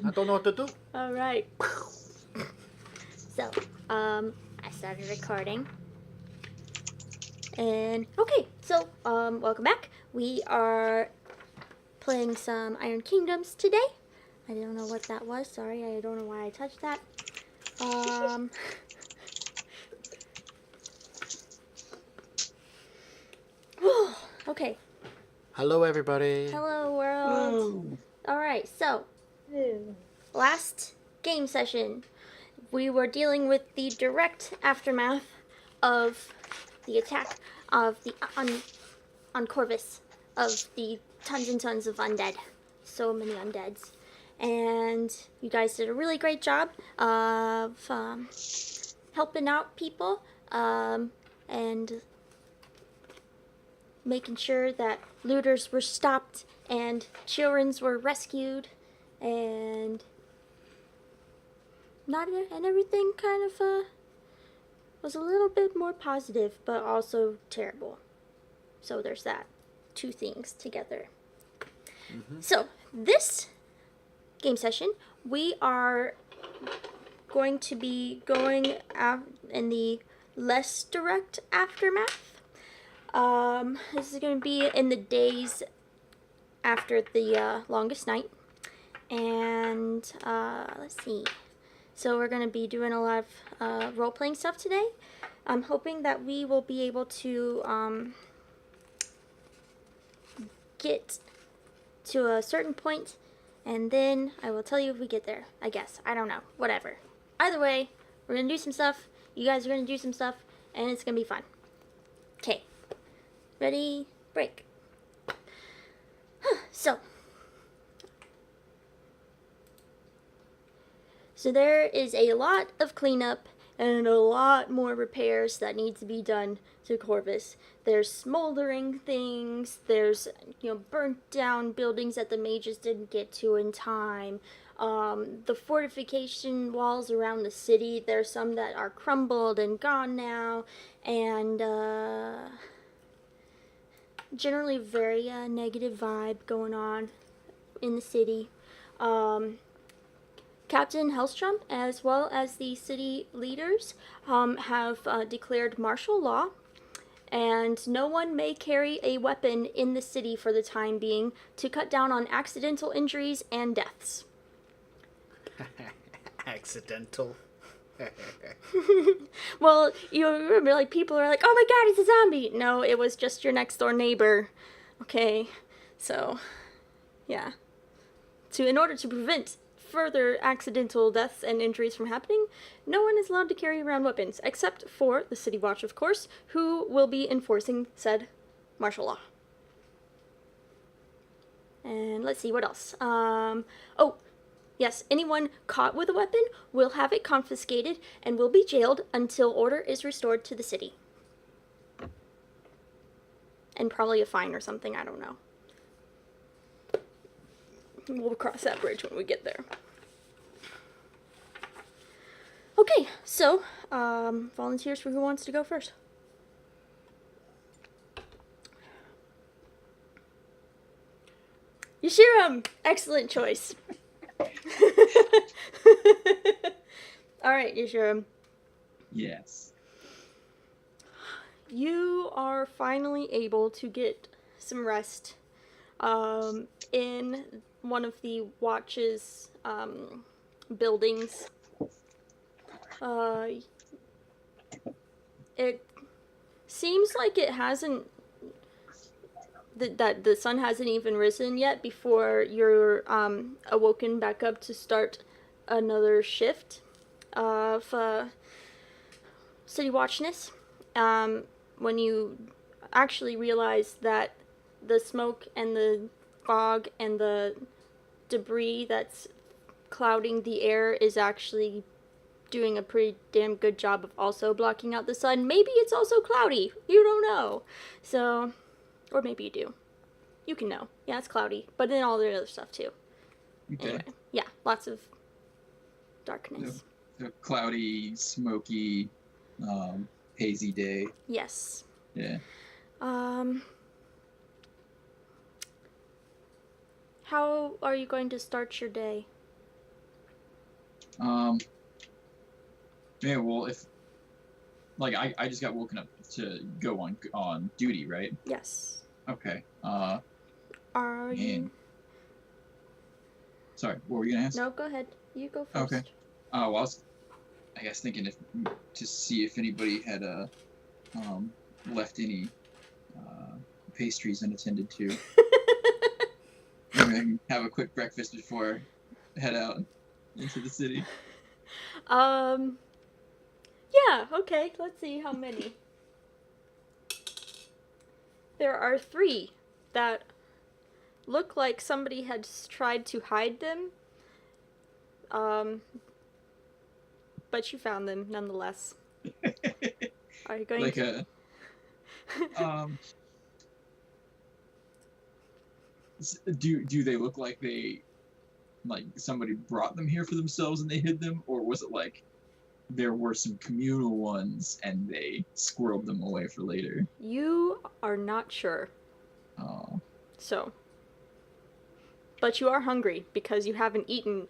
I don't know what to do. All right. So, I started recording. And okay, so welcome back. We are playing some Iron Kingdoms today. I don't know what that was. Sorry, I don't know why I touched that. Um Okay. Hello, everybody. Hello world. Hello. All right. So, last game session, we were dealing with the direct aftermath of the attack of the on Corvis, of the tons and tons of undead. So many undeads. And you guys did a really great job of helping out people and making sure that looters were stopped and children were rescued and not and everything kind of was a little bit more positive but also terrible. So there's that. Two things together. So this game session, we are going to be going out in the less direct aftermath. This is going to be in the days after the longest night. And let's see. So we're going to be doing a lot of role-playing stuff today. I'm hoping that we will be able to get to a certain point, and then I will tell you if we get there, I guess. I don't know. Whatever. Either way, we're going to do some stuff. You guys are going to do some stuff, and it's going to be fun. Okay. Ready? Break. So there is a lot of cleanup and a lot more repairs that need to be done to Corvis. There's smoldering things, there's, burnt down buildings that the mages didn't get to in time. The fortification walls around the city, there's some that are crumbled and gone now, and generally very negative vibe going on in the city. Captain Hellstrom, as well as the city leaders, have declared martial law, and no one may carry a weapon in the city for the time being to cut down on accidental injuries and deaths. Accidental. Well, you remember, like, people are like, oh my god, it's a zombie! No, it was just your next door neighbor. Okay, so, yeah. In order to prevent further accidental deaths and injuries from happening, no one is allowed to carry around weapons, except for the City Watch, of course, who will be enforcing said martial law. And let's see, what else? Yes, anyone caught with a weapon will have it confiscated and will be jailed until order is restored to the city. And probably a fine or something, I don't know. We'll cross that bridge when we get there. Okay, so, volunteers for who wants to go first? Yashiram! Excellent choice. Alright, Yashiram. Yes. You are finally able to get some rest in one of the watch's buildings. It seems like it hasn't, that the sun hasn't even risen yet before you're awoken back up to start another shift of city watchness. When you actually realize that the smoke and the fog and the debris that's clouding the air is actually doing a pretty damn good job of also blocking out the sun. Maybe it's also cloudy. You don't know. So, or maybe you do. You can know. Yeah, it's cloudy. But then all the other stuff too. Okay. Anyway, yeah, lots of darkness. So cloudy, smoky, hazy day. Yes. Yeah. How are you going to start your day? Yeah, well, if like I just got woken up to go on duty, right? Yes. Okay. Are Man. you? Sorry, what were you gonna ask? No, go ahead. You go first. Okay. Well, I guess thinking to see if anybody had left any pastries unattended to. Maybe I can have a quick breakfast before I head out into the city. Yeah, okay, let's see how many. There are 3 that look like somebody had tried to hide them. But you found them nonetheless. Are you going Like to... do they look like somebody brought them here for themselves and they hid them, or was it like there were some communal ones and they squirreled them away for later? You are not sure. Oh. So. But you are hungry because you haven't eaten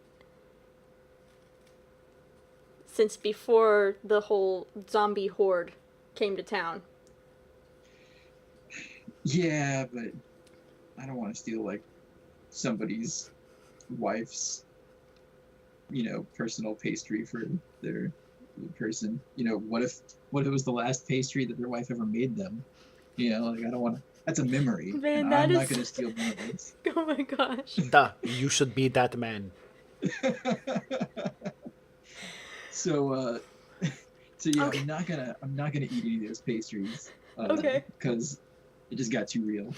since before the whole zombie horde came to town. Yeah, but I don't want to steal like somebody's wife's, personal pastry for their person. What if it was the last pastry that their wife ever made them? Like I don't want to. That's a memory, Man, and that I'm is... not going to steal memories. Oh my gosh. Duh, you should be that man. So yeah, Okay. I'm not gonna eat any of those pastries. Okay. Because it just got too real.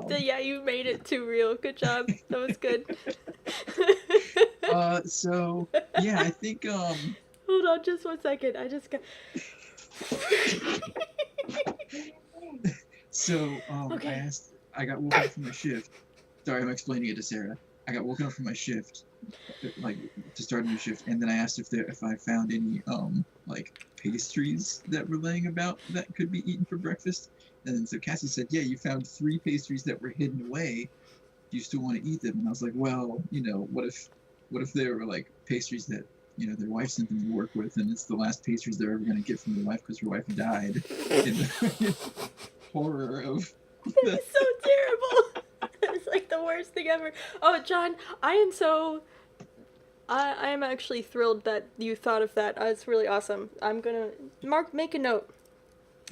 Yeah, you made it too real. Good job. That was good. So yeah, I think Hold on just 1 second. I just got... So Okay. I got woken up from my shift. Sorry, I'm explaining it to Sarah. I got woken up from my shift, like to start a new shift, and then I asked if I found any like pastries that were laying about that could be eaten for breakfast. And then so Cassie said, "Yeah, you found 3 pastries that were hidden away. Do you still want to eat them?" And I was like, "Well, what if they were like pastries that their wife sent them to work with, and it's the last pastries they're ever going to get from their wife because her wife died in the horror of." That is so terrible. It's like the worst thing ever. Oh, John, I am actually thrilled that you thought of that. It's really awesome. I'm gonna make a note.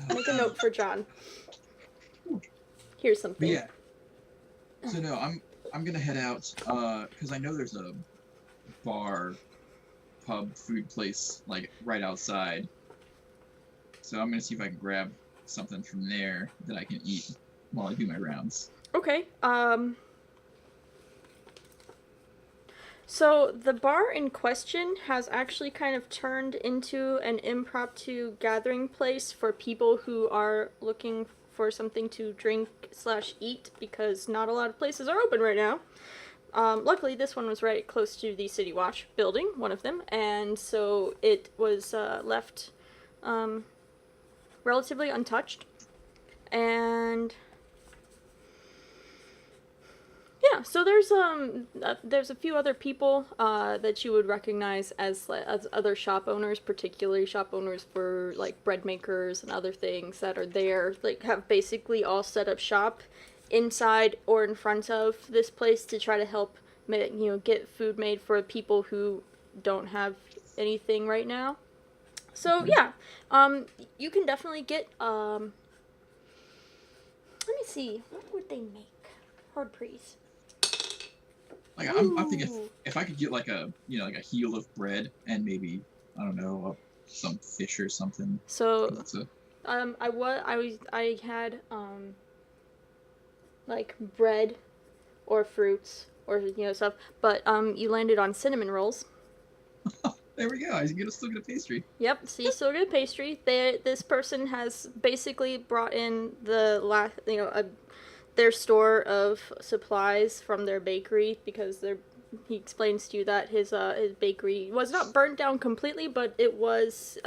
Make a note for John. Here's something. Yeah. So no, I'm gonna head out because I know there's a pub food place like right outside. So I'm gonna see if I can grab something from there that I can eat while I do my rounds. Okay. So the bar in question has actually kind of turned into an impromptu gathering place for people who are looking for something to drink/eat because not a lot of places are open right now. Luckily, this one was right close to the City Watch building, one of them, and so it was left relatively untouched. And yeah, so there's a few other people that you would recognize as other shop owners, particularly shop owners for like bread makers and other things that are there, like have basically all set up shop inside or in front of this place to try to help get food made for people who don't have anything right now. So yeah, you can definitely get let me see, what would they make? Hard praise. Like I'm thinking if I could get like a like a heel of bread and maybe I don't know some fish or something. So I had like bread or fruits or stuff, but you landed on cinnamon rolls. There we go. I still get a pastry. Yep, so you still get a pastry. This person has basically brought in their store of supplies from their bakery because he explains to you that his bakery was not burnt down completely, but it was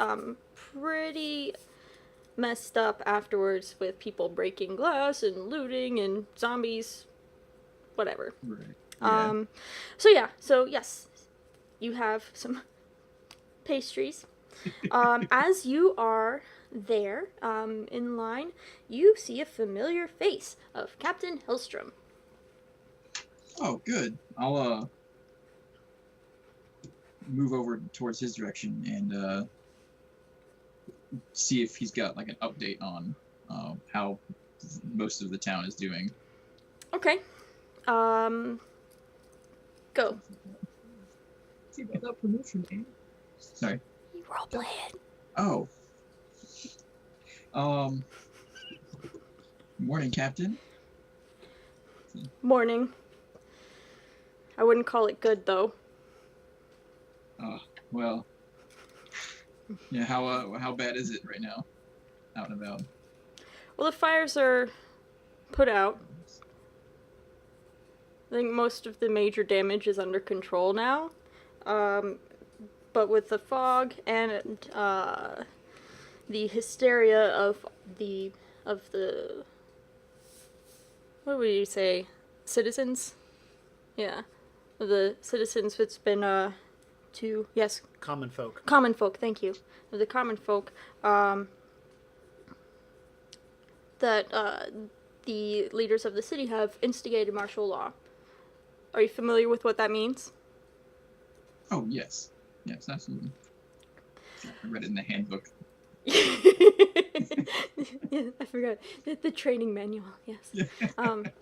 pretty messed up afterwards with people breaking glass and looting and zombies, whatever. Right. Yeah. So yes, you have some pastries. As you are there, in line, you see a familiar face of Captain Hillstrom. Oh, good. I'll move over towards his direction and see if he's got like an update on how most of the town is doing. Okay. Go. See about that promotion, man. Sorry. You roleplay it. Oh. Morning, Captain. Morning. I wouldn't call it good, though. Well. Yeah. How bad is it right now? Out and about. Well, the fires are put out. I think most of the major damage is under control now. But with the fog and the hysteria of the what would you say, citizens? Yeah, the citizens. It's been yes, Common folk. common folk. Thank you. The common folk. That the leaders of the city have instigated martial law. Are you familiar with what that means? Oh yes. Yes, absolutely. I read it in the handbook. Yeah, I forgot. The training manual, yes. Yeah.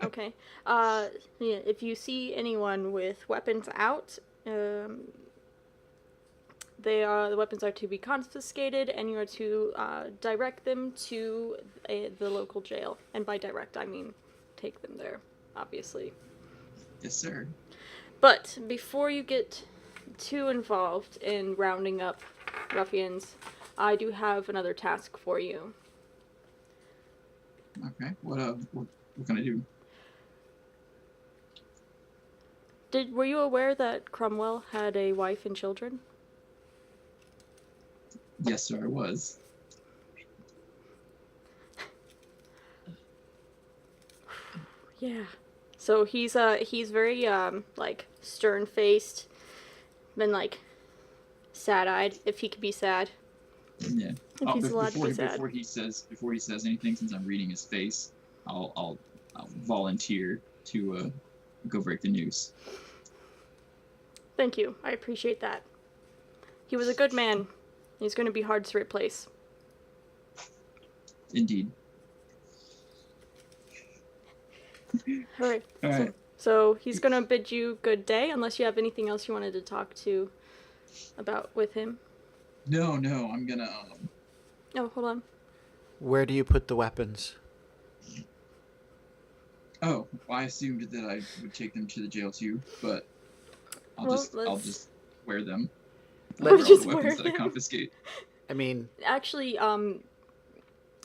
Okay. Yeah, if you see anyone with weapons out, the weapons are to be confiscated, and you are to direct them to the local jail. And by direct, I mean take them there, obviously. Yes, sir. But before you get too involved in rounding up ruffians, I do have another task for you. Okay. What can I do? Were you aware that Cromwell had a wife and children? Yes, sir, I was. Yeah. So he's very like stern-faced, been like sad-eyed, if he could be sad. Yeah. If he's allowed to be sad. Before he says anything, since I'm reading his face, I'll volunteer to go break the news. Thank you. I appreciate that. He was a good man. He's going to be hard to replace. Indeed. All right. All right. So he's going to bid you good day, unless you have anything else you wanted to talk about with him. No, I'm gonna. Oh, hold on. Where do you put the weapons? Oh, well, I assumed that I would take them to the jail too, but I'll just wear them. Let's They're all just the weapons wear that I them. confiscate. I mean, Actually,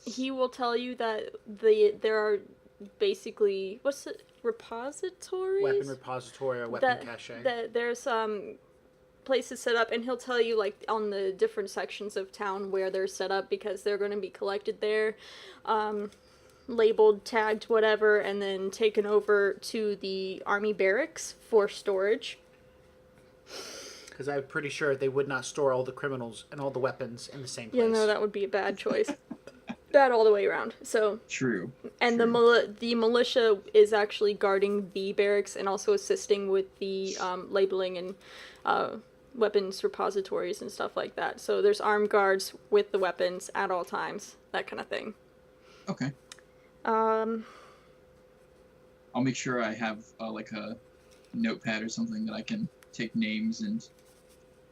he will tell you that there are basically, what's it, repositories? weapon repository or weapon cache. That there's places set up, and he'll tell you like on the different sections of town where they're set up, because they're going to be collected there, labeled, tagged, whatever, and then taken over to the army barracks for storage. Because I'm pretty sure they would not store all the criminals and all the weapons in the same place. Yeah, no, that would be a bad choice. Bad all the way around. So, True. and True. the militia is actually guarding the barracks and also assisting with the labeling and weapons repositories and stuff like that. So there's armed guards with the weapons at all times, that kind of thing. Okay. I'll make sure I have like a notepad or something that I can take names and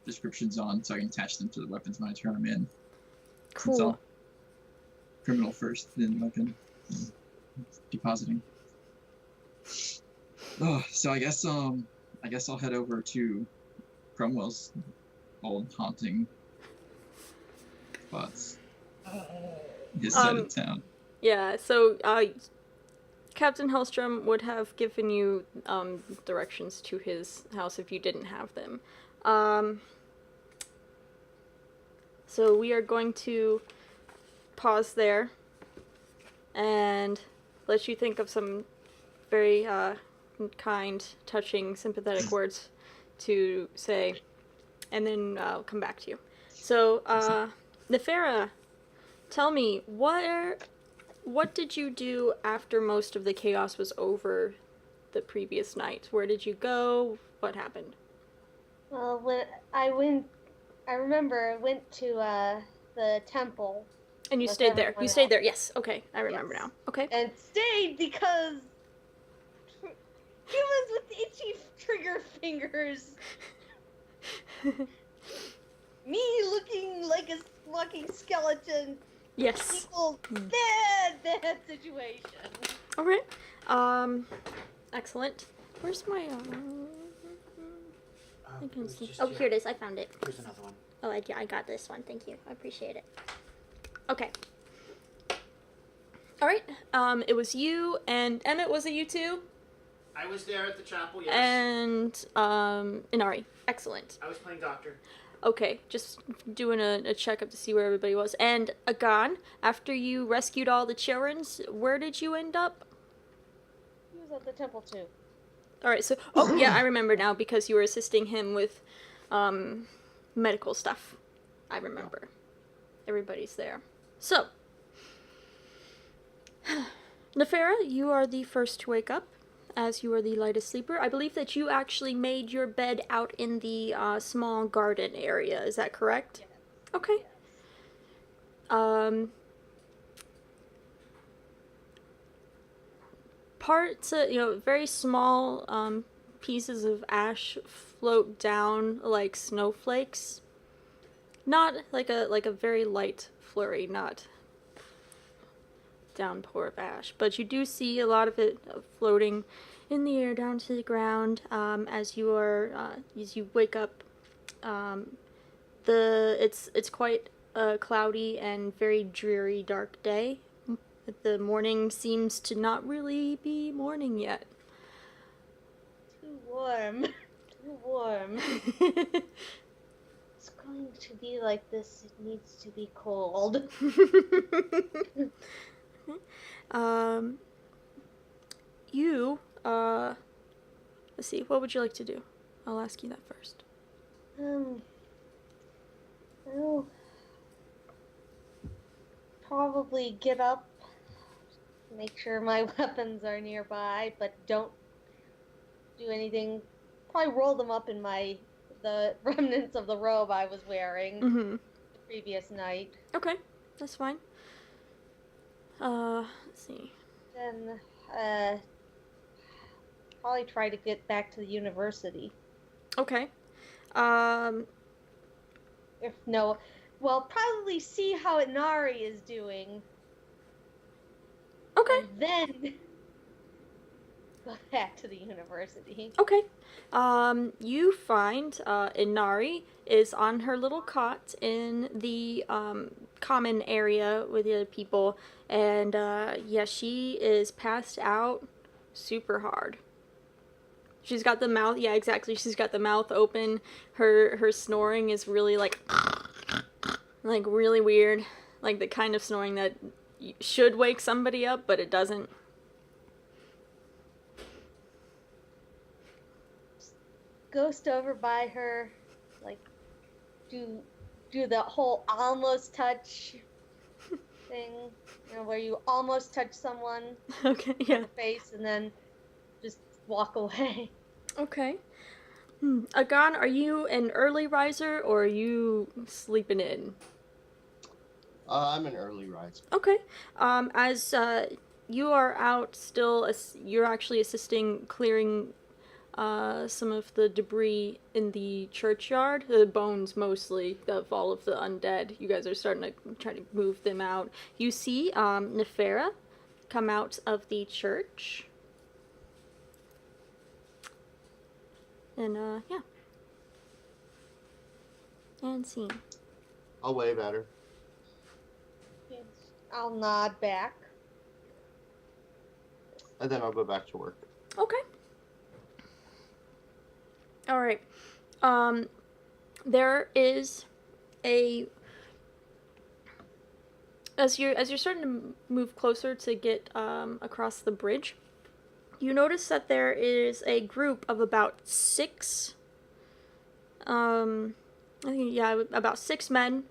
descriptions on, so I can attach them to the weapons when I turn them in. Cool. It's all criminal first, then like depositing. Oh, so I guess I'll head over to Cromwell's old haunting spots. His side of town. Yeah, so Captain Hellstrom would have given you directions to his house if you didn't have them. So we are going to pause there and let you think of some very kind, touching, sympathetic words to say, and then I'll come back to you. So, Nefera, tell me, what did you do after most of the chaos was over the previous night? Where did you go? What happened? Well, when I remember I went to the temple And you with stayed there. everyone You stayed else. there. Yes. Okay. I remember Yes. now. Okay. And stayed because humans with itchy trigger fingers, me looking like a walking skeleton, Yes. equals bad situation. All right. Excellent. Where's my I It can was see. just Oh, here. here it is. I found it. Here's another one. Oh, I got this one. Thank you. I appreciate it. Okay. All right. It was you and Emmett. Was it you too? I was there at the chapel, yes. And Inari. Excellent. I was playing doctor. Okay, just doing a checkup to see where everybody was. And Agan, after you rescued all the childrens, where did you end up? He was at the temple too. All right, so yeah, I remember now because you were assisting him with medical stuff. I remember. Everybody's there. So, Nefera, you are the first to wake up, as you are the lightest sleeper. I believe that you actually made your bed out in the small garden area. Is that correct? Yes. Okay. Yes. Parts, very small pieces of ash float down like snowflakes. Not like a very light flurry, not downpour of ash, but you do see a lot of it floating in the air down to the ground as you wake up. It's quite a cloudy and very dreary, dark day. The morning seems to not really be morning yet. Too warm. Too warm. It's going to be like this. It needs to be cold. You, let's see, what would you like to do? I'll ask you that first. I'll probably get up, make sure my weapons are nearby, but don't do anything. Probably roll them up in the remnants of the robe I was wearing Mm-hmm. the previous night. Okay, that's fine. Let's see. Then, probably try to get back to the university. Okay. Probably see how Inari is doing. Okay. And then go back to the university. Okay. You find Inari is on her little cot in the common area with the other people, and yeah, she is passed out super hard. She's got the mouth, yeah, exactly. She's got the mouth open. Her snoring is really like really weird, like the kind of snoring that should wake somebody up, but it doesn't. Ghost over by her, like do the whole almost touch thing, where you almost touch someone Okay, in yeah. the face and then just walk away. Okay. Agan, are you an early riser or are you sleeping in? I'm an early riser. Okay. As you are out still, you're actually assisting clearing some of the debris in the churchyard, the bones mostly of all of the undead. You guys are starting to try to move them out. You see Nefera come out of the church. And, yeah. And scene. I'll wave at her. I'll nod back. And then I'll go back to work. Okay. All right. There is as you're starting to move closer to get across the bridge, you notice that there is a group of about 6 I think, yeah, about 6 men.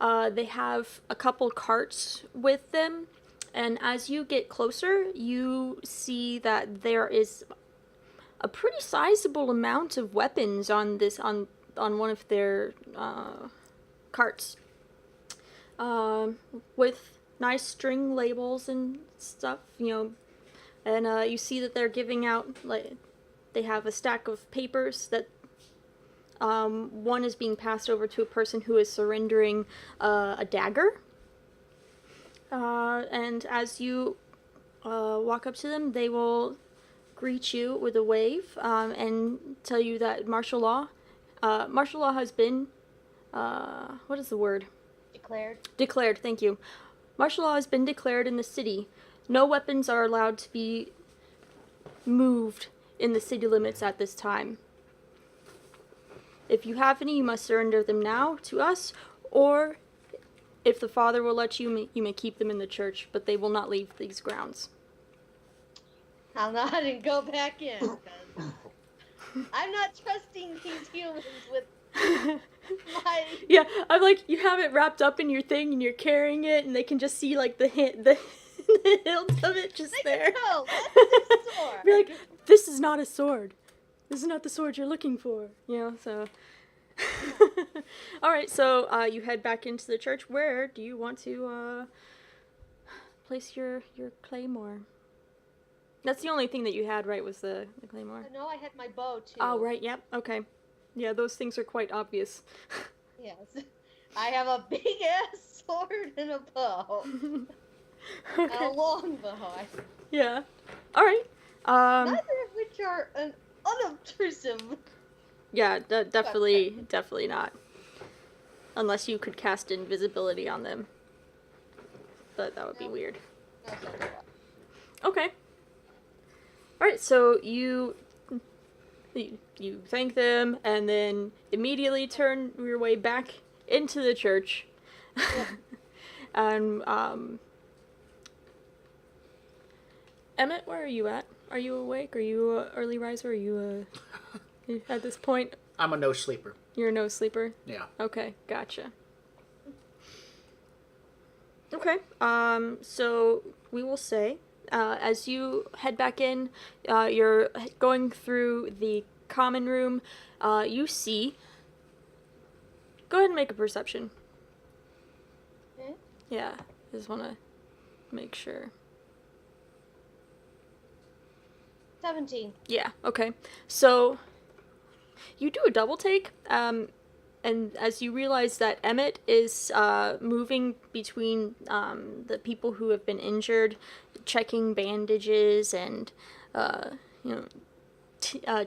They have a couple carts with them, and as you get closer, you see that there is a pretty sizable amount of weapons on one of their carts, with nice string labels and stuff, and you see that they're giving out, like, they have a stack of papers that one is being passed over to a person who is surrendering a dagger. And as you walk up to them, they will greet you with a wave and tell you that martial law has been, what is the word? Declared. Declared, thank you. Martial law has been declared in the city. No weapons are allowed to be moved in the city limits at this time. If you have any, you must surrender them now to us, or if the Father will let you, you may keep them in the church, but they will not leave these grounds. I'll nod and go back in, 'cause I'm not trusting these humans with my... Yeah, I'm like, you have it wrapped up in your thing, and you're carrying it, and they can just see, like, the hilt of it just there. No, that's the sword. Be like, this is not a sword. This is not the sword you're looking for, so... Alright, so you head back into the church. Where do you want to place your claymore? That's the only thing that you had, right, was the claymore? No, I had my bow, too. Oh, right, yep, okay. Yeah, those things are quite obvious. Yes. I have a big-ass sword and a bow. Okay. And a long bow. Yeah. Alright. Neither of which are an unobtrusive. Yeah, definitely not. Unless you could cast invisibility on them. But that would be weird. No, so do I. Okay. Alright, so you thank them, and then immediately turn your way back into the church. And, Emmett, where are you at? Are you awake? Are you an early riser? Are you at this point? I'm a no sleeper. You're a no sleeper? Yeah. Okay, gotcha. Okay, so we will say, as you head back in, you're going through the common room, you see... Go ahead and make a perception. Okay. Yeah, I just want to make sure. 17. Yeah, okay. So, you do a double take, and as you realize that Emmett is moving between the people who have been injured, checking bandages, and,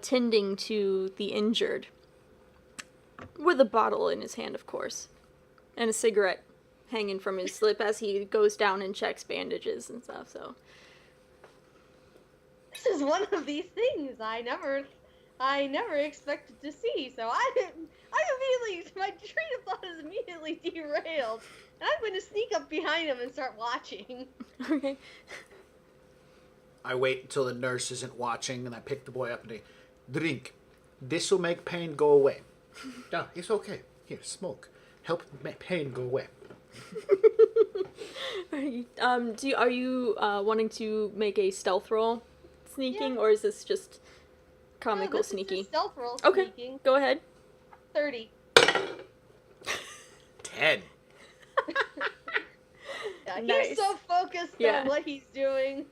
tending to the injured. With a bottle in his hand, of course. And a cigarette hanging from his lip as he goes down and checks bandages and stuff, so... This is one of these things I never expected to see, so I immediately, my train of thought is immediately derailed, and I'm going to sneak up behind him and start watching. Okay. I wait until the nurse isn't watching, and I pick the boy up and say, "Drink. This will make pain go away." "No, it's okay. Here, smoke. Help make pain go away." Are you wanting to make a stealth roll sneaking, Yeah. or is this just comical No, this sneaky? is just stealth roll Okay, sneaking. go ahead. 30. 10. Yeah, Nice. He's so focused Yeah. on what he's doing.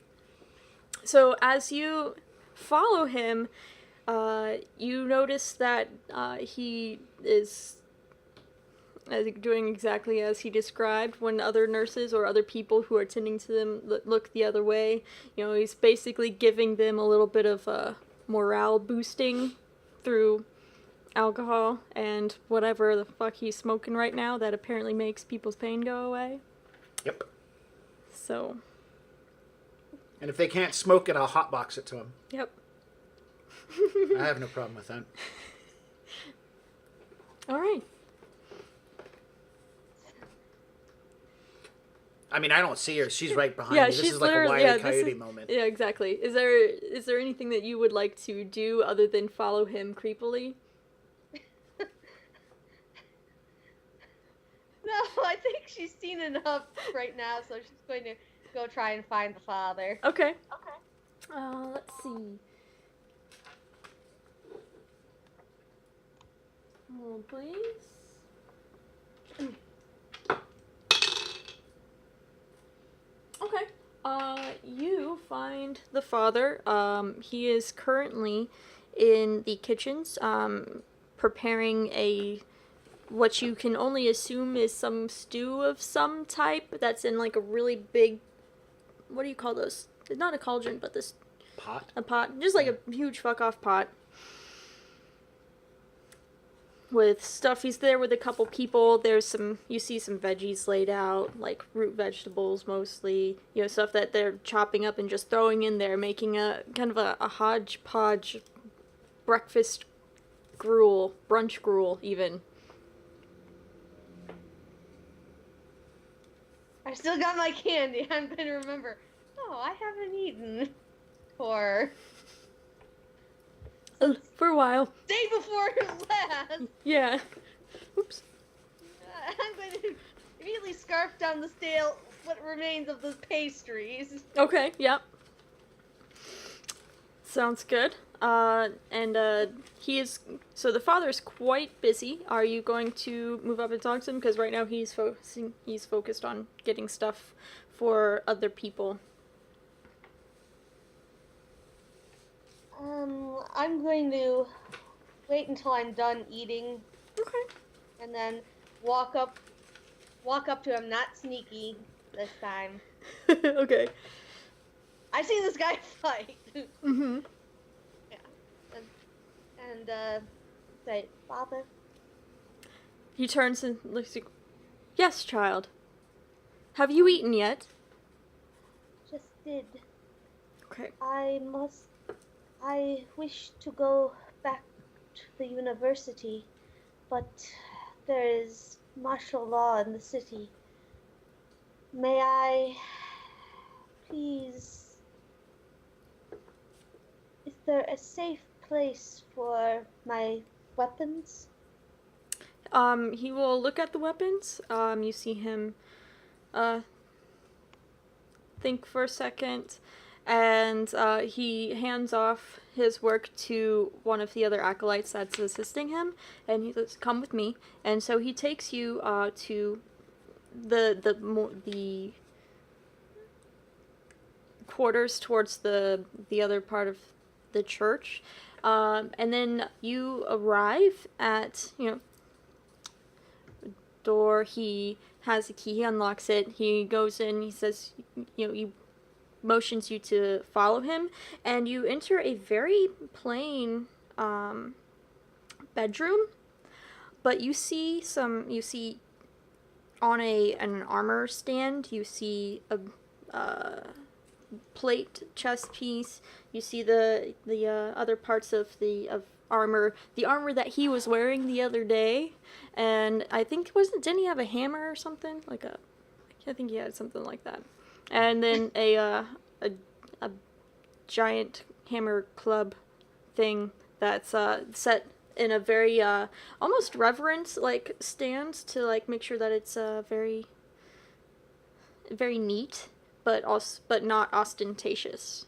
So as you follow him, you notice that he is doing exactly as he described. When other nurses or other people who are tending to them look the other way, he's basically giving them a little bit of morale boosting through alcohol and whatever the fuck he's smoking right now that apparently makes people's pain go away. Yep. So, And if they can't smoke it, I'll hotbox it to them. yep. I have no problem with that. All right. I mean, I don't see her. She's right behind Yeah, me. This she's is like a literally- Wile yeah, E. this Coyote is- moment. Yeah, exactly. Is there anything that you would like to do other than follow him creepily? she's seen enough right now, so she's going to go try and find the father. Okay. Let's see. Hold, please. Okay. You find the father. He is currently in the kitchens, preparing what you can only assume is some stew of some type that's in like a really big, what do you call those? It's not a cauldron, but this Pot? a pot, just like a huge fuck off pot with stuff. He's there with a couple people. You see some veggies laid out, like root vegetables mostly, stuff that they're chopping up and just throwing in there, making a kind of a hodgepodge breakfast gruel, brunch gruel even. I still got my candy. I'm going to remember. Oh, I haven't eaten for a while. day before last. Yeah. Oops. I'm going to immediately scarf down the stale what remains of the pastries. Okay, yep. Sounds good. So the father's quite busy. Are you going to move up and talk to him? Because right now he's focused on getting stuff for other people. I'm going to wait until I'm done eating. Okay. And then walk up to him, not sneaky this time. Okay. I've seen this guy fight. Mm-hmm. Yeah. And say, Father? He turns and looks at you. Yes, child. Have you eaten yet? Just did. Okay. I wish to go back to the university, but there is martial law in the city. May I please... Is there a safe place for my weapons? He will look at the weapons. You see him, think for a second, and, he hands off his work to one of the other acolytes that's assisting him, and he says, come with me. And so he takes you, to the quarters towards the other part of the church. And then you arrive at, door. He has a key. He unlocks it. He goes in. He says, he motions you to follow him, and you enter a very plain bedroom. But you see on an armor stand, you see a plate chest piece. You see the other parts of armor, the armor that he was wearing the other day, and I think didn't he have a hammer or something I think he had something like that, and then a giant hammer club thing that's set in a very almost reverent stand to make sure that it's very very neat, but not ostentatious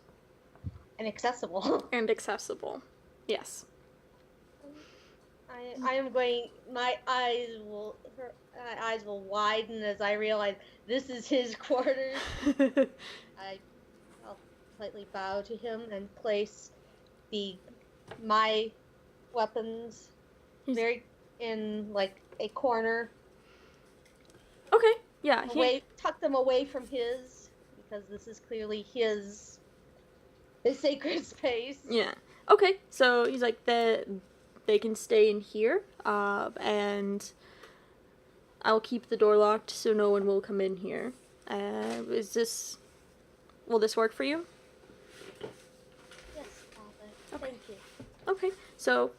And accessible. and accessible. Yes. I am going. My eyes will widen as I realize this is his quarters. I'll slightly bow to him and place my weapons in a corner. Okay. Yeah. Tuck them away from his, because this is clearly his sacred space. Yeah. Okay. So he's like they can stay in here, and I'll keep the door locked so no one will come in here. Will this work for you? Yes, Father. Okay. Thank you. Okay. So,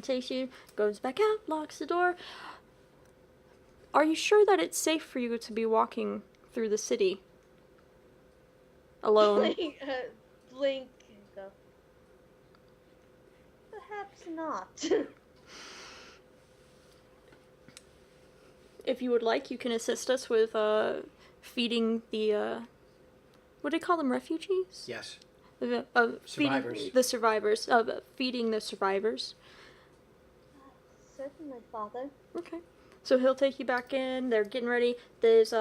takes you, goes back out, locks the door. Are you sure that it's safe for you to be walking through the city alone? Blink and go. Perhaps not. if you would like, you can assist us with feeding the what do they call them, refugees? Yes. Feeding the survivors. Feeding the survivors. Certainly, Father. Okay. So he'll take you back in. They're getting ready. There's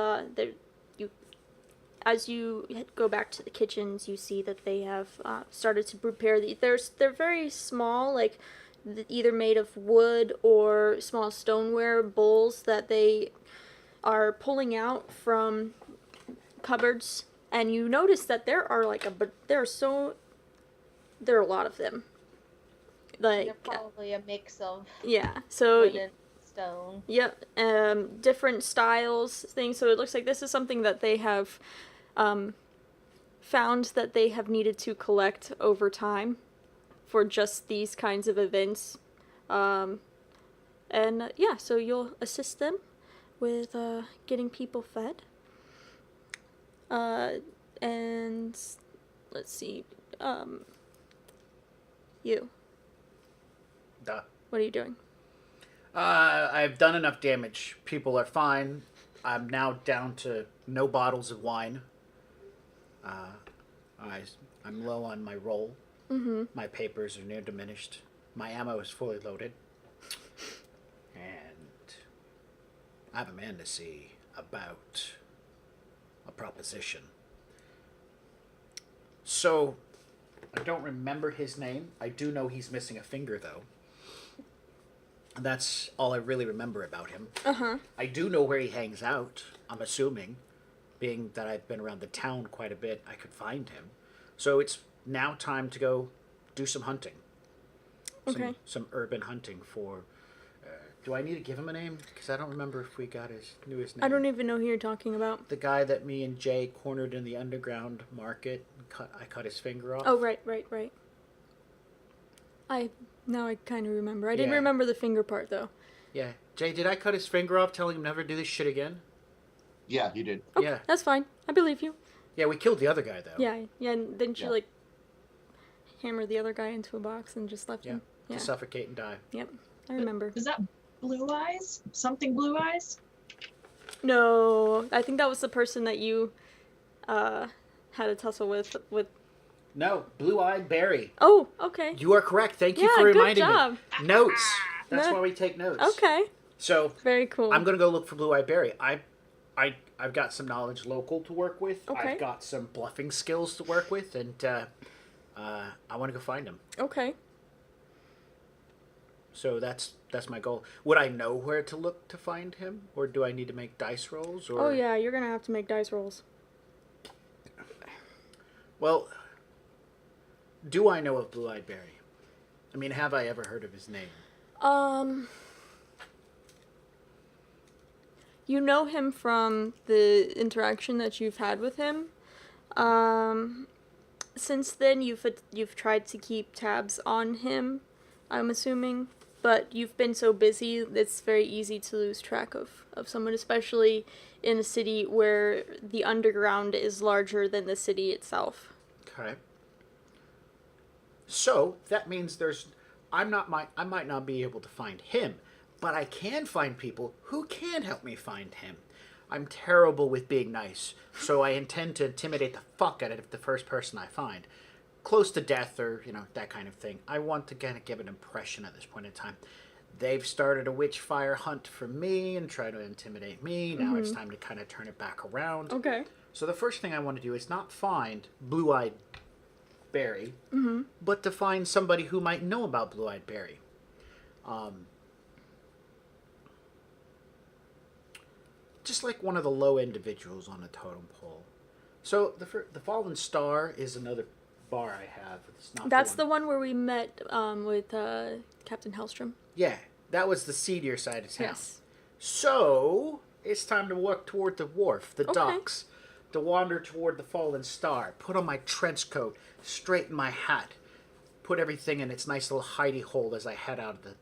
as you go back to the kitchens, you see that they have started to prepare they're very small, like either made of wood or small stoneware bowls that they are pulling out from cupboards, and you notice that there are there are a lot of them. They're probably a mix of so wood and stone. Yep, different styles, things. So it looks like this is something that they have found that they have needed to collect over time for just these kinds of events. So you'll assist them with getting people fed. And let's see, you. Duh. What are you doing? I've done enough damage. People are fine. I'm now down to no bottles of wine. I'm low on my roll. Mm-hmm. My papers are near diminished. My ammo is fully loaded. And I have a man to see about a proposition. So, I don't remember his name. I do know he's missing a finger, though. That's all I really remember about him. Uh-huh. I do know where he hangs out, I'm assuming. Being that I've been around the town quite a bit, I could find him. So it's now time to go do some hunting. Okay. Some urban hunting for... do I need to give him a name? Because I don't remember if we got his newest name. I don't even know who you're talking about. The guy that me and Jay cornered in the underground market. I cut his finger off. Oh, right. Now I kind of remember. I didn't remember the finger part, though. Yeah. Jay, did I cut his finger off telling him never do this shit again? Yeah, you did. Oh, Yeah. That's fine. I believe you. Yeah, we killed the other guy, though. Yeah, and didn't you, Yeah. hammer the other guy into a box and just left him? To suffocate and die. Yep, I remember. Is that Blue Eyes? Something Blue Eyes? No, I think that was the person that you had a tussle with. No, Blue-Eyed Barry. Oh, okay. You are correct. Thank you Yeah, for good reminding job. me. Notes. That's No. why we take notes. Okay, So very cool. I'm gonna go look for Blue-Eyed Barry. I've got some knowledge local to work with. Okay. I've got some bluffing skills to work with, and I want to go find him. Okay. So that's my goal. Would I know where to look to find him, or do I need to make dice rolls? Or... Oh yeah, you're gonna have to make dice rolls. Well, do I know of Blue-Eyed Barry? I mean, have I ever heard of his name? You know him from the interaction that you've had with him. Since then, you've tried to keep tabs on him, I'm assuming, but you've been so busy, it's very easy to lose track of someone, especially in a city where the underground is larger than the city itself. Okay. So that means I might not be able to find him, but I can find people who can help me find him. I'm terrible with being nice, so I intend to intimidate the fuck out of the first person I find. Close to death or, that kind of thing. I want to kind of give an impression at this point in time. They've started a witch fire hunt for me and try to intimidate me. Now it's time to kind of turn it back around. Okay. So the first thing I want to do is not find Blue-Eyed Barry, but to find somebody who might know about Blue-Eyed Barry. Just like one of the low individuals on a totem pole. So the Fallen Star is another bar I have. It's not That's the one where we met with Captain Hellstrom. Yeah, that was the seedier side of town. Yes. So it's time to walk toward the wharf, the Okay. docks, to wander toward the Fallen Star, put on my trench coat, straighten my hat, put everything in its nice little hidey hole as I head out of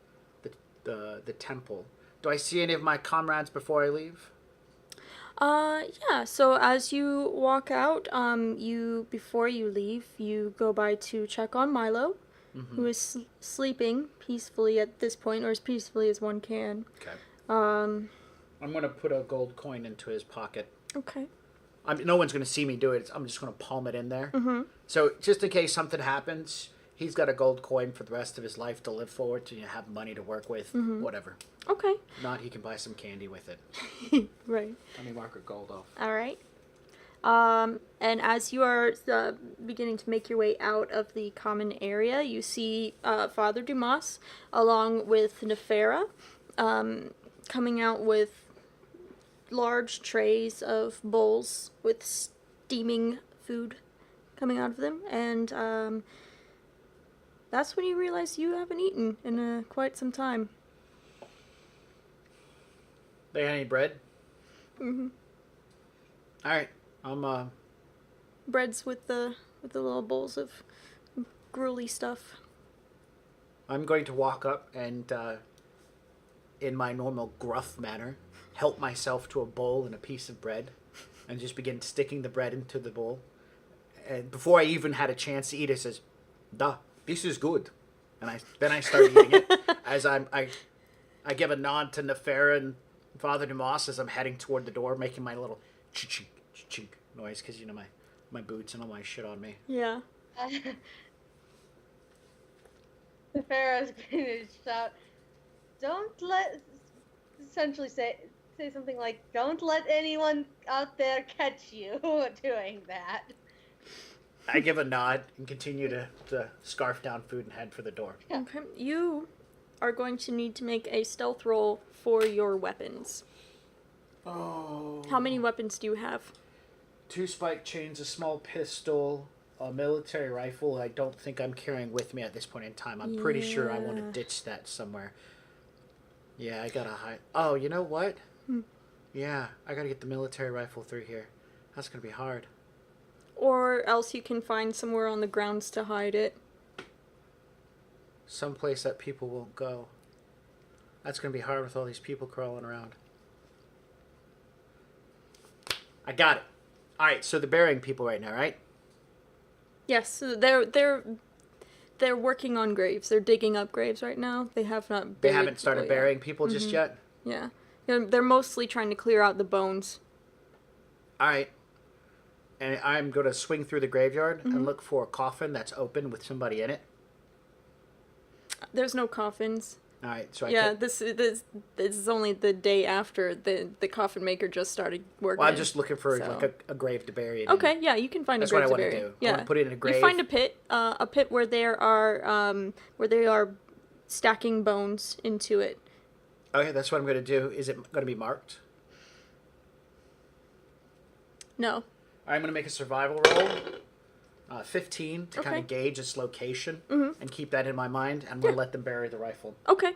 the temple. Do I see any of my comrades before I leave? Yeah, so as you walk out, before you leave, you go by to check on Milo, who is sleeping peacefully at this point, or as peacefully as one can. Okay. I'm gonna put a gold coin into his pocket. Okay. No one's gonna see me do it. I'm just gonna palm it in there. Mm-hmm. So just in case something happens, he's got a gold coin for the rest of his life to live forward to have money to work with, whatever. Okay. Not he can buy some candy with it. Right. Let me mark a gold off. All right. And as you are beginning to make your way out of the common area, you see Father Dumas along with Nefera coming out with large trays of bowls with steaming food coming out of them. And that's when you realize you haven't eaten in quite some time. They had any bread? Mm-hmm. All right. I'm Breads with the little bowls of gruely stuff. I'm going to walk up and, in my normal gruff manner, help myself to a bowl and a piece of bread, and just begin sticking the bread into the bowl. And before I even had a chance to eat it, says, "Da, this is good," and I start eating it as I give a nod to Nefera and Father Dumas as I'm heading toward the door, making my little chink chink noise because my boots and all my shit on me. Yeah. The Pharaoh's going to shout, essentially say something like, "Don't let anyone out there catch you doing that." I give a nod and continue to scarf down food and head for the door. Okay. You are going to need to make a stealth roll for your weapons. Oh. How many weapons do you have? 2 spike chains, a small pistol, a military rifle. I don't think I'm carrying with me at this point in time. I'm pretty sure I want to Yeah. ditch that somewhere. Yeah, I gotta hide. Oh, you know what? Yeah, I gotta get the military rifle through here. That's gonna be hard. Or else you can find somewhere on the grounds to hide it. Someplace that people won't go. That's gonna be hard with all these people crawling around. I got it. All right, so they're burying people right now, right? Yes, so they're working on graves. They're digging up graves right now. They have not. They buried haven't started people yet. burying people just yet? Yeah. They're mostly trying to clear out the bones. All right. And I'm going to swing through the graveyard and look for a coffin that's open with somebody in it. There's no coffins. All right, so This is only the day after the coffin maker just started working. Well, I'm just looking for so. like a grave to bury it in. Okay, yeah, you can find That's a grave what I to want to bury. do. Yeah, I want to put it in a grave. You find a pit where there are where they are stacking bones into it. Okay, that's what I'm going to do. Is it going to be marked? No. All right, I'm going to make a survival roll. 15 to kind Okay. of gauge its location and keep that in my mind. I'm going to let them bury the rifle. Okay.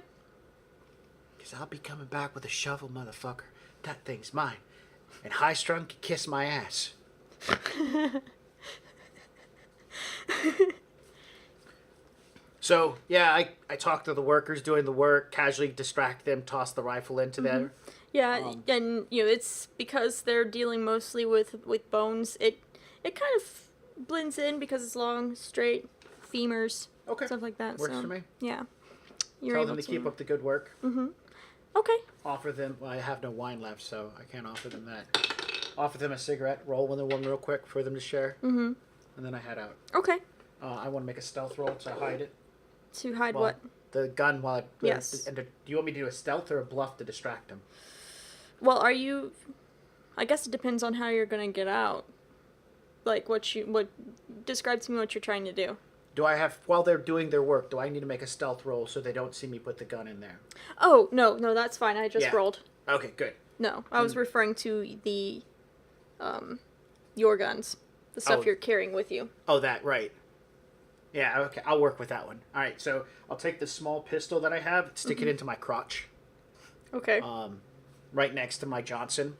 Because I'll be coming back with a shovel, motherfucker. That thing's mine. And High Strung can kiss my ass. So, yeah, I talk to the workers doing the work, casually distract them, toss the rifle into them. Yeah, and it's because they're dealing mostly with bones. It kind of blends in because it's long, straight femurs, Okay. stuff like that. Works so, for me. Yeah. You're Tell able them to keep up the good work. Okay. Offer them, well, I have no wine left, so I can't offer them that. Offer them a cigarette, roll one real quick for them to share, and then I head out. Okay. I want to make a stealth roll to hide it. To hide Well, what? The gun while Yes. And do you want me to do a stealth or a bluff to distract him? Well, are you? I guess it depends on how you're gonna get out. Like what describe to me what you're trying to do. Do I have, while they're doing their work, do I need to make a stealth roll so they don't see me put the gun in there? Oh no, that's fine. I just Yeah. rolled. Okay, good. No, I was referring to the, your guns, the stuff Oh. you're carrying with you. Oh, that, right. Yeah, okay, I'll work with that one. All right, so I'll take the small pistol that I have, stick it into my crotch, Okay. right next to my Johnson,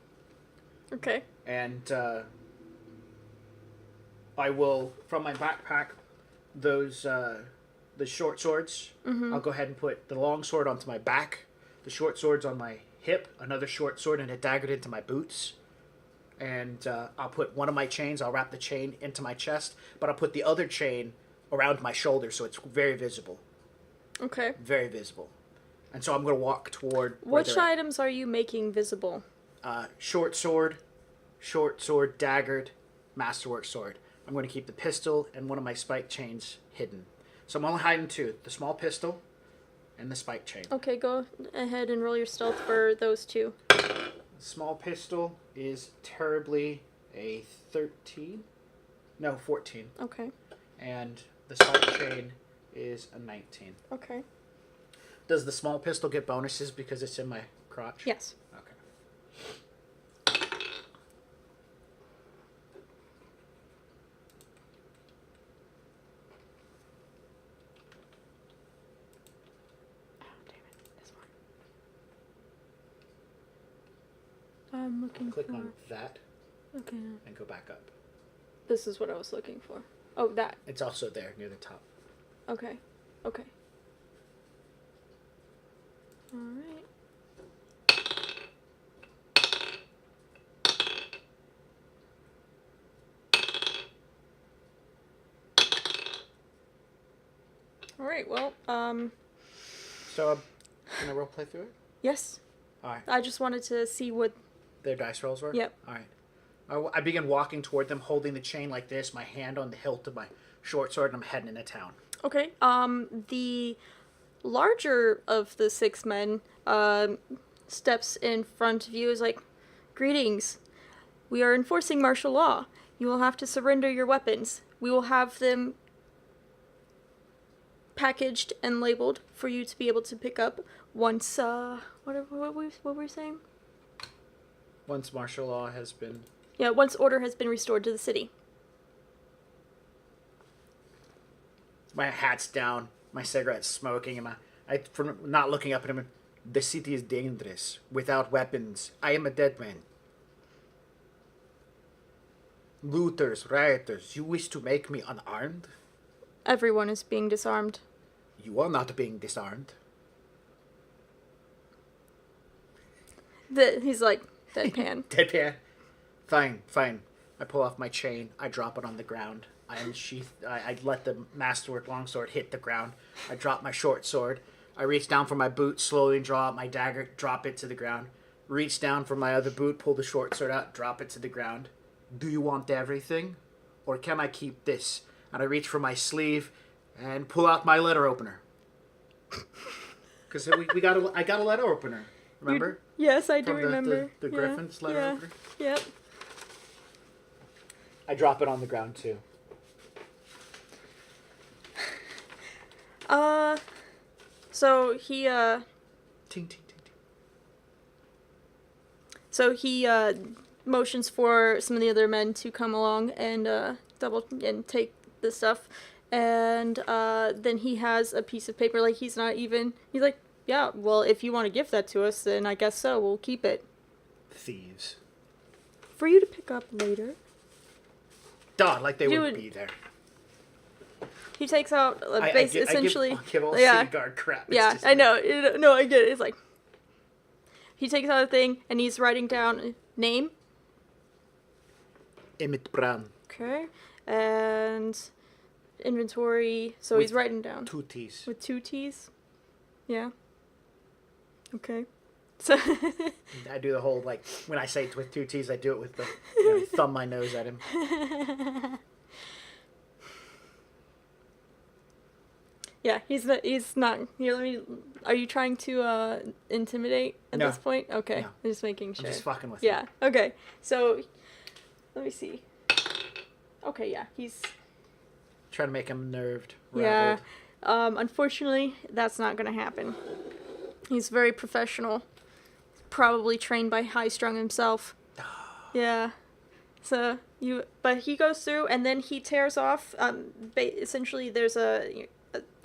Okay. and I will, from my backpack, those the short swords. I'll go ahead and put the long sword onto my back, the short swords on my hip, another short sword and a dagger into my boots, and I'll put one of my chains. I'll wrap the chain into my chest, but I'll put the other chain around my shoulder so it's very visible. Okay. Very visible. And so I'm going to walk toward where Which they're at. items are you making visible? Short sword, daggered, masterwork sword. I'm going to keep the pistol and one of my spike chains hidden. So I'm only hiding two: the small pistol and the spike chain. Okay, go ahead and roll your stealth for those two. The small pistol is terribly a 13. No, 14. Okay. And the spike chain is a 19. Okay. Does the small pistol get bonuses because it's in my crotch? Yes. Okay. I'm looking Click for... on that Okay. and go back up. This is what I was looking for. Oh, that. It's also there near the top. Okay. Okay. Alright. Alright, well, So, can I role play through it? yes. Alright. I just wanted to see what... Their dice rolls were? Yep. Alright. I begin walking toward them, holding the chain like this, my hand on the hilt of my short sword, and I'm heading into town. Okay, the larger of the 6 men, steps in front of you is like, "Greetings. We are enforcing martial law. You will have to surrender your weapons. We will have them packaged and labeled for you to be able to pick up once, what were we saying? Once martial law has been... Yeah, once order has been restored to the city." My hat's down, my cigarette's smoking, and from not looking up at him, the city is dangerous. Without weapons, I am a dead man. Looters, rioters, you wish to make me unarmed? Everyone is being disarmed. You are not being disarmed. He's like, deadpan. Deadpan. Fine. I pull off my chain. I drop it on the ground. I unsheath. I let the masterwork longsword hit the ground. I drop my short sword. I reach down for my boot, slowly draw out my dagger, drop it to the ground. Reach down for my other boot, pull the short sword out, drop it to the ground. Do you want everything? Or can I keep this? And I reach for my sleeve and pull out my letter opener. Because I got a letter opener. Remember? Yes, I do From remember. the Yeah, Griffin's letter yeah. opener? Yep. I drop it on the ground too. So he, Ting, ting, ting, ting. So he, motions for some of the other men to come along and, take the stuff. And, then he has a piece of paper, like, he's like, "Yeah, well, if you want to give that to us, then I guess so, we'll keep it. Thieves. For you to pick up later." Duh, like they You would would- be there. He takes out, essentially... I give all yeah. city guard crap. It's Yeah, just I know. No, I get it. It's like... He takes out a thing, and he's writing down name. Emmett Brown. Okay. And inventory. So With he's writing down. 2 T's. With 2 T's? Yeah. Okay. So... I do the whole, like, when I say it with 2 T's, I do it with the, thumb my nose at him. Yeah, he's not. Here, let me... Are you trying to, intimidate at No. this point? Okay. No. I'm just making sure. I'm just fucking with Yeah, him. okay. So, let me see. Okay, yeah, he's... Trying to make him nerved, Yeah. rattled. Unfortunately, that's not gonna happen. He's very professional. Probably trained by High Strung himself. Yeah. So, but he goes through, and then he tears off, essentially there's a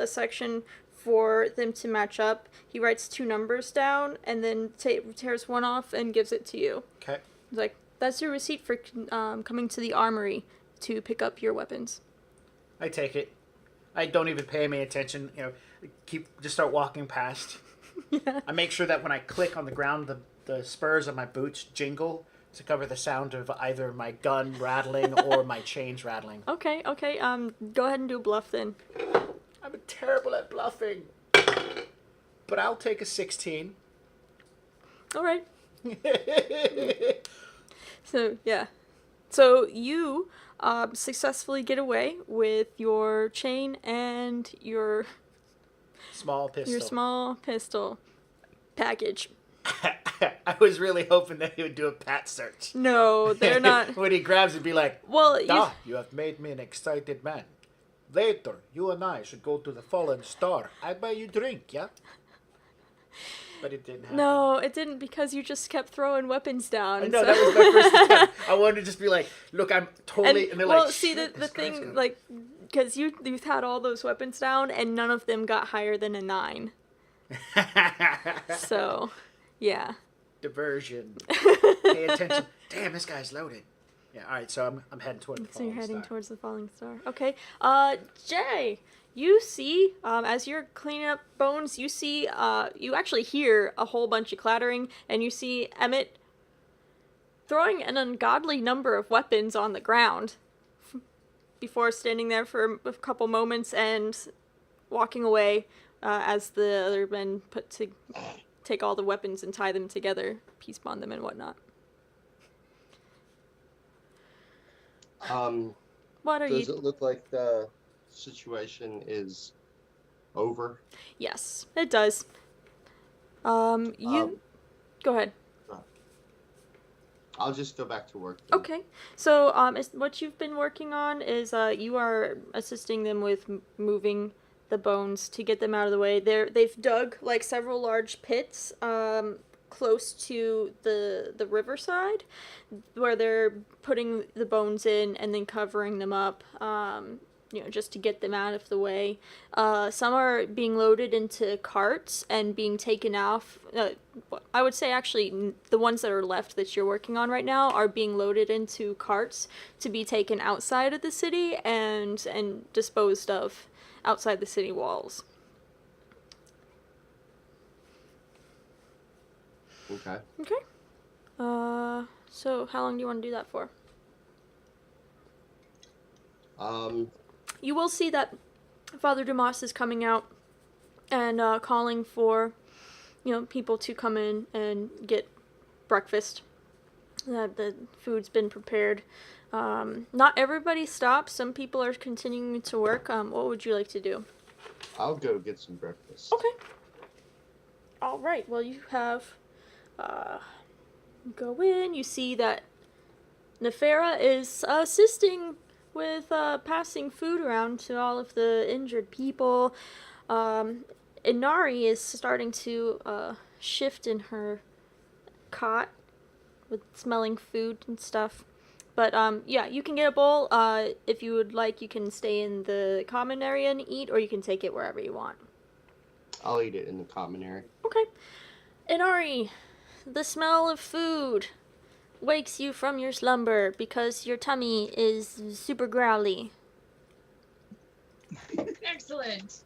section for them to match up. He writes 2 numbers down, and then tears one off and gives it to you. Okay. He's like, "That's your receipt for coming to the armory to pick up your weapons." I take it. I don't even pay any attention. Just start walking past. Yeah. I make sure that when I click on the ground, the spurs of my boots jingle to cover the sound of either my gun rattling or my chains rattling. Okay. Go ahead and do a bluff then. I'm terrible at bluffing. but I'll take a 16. All right. So, yeah. So you successfully get away with your chain and your Small pistol. your small pistol package. I was really hoping that he would do a pat search. No, they're not. When he grabs it, be like, Well, you have made me an excited man. Later, you and I should go to the Fallen Star. I buy you drink, yeah? But it didn't happen. no, it didn't because you just kept throwing weapons down. I know, so- that was my first attempt. I wanted to just be like, look, I'm totally... And they're well, like, see, "Shit, the this guy's thing, gonna-" like, because you've had all those weapons down, and none of them got higher than a 9. So, yeah. Diversion. Pay attention. Damn, this guy's loaded. Yeah, alright, so I'm heading toward the So you're Fallen heading Star. towards the falling star. Okay. Jay, you see, as you're cleaning up bones, you see, you actually hear a whole bunch of clattering, and you see Emmett throwing an ungodly number of weapons on the ground before standing there for a couple moments and walking away as the other men take all the weapons and tie them together, peace bond them and whatnot. What are Does you? it look like the situation is over? Yes, it does. You go ahead. I'll just go back to work. then. Okay. So, what you've been working on is you are assisting them with moving the bones to get them out of the way. They've dug like several large pits close to the riverside, where they're putting the bones in and then covering them up. Just to get them out of the way. Some are being loaded into carts and being taken off. I would say actually the ones that are left that you're working on right now are being loaded into carts to be taken outside of the city and disposed of outside the city walls. Okay. Okay. So how long do you want to do that for? Um, You will see that Father Dumas is coming out and calling for, people to come in and get breakfast. That the food's been prepared. Not everybody stops. Some people are continuing to work. What would you like to do? I'll go get some breakfast. Okay. All right. Well, you have. Go in. You see that Nefera is assisting with passing food around to all of the injured people. Inari is starting to shift in her cot with smelling food and stuff. But yeah, you can get a bowl. If you would like, you can stay in the common area and eat, or you can take it wherever you want. I'll eat it in the common area. Okay. Inari, the smell of food wakes you from your slumber because your tummy is super growly. Excellent.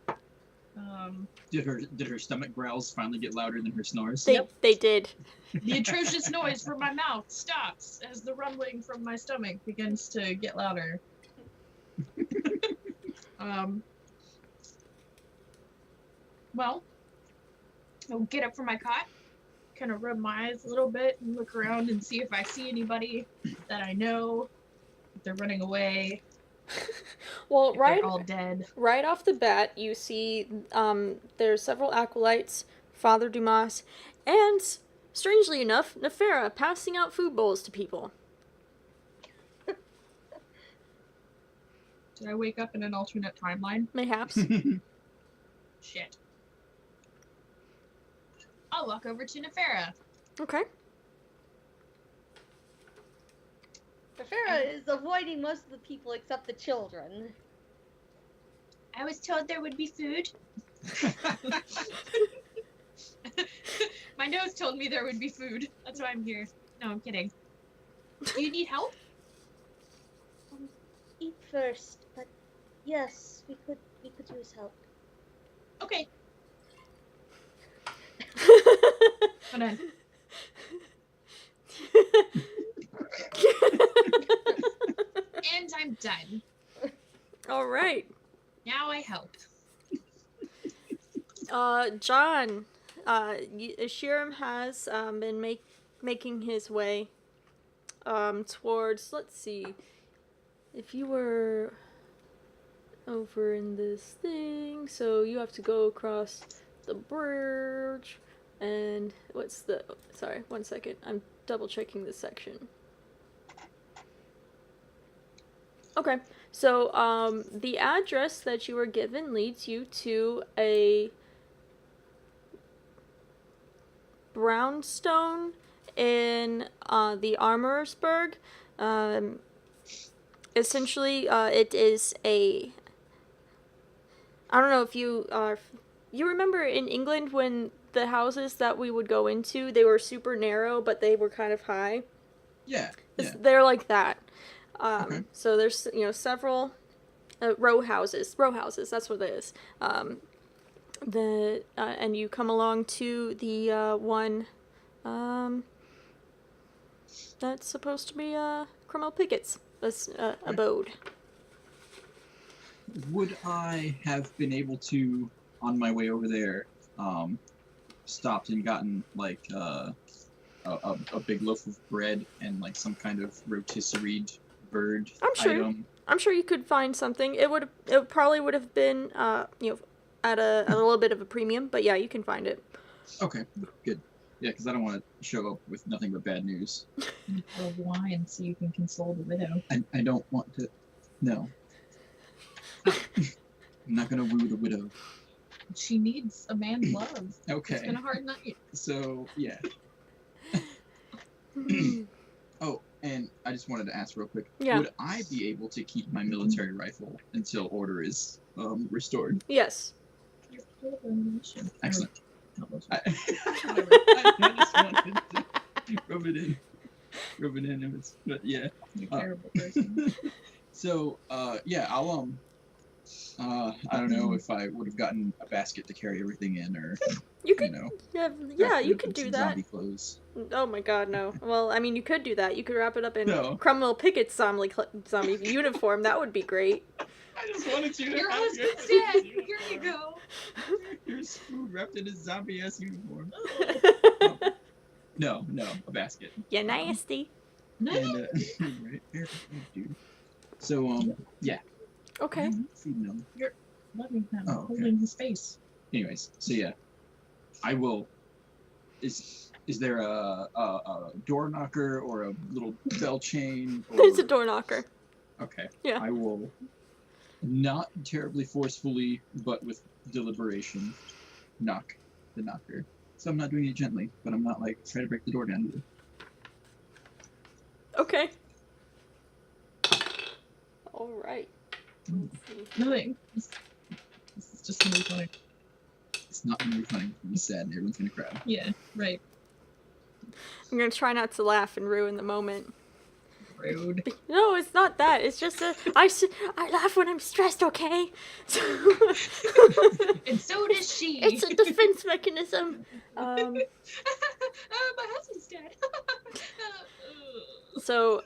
Did her stomach growls finally get louder than her snores? They did. The atrocious noise from my mouth stops as the rumbling from my stomach begins to get louder. Well, I'll get up from my cot, kind of rub my eyes a little bit and look around and see if I see anybody that I know, if they're running away, Well, if right they're all dead. right off the bat, you see there's several acolytes, Father Dumas, and strangely enough, Nefera passing out food bowls to people. Did I wake up in an alternate timeline? Mayhaps. Shit. I'll walk over to Nefera. Okay. Farah is avoiding most of the people except the children. I was told there would be food. My nose told me there would be food. That's why I'm here. No, I'm kidding. Do you need help? Eat first, but yes, we could use help. Okay. Hold on. And I'm done. All right. Now I help. John, Shiram has been making his way towards, let's see, if you were over in this thing, so you have to go across the bridge, and sorry, 1 second, I'm double checking this section. Okay, so the address that you were given leads you to a brownstone in the Armorsburg. Essentially, it is a... I don't know if you you remember in England when the houses that we would go into, they were super narrow, but they were kind of high? Yeah. They're like that. Okay. So there's, several row houses, that's what it is. And you come along to the one that's supposed to be Cromwell Pickett's abode. Would I have been able to, on my way over there, stopped and gotten like a big loaf of bread and like some kind of rotisserie bird item? I'm sure you could find something. It probably would have been at a little bit of a premium, but yeah, you can find it. Okay, good. Yeah, because I don't want to show up with nothing but bad news. Or wine so you can console the widow. I don't want to. No. I'm not gonna woo the widow. She needs a man's love. Okay. It's gonna hard night. So yeah. Oh, and I just wanted to ask real quick. Yeah. Would I be able to keep my military rifle until order is restored? Yes. You're full of ammunition. Excellent. I just wanted to rub it in. But yeah. You're a terrible person. So yeah, I'll I don't know if I would have gotten a basket to carry everything in, or You could, you know, yeah, you could do some that. Zombie clothes. Oh my god, no. Well, I mean, you could do that. You could wrap it up in No. Cromwell Pickett's zombie uniform. That would be great. I just wanted you to Your have husband's dead. Here you go. Here's food wrapped in a zombie ass uniform. No, a basket. You're nasty. And right there, dude. So yeah. Okay. Feeding them. Loving him. Oh, okay. Holding his face. Anyways, so yeah, I will. Is there a door knocker or a little bell chain? Or... There's a door knocker. Okay. Yeah. I will not terribly forcefully, but with deliberation, knock the knocker. So I'm not doing it gently, but I'm not like trying to break the door down either. Okay. All right. Nothing. This is just gonna be funny. It's not gonna be funny. It's gonna be sad, and everyone's gonna cry. Yeah, right. I'm gonna try not to laugh and ruin the moment. Rude. No, it's not that. It's just I laugh when I'm stressed, okay? And so does she. It's a defense mechanism. My husband's dead. So,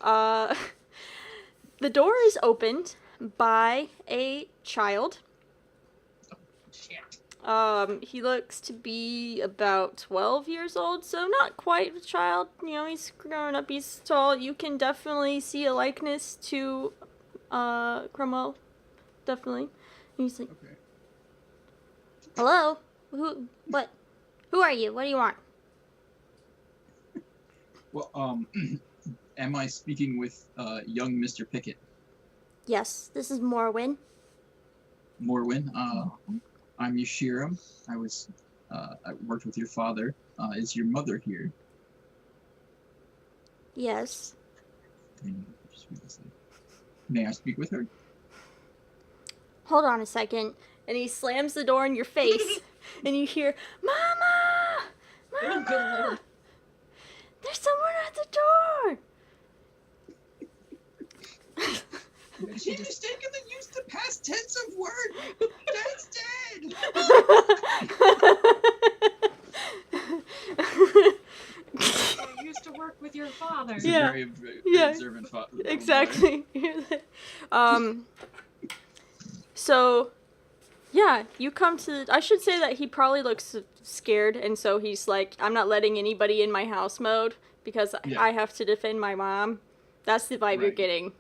the door is opened by a child. Shit. He looks to be about 12 years old, so not quite a child. He's grown up, he's tall. You can definitely see a likeness to, Cromwell. Definitely. And he's like, Okay. hello? Who are you? What do you want? Well, am I speaking with young Mr. Pickett? Yes, this is Morwin. Morwin? I'm Yushiram. I worked with your father. Is your mother here? Yes. May I speak with her? Hold on a second. And he slams the door in your face, and you hear, Mama! Oh, good lord. There's someone at the door! She mistakenly used the past tense of word. Dad's dead. I used to work with your father. He's Yeah. a very Yeah. observant father. Exactly. So, yeah, you come to... I should say that he probably looks scared, and so he's like, I'm not letting anybody in my house mode because Yeah. I have to defend my mom. That's the vibe you're Right. getting.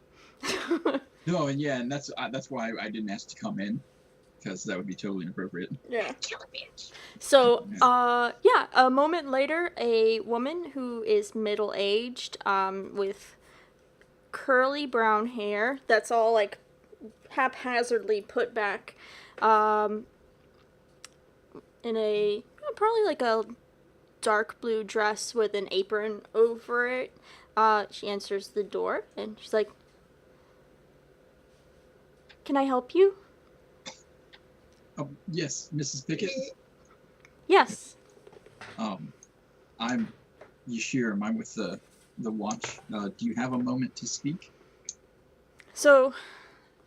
No, and yeah, and that's why I didn't ask to come in, because that would be totally inappropriate. Yeah. Kill a bitch. So, a moment later, a woman who is middle-aged, with curly brown hair that's all, like, haphazardly put back, in a, probably like a dark blue dress with an apron over it. She answers the door, and she's like, "Can I help you?" Oh, yes, Mrs. Pickett. Yes. I'm Yashir. I'm with the watch. Do you have a moment to speak? So,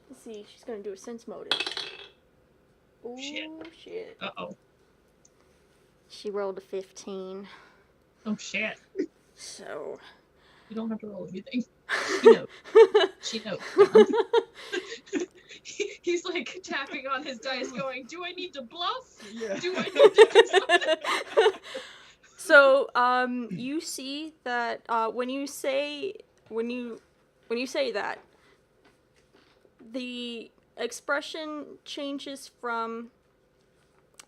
let's see. She's gonna do a sense motive. Oh, Shit. shit. Uh-oh. She rolled a 15. Oh, shit. So. You don't have to roll anything. She knows. She knows. He's like tapping on his dice going, do I need to bluff? Yeah. Do I need to do something? So, you see that when you say that, the expression changes from,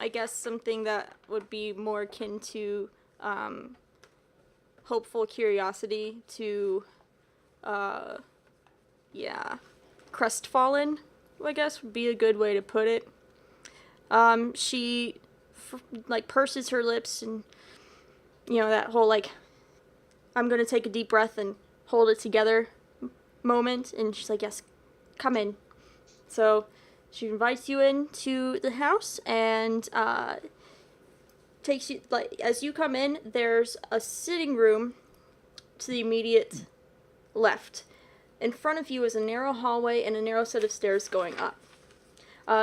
I guess, something that would be more akin to hopeful curiosity to, crestfallen, I guess would be a good way to put it. She purses her lips and, that whole, like, I'm gonna take a deep breath and hold it together moment, and she's like, yes, come in. So she invites you into the house and takes you, like, as you come in, there's a sitting room to the immediate left. In front of you is a narrow hallway and a narrow set of stairs going up.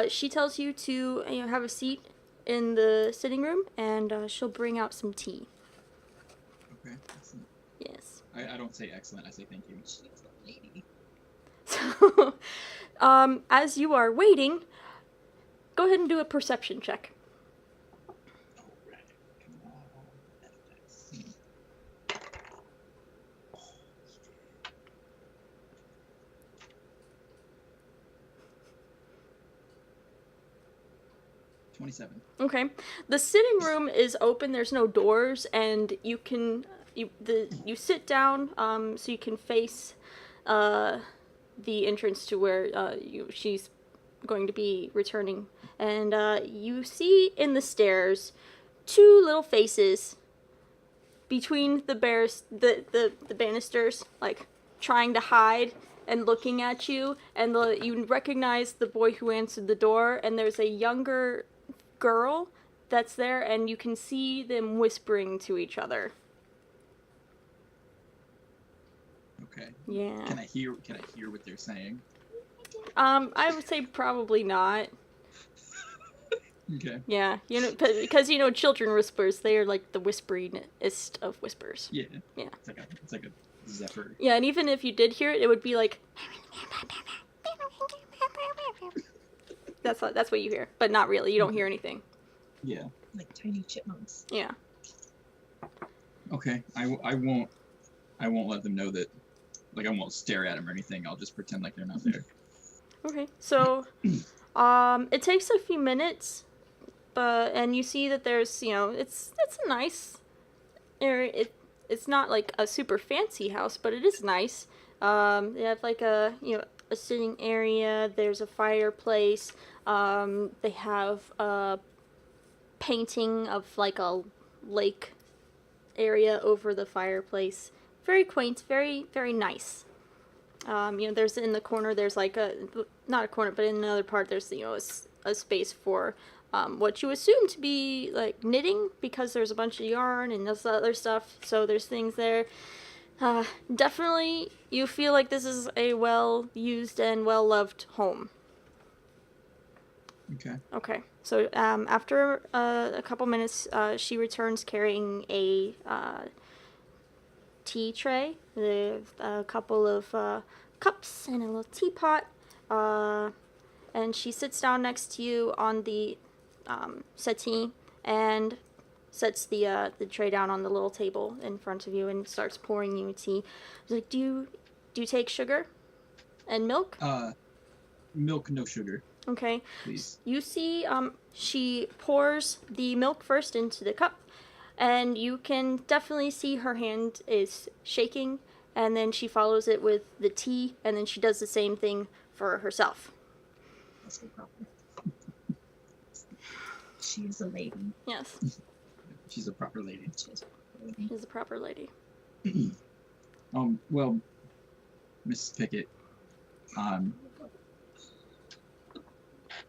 She tells you to have a seat in the sitting room, and she'll bring out some tea. Okay, excellent. Yes. I don't say excellent. I say thank you. She's a lady. So, as you are waiting, go ahead and do a perception check. Alright, come on. Let's see. 27. Okay. The sitting room is open. There's no doors, and you sit down so you can face the entrance to where she's going to be returning. And you see in the stairs two little faces between the banisters, like trying to hide and looking at you. And you recognize the boy who answered the door, and there's a younger girl that's there, and you can see them whispering to each other. Okay. Yeah. Can I hear what they're saying? I would say probably not. Okay. Yeah, because children whispers, they are like the whisperingest of whispers. Yeah. Yeah. It's like a zephyr. Yeah, and even if you did hear it, it would be like that's what you hear, but not really. You don't hear anything. Yeah. Like tiny chipmunks. Yeah. Okay. I won't let them know that. Like, I won't stare at them or anything. I'll just pretend like they're not there. Okay. So, it takes a few minutes, and you see that there's it's a nice area. It's not like a super fancy house, but it is nice. They have like a sitting area. There's a fireplace. They have a painting of like a lake area over the fireplace. Very quaint, very, very nice. There's in the corner, there's like not a corner, but in another part, there's, a space for what you assume to be like knitting, because there's a bunch of yarn and this other stuff. So there's things there. Definitely, you feel like this is a well-used and well-loved home. Okay. Okay. So after a couple minutes, she returns carrying a tea tray with a couple of cups and a little teapot. And she sits down next to you on the settee, and sets the tray down on the little table in front of you and starts pouring you tea. He's like, do you take sugar and milk? Milk, no sugar, Okay. please. You see, she pours the milk first into the cup, and you can definitely see her hand is shaking, and then she follows it with the tea, and then she does the same thing for herself. That's the problem. She is a lady. Yes, She's a proper lady. She's a lady. she's a proper lady. Well, Mrs. Pickett,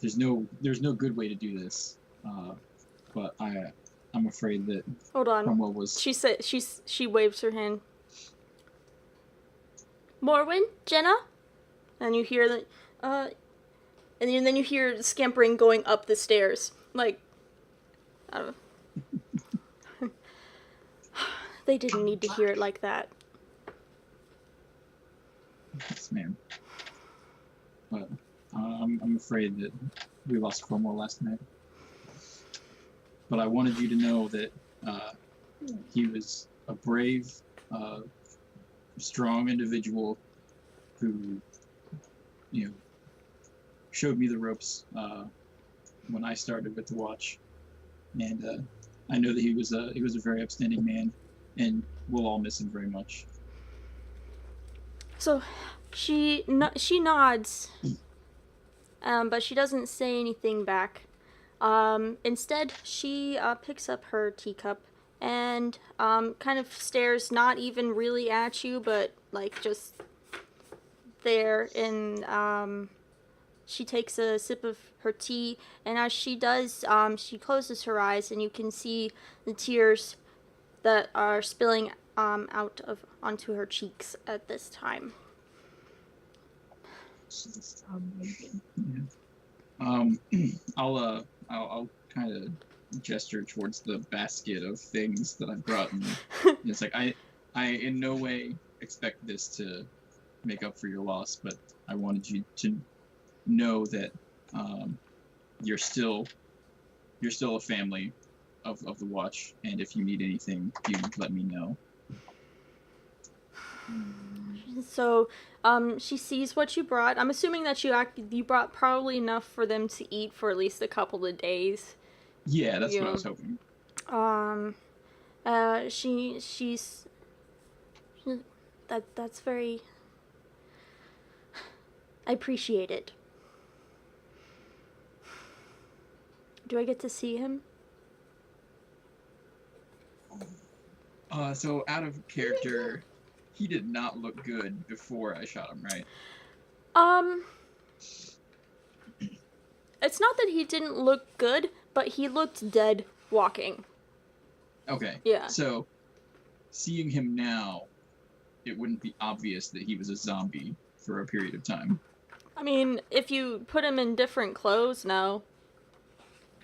there's no good way to do this, but I'm afraid that Hold on. Cromwell was. She waves her hand. Morwen, Jenna, and you hear the, and then you hear scampering going up the stairs. Like, I don't know. They didn't need to hear it like that. Yes, ma'am. But I'm afraid that we lost Cromwell last night. But I wanted you to know that he was a brave, strong individual who, showed me the ropes when I started with the watch, and I know that he was a very upstanding man, and we'll all miss him very much. So, she nods, but she doesn't say anything back. Instead, she picks up her teacup and kind of stares, not even really at you, but like just there. And she takes a sip of her tea, and as she does, she closes her eyes, and you can see the tears that are spilling onto her cheeks at this time. She's a lady. Yeah. I'll kind of gesture towards the basket of things that I brought, and it's like I in no way expect this to make up for your loss, but I wanted you to know that you're still a family of the watch, and if you need anything, you let me know. So, she sees what you brought. I'm assuming that you brought probably enough for them to eat for at least a couple of days. Yeah, that's what I was hoping. That's very. I appreciate it. Do I get to see him? So out of character, he did not look good before I shot him, right? It's not that he didn't look good, but he looked dead walking. Okay. Yeah. So, seeing him now, it wouldn't be obvious that he was a zombie for a period of time. I mean, if you put him in different clothes, no.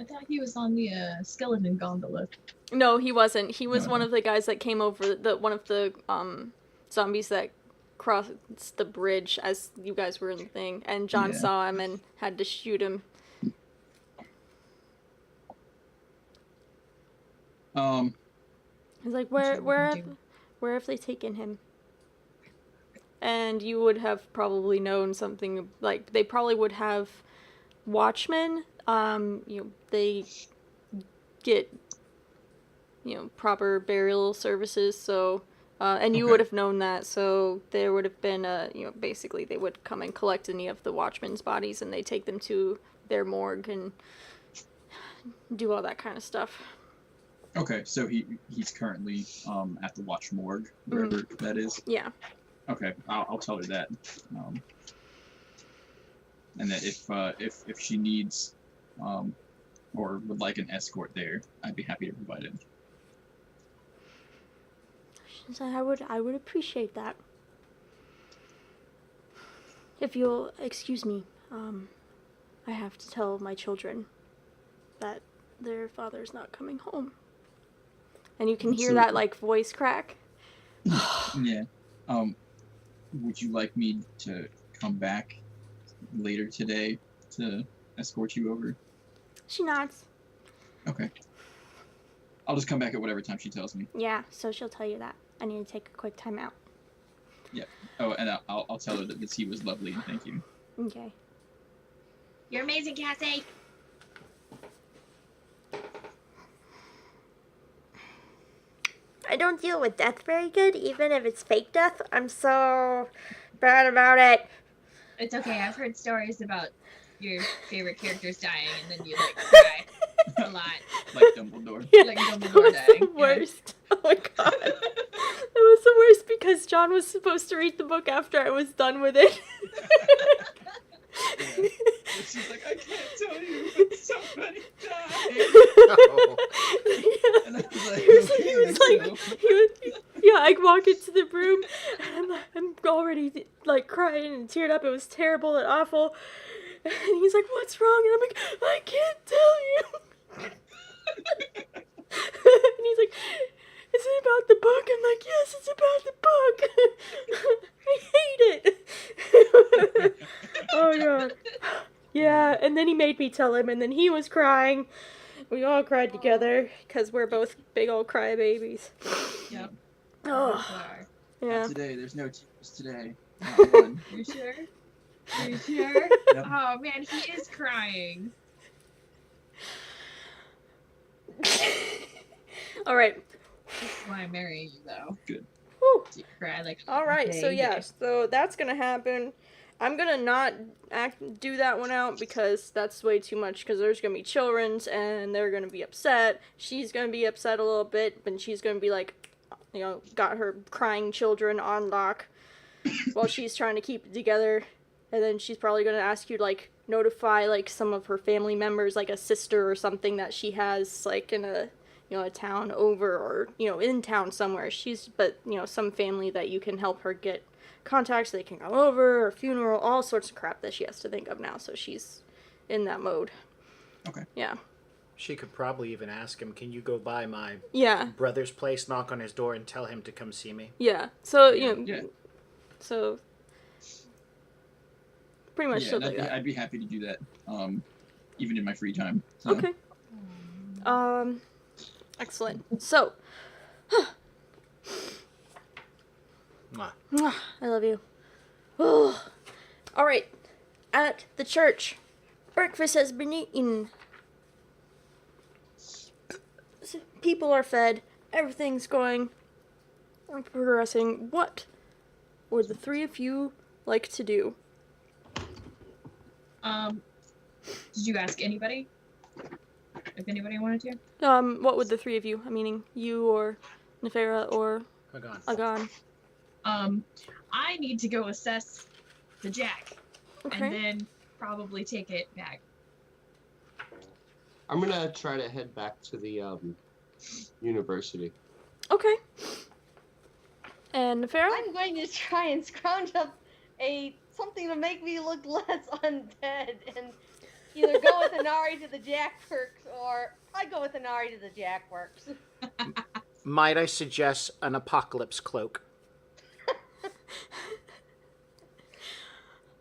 I thought he was on the skeleton gondola. No, he wasn't. He was No. one of the guys that came over, one of the zombies that crossed the bridge as you guys were in the thing, and John Yeah. saw him and had to shoot him. He's like, where have they taken him? And you would have probably known something, like, they probably would have watchmen. They get, proper burial services, so, and you Okay. would have known that, so there would have been basically they would come and collect any of the watchmen's bodies, and they take them to their morgue and do all that kind of stuff. Okay, so he's currently at the watch morgue, wherever that is. Yeah. Okay, I'll tell her that. And that if she needs or would like an escort there, I'd be happy to provide it. She said, I would appreciate that. If you'll excuse me, I have to tell my children that their father's not coming home. And you can hear that, Absolutely. like, voice crack. Yeah. Would you like me to come back later today to escort you over? She nods. Okay. I'll just come back at whatever time she tells me. Yeah, so she'll tell you that. I need to take a quick time out. Oh, and I'll tell her that the tea was lovely and thank you. Okay. You're amazing, Cassie. I don't deal with death very good, even if it's fake death. I'm so bad about it. It's okay. I've heard stories about your favorite characters dying, and then you like cry a lot. Like Dumbledore. Yeah, Like that Dumbledore was dying, the yeah. worst. Oh my god. That was the worst because John was supposed to read the book after I was done with it. Yeah. And she's like, I can't tell you, but somebody died. Oh. Yeah. And I was like, Yeah, I walk into the room and I'm already like crying and teared up. It was terrible and awful. And he's like, "What's wrong?" And I'm like, "I can't tell you." And he's like, "Is it about the book?" I'm like, "Yes, it's about the book." I hate it. Oh god. Yeah, and then he made me tell him, and then he was crying. We all cried together because we're both big old crybabies. Yep. Oh, yeah. Not today. There's no tears today. Not one. You sure? You sure? Yep. Oh man, he is crying. All right. That's why I'm marrying you, though. Good. Whew. So you cry like. All right. So day. yeah. So that's gonna happen. I'm gonna not do that one out because that's way too much. Because there's gonna be children's and they're gonna be upset. She's gonna be upset a little bit, but she's gonna be like, you know, got her crying children on lock while she's trying to keep it together. And then she's probably gonna ask you to like notify like some of her family members, like a sister or something that she has like in a, you know, a town over or, you know, in town somewhere. But you know, some family that you can help her get contacts so they can come over, or funeral, all sorts of crap that she has to think of now. So she's in that mode. Okay. Yeah. She could probably even ask him, "Can you go by my Yeah. brother's place, knock on his door, and tell him to come see me?" Yeah. So, you know, Yeah. so pretty much Yeah, stuff and like that. I'd be happy to do that. Even in my free time. So. Okay. Excellent. So, Mwah. I love you. Oh. All right. At the church, breakfast has been eaten. People are fed. Everything's going. We're progressing. What would the three of you like to do? Did you ask anybody? If anybody wanted to? What would the three of you, meaning you or Nefera or Hagan. Agan? I need to go assess the jack. Okay. And then probably take it back. I'm gonna try to head back to the university. Okay. And Nefera? I'm going to try and scrounge up something to make me look less undead and either go with Inari to the Jackworks or I go with Inari to the Jackworks. Might I suggest an apocalypse cloak?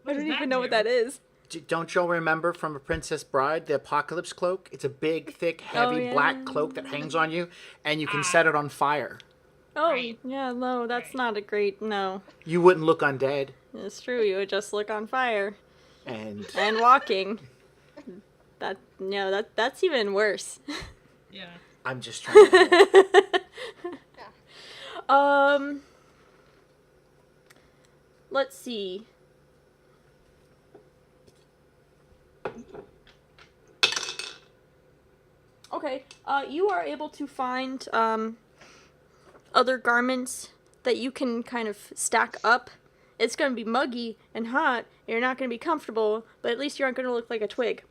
I does don't that even know what do? that is. Don't y'all remember from A Princess Bride, the apocalypse cloak? It's a big, thick, heavy yeah. black cloak that hangs on you, and you can set it on fire. Oh, Right. yeah, no, that's Right. not a great, no. You wouldn't look undead. It's true, you would just look on fire. And And walking. That's even worse. Yeah. I'm just trying to help. Let's see. Okay, you are able to find, other garments that you can kind of stack up. It's gonna be muggy and hot, and you're not gonna be comfortable, but at least you aren't gonna look like a twig.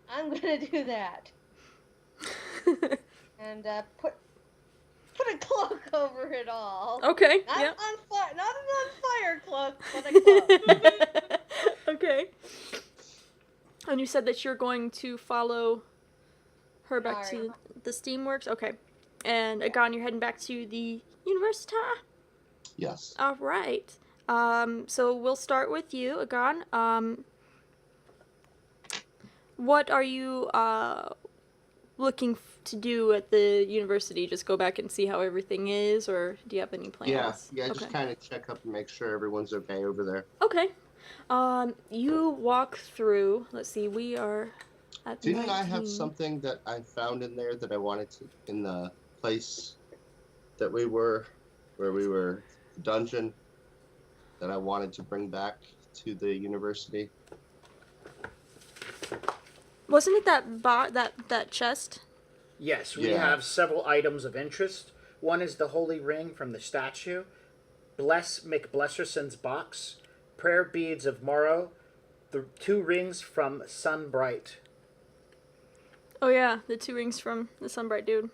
I'm gonna do that and put a cloak over it all. Okay, Not yep. on fire, not an on fire cloak, but a cloak. Okay. And you said that you're going to follow her back Sorry. to the Steamworks? Okay. And Agan, you're heading back to the University? Yes. All right. So we'll start with you, Agan. What are you looking to do at the university? Just go back and see how everything is, or do you have any plans? Yeah, just kind of check up and make sure everyone's okay over there. Okay. You walk through. Let's see. We are at. Didn't I 19. have something that I found in there that I wanted to, in the place that we were, where we were, dungeon, that I wanted to bring back to the university? Wasn't it that chest? Yes, we Yeah. have several items of interest. One is the holy ring from the statue, Bless McBlesserson's box, prayer beads of Morrow, the 2 rings from Sunbright. Oh yeah, the 2 rings from the Sunbright dude.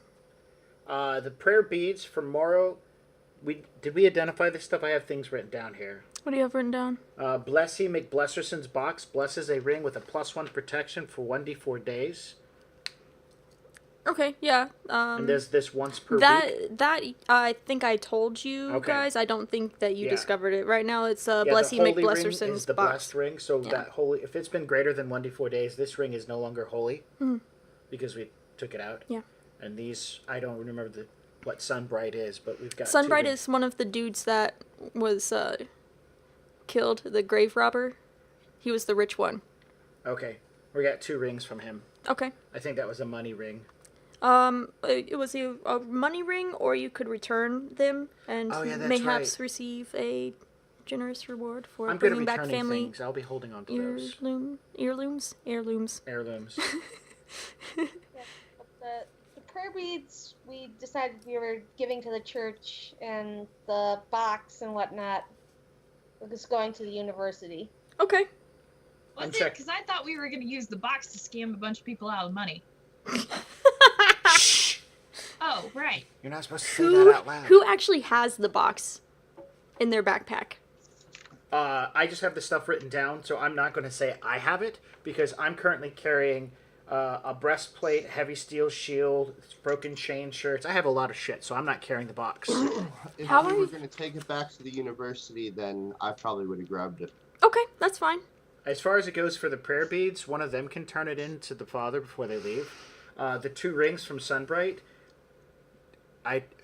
The prayer beads from Morrow. Did we identify this stuff? I have things written down here. What do you have written down? Blessy McBlesserson's box blesses a ring with a +1 protection for 1d4 days. Okay, yeah. And there's this once per week. That I think I told you Okay. guys. I don't think that you Yeah. discovered it. Right now it's Yeah, Blessy the holy ring McBlesserson's is the box. blessed ring. So Yeah. that holy, if it's been greater than 1d4 days, this ring is no longer holy because we took it out. Yeah. And these, I don't remember what Sunbright is, but we've got Sunbright 2 is one of the dudes that was killed, the grave robber. He was the rich one. Okay, we got 2 rings from him. Okay. I think that was a money ring. It was a money ring, or you could return them and Oh, yeah, that's mayhaps right. receive a generous reward for I'm good at bringing back returning family things. I'll be holding on to those heirlooms. heirlooms. But the prayer beads we decided we were giving to the church, and the box and whatnot was going to the university. Okay. I'm Was it? check- Because I thought we were going to use the box to scam a bunch of people out of money. Oh, right. You're not supposed to say that out loud. Who actually has the box in their backpack? I just have the stuff written down, so I'm not going to say I have it because I'm currently carrying a breastplate, heavy steel shield, broken chain shirts. I have a lot of shit, so I'm not carrying the box. If How we are were you- going to take it back to the university, then I probably would have grabbed it. Okay, that's fine. As far as it goes for the prayer beads, one of them can turn it in to the father before they leave. The 2 rings from Sunbright,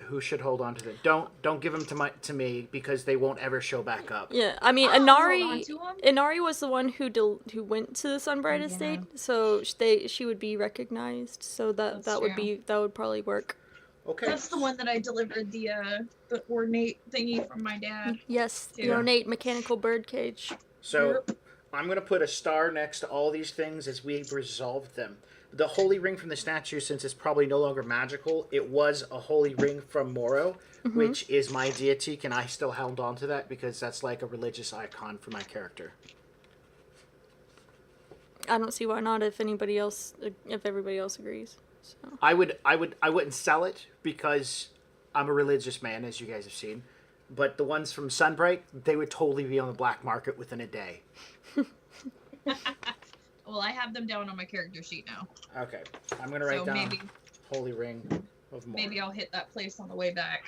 who should hold on to them? Don't give them to me because they won't ever show back up. Yeah, I mean, I'll hold Inari on to 'em. Inari was the one who went to the Sunbright Yeah. estate, so she would be recognized. So that That's would true. that would probably work. Okay. That's the one that I delivered the ornate thingy from my dad. Yes, the Yeah. ornate mechanical bird cage. So I'm going to put a star next to all these things as we've resolved them. The holy ring from the statue, since it's probably no longer magical, it was a holy ring from Morrow, which is my deity, and I still held on to that because that's like a religious icon for my character. I don't see why not if everybody else agrees. So. I wouldn't sell it because I'm a religious man, as you guys have seen. But the ones from Sunbright, they would totally be on the black market within a day. Well, I have them down on my character sheet now. Okay, I'm gonna write So down maybe holy ring of Morrow. maybe I'll hit that place on the way back.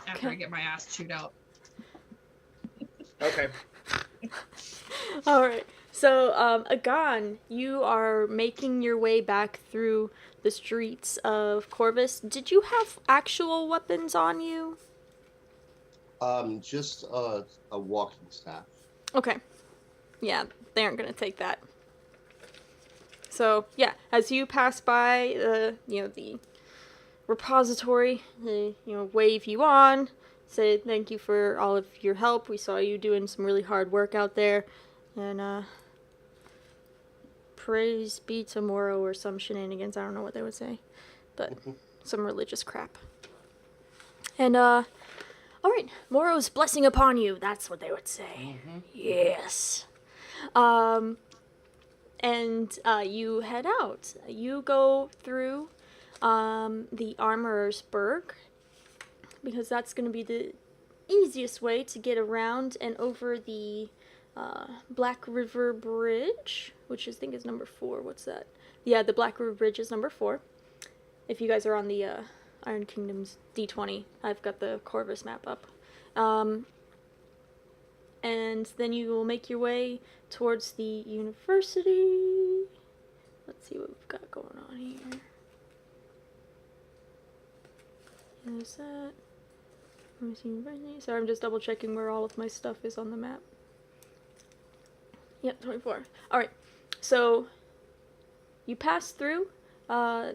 After I Okay. get my ass chewed out. Okay. All right. So, Agan, you are making your way back through the streets of Corvis. Did you have actual weapons on you? Just a walking staff. Okay. Yeah, they aren't gonna take that. So yeah, as you pass by the repository, they wave you on, say thank you for all of your help. We saw you doing some really hard work out there, and praise be to Morrow or some shenanigans. I don't know what they would say, but some religious crap. And all right, Morrow's blessing upon you. That's what they would say. Yes. And you head out. You go through the Armorer's Burg, because that's going to be the easiest way to get around and over the Black River Bridge, which I think is number 4. What's that? Yeah, the Black River Bridge is number 4. If you guys are on the Iron Kingdom's D20, I've got the Corvis map up. And then you will make your way towards the university. Let's see what we've got going on here. There's that. Sorry, I'm just double checking where all of my stuff is on the map. Yep, 24. Alright, so you pass through. There's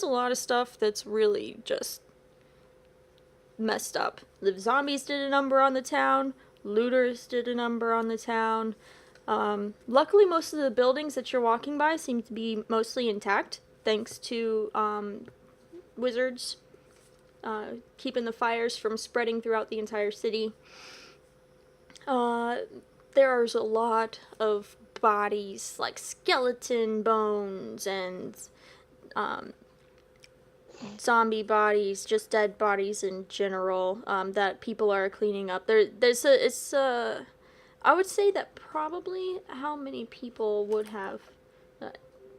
a lot of stuff that's really just messed up. The zombies did a number on the town. Looters did a number on the town. Luckily, most of the buildings that you're walking by seem to be mostly intact, thanks to wizards keeping the fires from spreading throughout the entire city. There's a lot of bodies, like skeleton bones and zombie bodies, just dead bodies in general, that people are cleaning up. I would say that probably how many people would have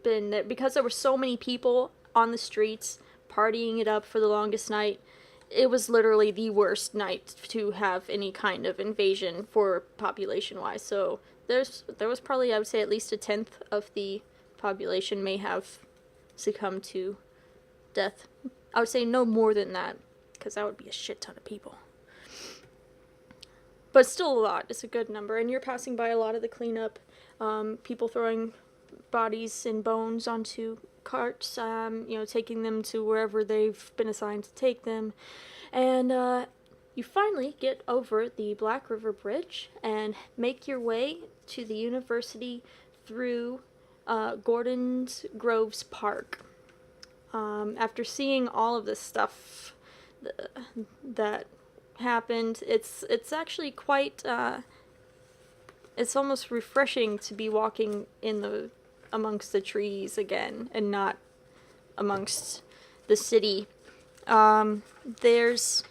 been there, because there were so many people on the streets partying it up for the longest night. It was literally the worst night to have any kind of invasion for population-wise. So there was probably, I would say, at least a tenth of the population may have succumbed to death. I would say no more than that, because that would be a shit ton of people. But still a lot. It's a good number. And you're passing by a lot of the cleanup, people throwing bodies and bones onto carts, taking them to wherever they've been assigned to take them. And you finally get over the Black River Bridge and make your way to the university through Gordon's Groves Park. After seeing all of this stuff that happened, it's actually quite it's almost refreshing to be walking amongst the trees again and not amongst the city. There's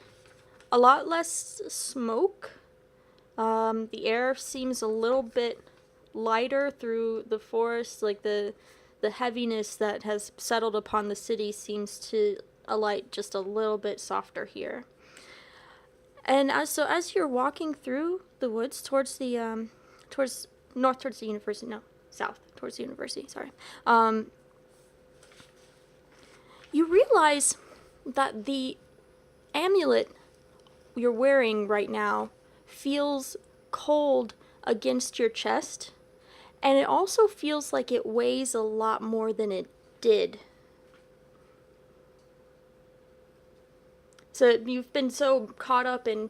a lot less smoke. The air seems a little bit lighter through the forest, like the heaviness that has settled upon the city seems to alight just a little bit softer here. And as you're walking through the woods towards the south towards the university, you realize that the amulet you're wearing right now feels cold against your chest, and it also feels like it weighs a lot more than it did. So you've been so caught up in,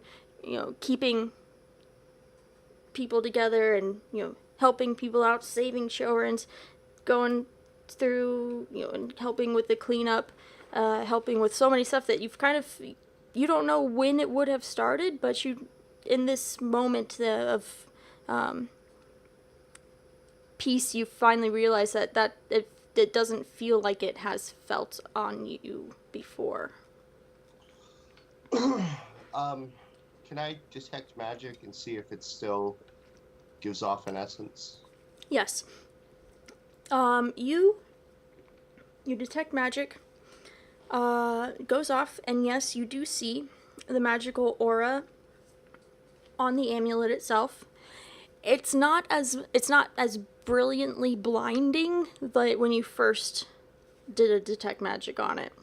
keeping people together and, helping people out, saving children, going through, and helping with the cleanup, helping with so many stuff that you don't know when it would have started, but in this moment of peace, you finally realize that it doesn't feel like it has felt on you before. Can I detect magic and see if it still gives off an essence? Yes. You detect magic. Goes off, and yes, you do see the magical aura on the amulet itself. It's not as brilliantly blinding like when you first did a detect magic on it.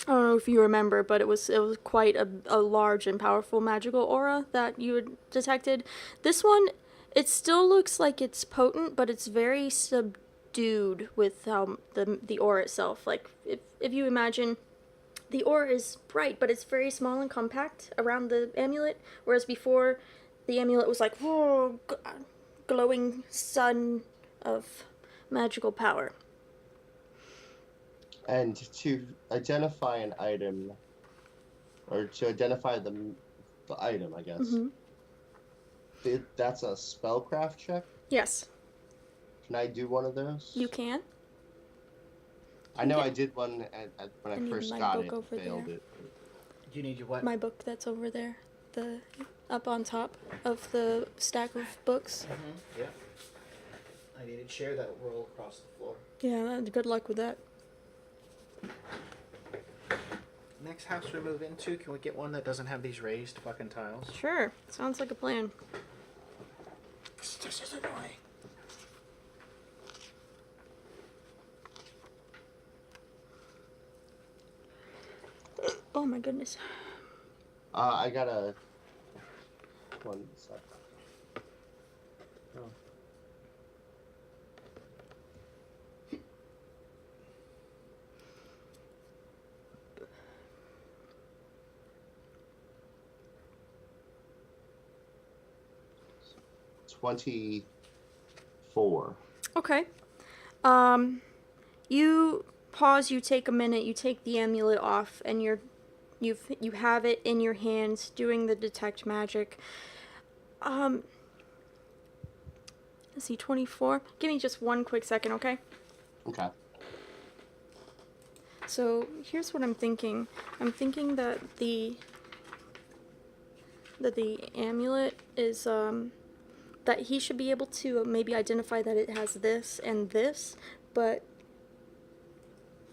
I don't know if you remember, but it was quite a large and powerful magical aura that you had detected. This one, it still looks like it's potent, but it's very subdued with the aura itself. Like, if you imagine, the aura is bright, but it's very small and compact around the amulet, whereas before, the amulet was like, whoa, glowing sun of magical power. And to identify an item, or to identify the item, I guess, Mm-hmm. That's a spellcraft check? Yes. Can I do one of those? You can. I know I did one when I need first my got book it, over failed there. it. You need your what? My book that's over there. Up on top of the stack of books. Mm-hmm. Yeah. I need to share that roll across the floor. Yeah, good luck with that. Next house we move into, can we get one that doesn't have these raised fucking tiles? Sure. Sounds like a plan. This is annoying. Oh my goodness. I got a 1 second. Oh. $24. Okay. You pause, you take a minute, you take the amulet off, and you have it in your hands doing the detect magic. Let's see, 24. Give me just one quick second, okay? Okay. So here's what I'm thinking. I'm thinking that the amulet is that he should be able to maybe identify that it has this and this, but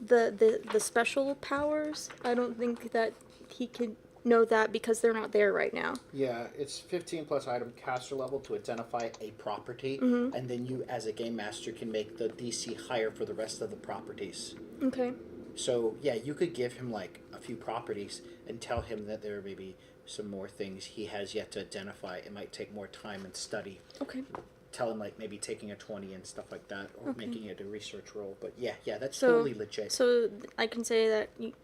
the special powers, I don't think that he could know that because they're not there right now. Yeah, it's 15 plus item caster level to identify a property, Mhm. and then you, as a game master, can make the DC higher for the rest of the properties. Okay. So, yeah, you could give him, like, a few properties and tell him that there may be some more things he has yet to identify. It might take more time and study. Okay. Tell him, like, maybe taking a 20 and stuff like that, or Okay. making it a research roll. But, yeah, that's So- totally legit. So I can say that you,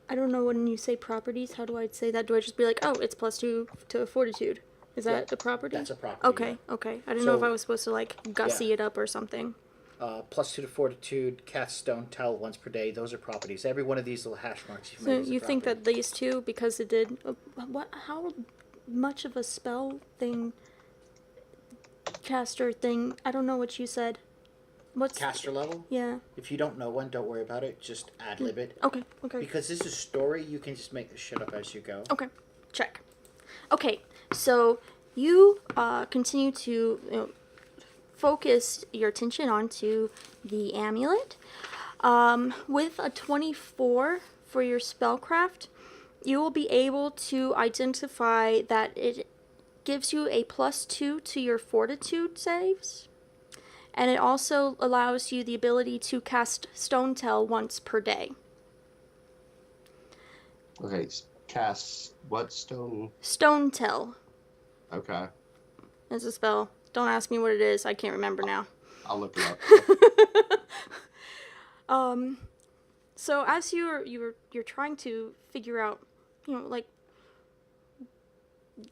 I don't know when you say properties. How do I say that? Do I just be like, oh, it's +2 to fortitude? Is that Yeah, the property? That's a property. Okay. Okay. I didn't know if So- I was supposed to like gussy it up or something. +2 to fortitude, cast stone tell once per day. Those are properties. Every one of these little hash marks you've So made is a you think property. that these two, because it did, what? How much of a spell thing? Caster thing. I don't know what you said. What's Caster level? Yeah. If you don't know one, don't worry about it. Just ad-lib it. Okay. Okay. Because this is story, you can just make this shit up as you go. Okay, check. Okay, so you continue to focus your attention onto the amulet. With a 24 for your spellcraft, you will be able to identify that it gives you a +2 to your fortitude saves. And it also allows you the ability to cast Stone Tell once per day. Okay, cast what stone? Stone Tell Okay, is a spell. Don't ask me what it is. I can't remember now. I'll look it up. So as you're trying to figure out, like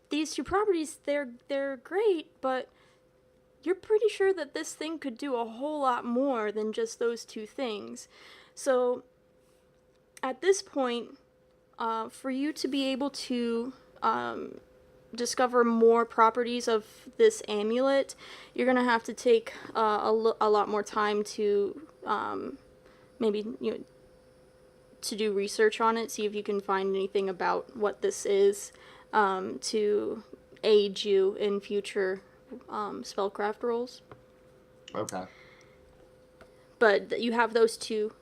these two properties, they're great, but you're pretty sure that this thing could do a whole lot more than just those two things. So at this point, for you to be able to discover more properties of this amulet, you're gonna have to take a lot more time to maybe to do research on it, see if you can find anything about what this is, to aid you in future spellcraft rolls. Okay. But you have those two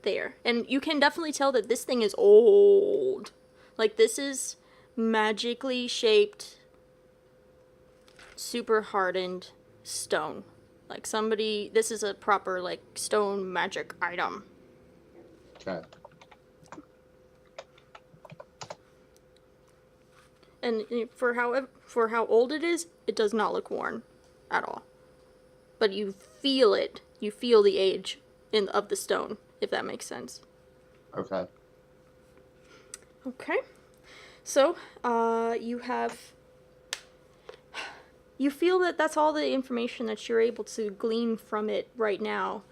there, and you can definitely tell that this thing is old. Like, this is magically shaped, super hardened stone. Like, this is a proper, like, stone magic item. Okay. And for how old it is, it does not look worn at all. But you feel it. You feel the age of the stone, if that makes sense. Okay. Okay. So, you feel that that's all the information that you're able to glean from it right now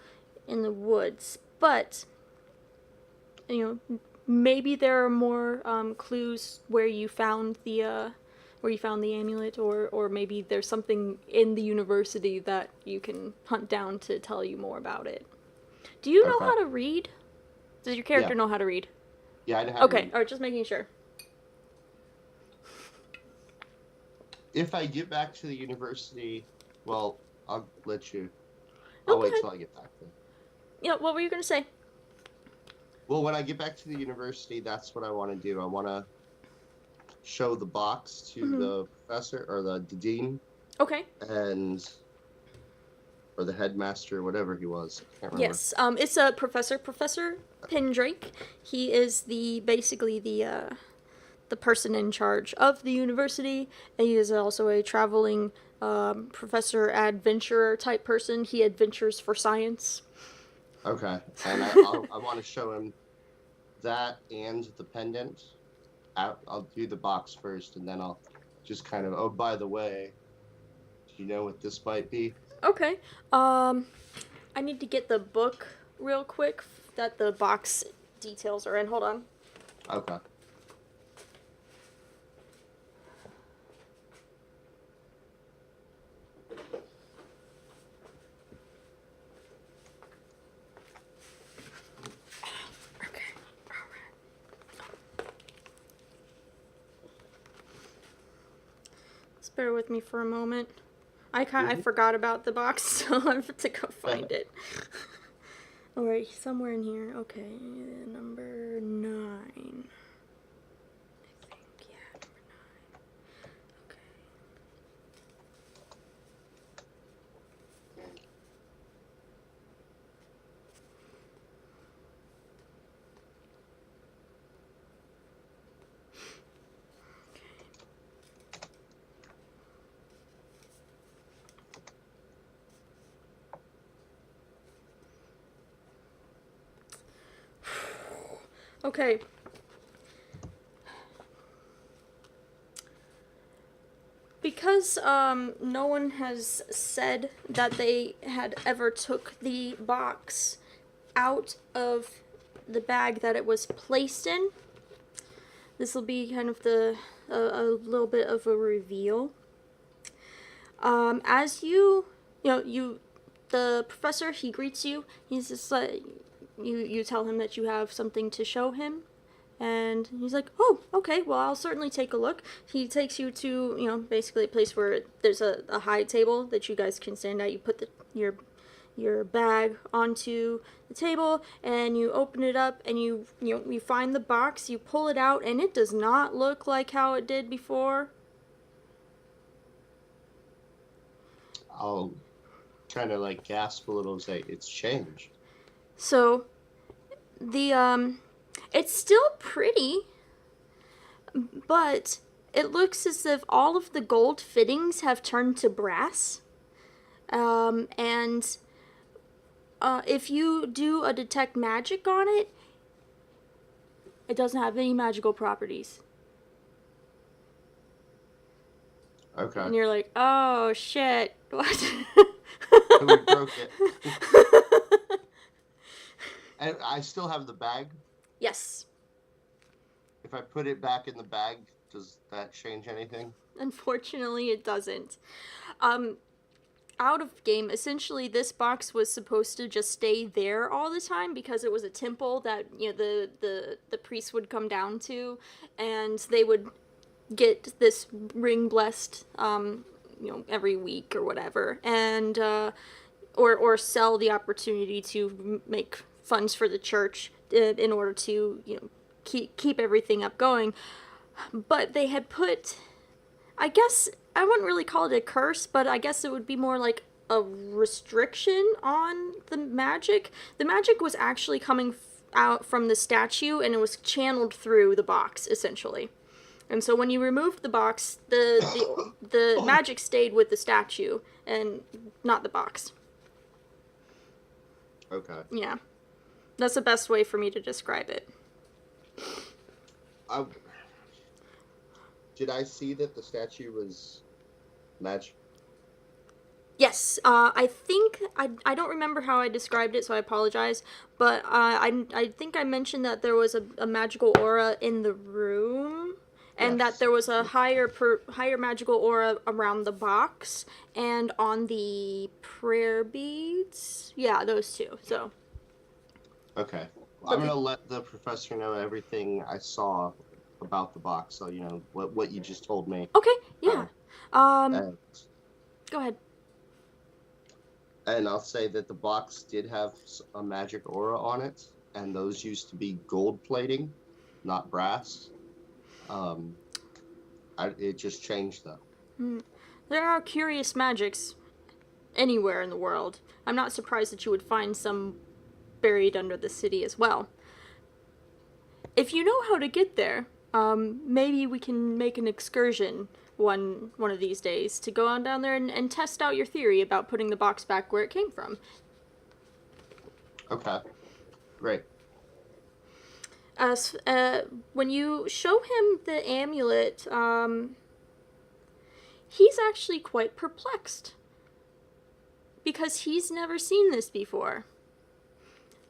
in the woods. But, maybe there are more clues where you found the amulet, or maybe there's something in the university that you can hunt down to tell you more about it. Do you know Okay. how to read? Does your character Yeah. know how to read? Yeah, I have. Okay, alright, just making sure. If I get back to the university, well, I'll let you. I'll wait Okay. till I get back there. Yeah, what were you gonna say? Well, when I get back to the university, that's what I want to do. I want to show the box to Mhm. the professor or the dean, Okay. and or the headmaster, whatever he was. I can't remember. Yes, it's a Professor Pendrake. He is basically the person in charge of the university, and he is also a traveling professor adventurer type person. He adventures for science. Okay, and I want to show him that and the pendant. I'll do the box first, and then I'll just kind of, oh, by the way, do you know what this might be? Okay. I need to get the book real quick that the box details are in. Hold on. Okay. Just bear with me for a moment. I forgot about the box, so I have to go find it. Alright, somewhere in here. Okay, number 9. I think, yeah, number 9. Okay. Okay. Because no one has said that they had ever took the box out of the bag that it was placed in, this will be kind of a little bit of a reveal. As the professor, he greets you. He's just like, you tell him that you have something to show him, and he's like, oh, okay, well, I'll certainly take a look. He takes you to, basically a place where there's a high table that you guys can stand at. You put your bag onto the table, and you open it up, and you find the box, you pull it out, and it does not look like how it did before. I'll kind of like gasp a little and say, it's changed. So, it's still pretty, but it looks as if all of the gold fittings have turned to brass. And if you do a detect magic on it, it doesn't have any magical properties. Okay. And you're like, oh, shit. What? We broke it. And I still have the bag. Yes. If I put it back in the bag, does that change anything? Unfortunately, it doesn't. Out of game, essentially, this box was supposed to just stay there all the time because it was a temple that the priests would come down to, and they would get this ring blessed every week or whatever, and or sell the opportunity to make funds for the church in order to keep everything up going. But they had put, I guess I wouldn't really call it a curse, but I guess it would be more like a restriction on the magic. The magic was actually coming out from the statue, and it was channeled through the box essentially. And so when you removed the box, the magic stayed with the statue and not the box. Okay. Yeah. That's the best way for me to describe it. Did I see that the statue was magic? Yes, I think, I don't remember how I described it, so I apologize, but I think I mentioned that there was a magical aura in the room, and Yes. that there was a higher magical aura around the box, and on the prayer beads. Yeah, those two, so. Okay. I'm going to let the professor know everything I saw about the box, so, what you just told me. Okay, yeah. And, Go ahead. and I'll say that the box did have a magic aura on it, and those used to be gold plating, not brass. It just changed, though. There are curious magics. anywhere in the world. I'm not surprised that you would find some buried under the city as well. If you know how to get there, maybe we can make an excursion one of these days to go on down there and test out your theory about putting the box back where it came from. Okay. Great. When you show him the amulet, he's actually quite perplexed. Because he's never seen this before.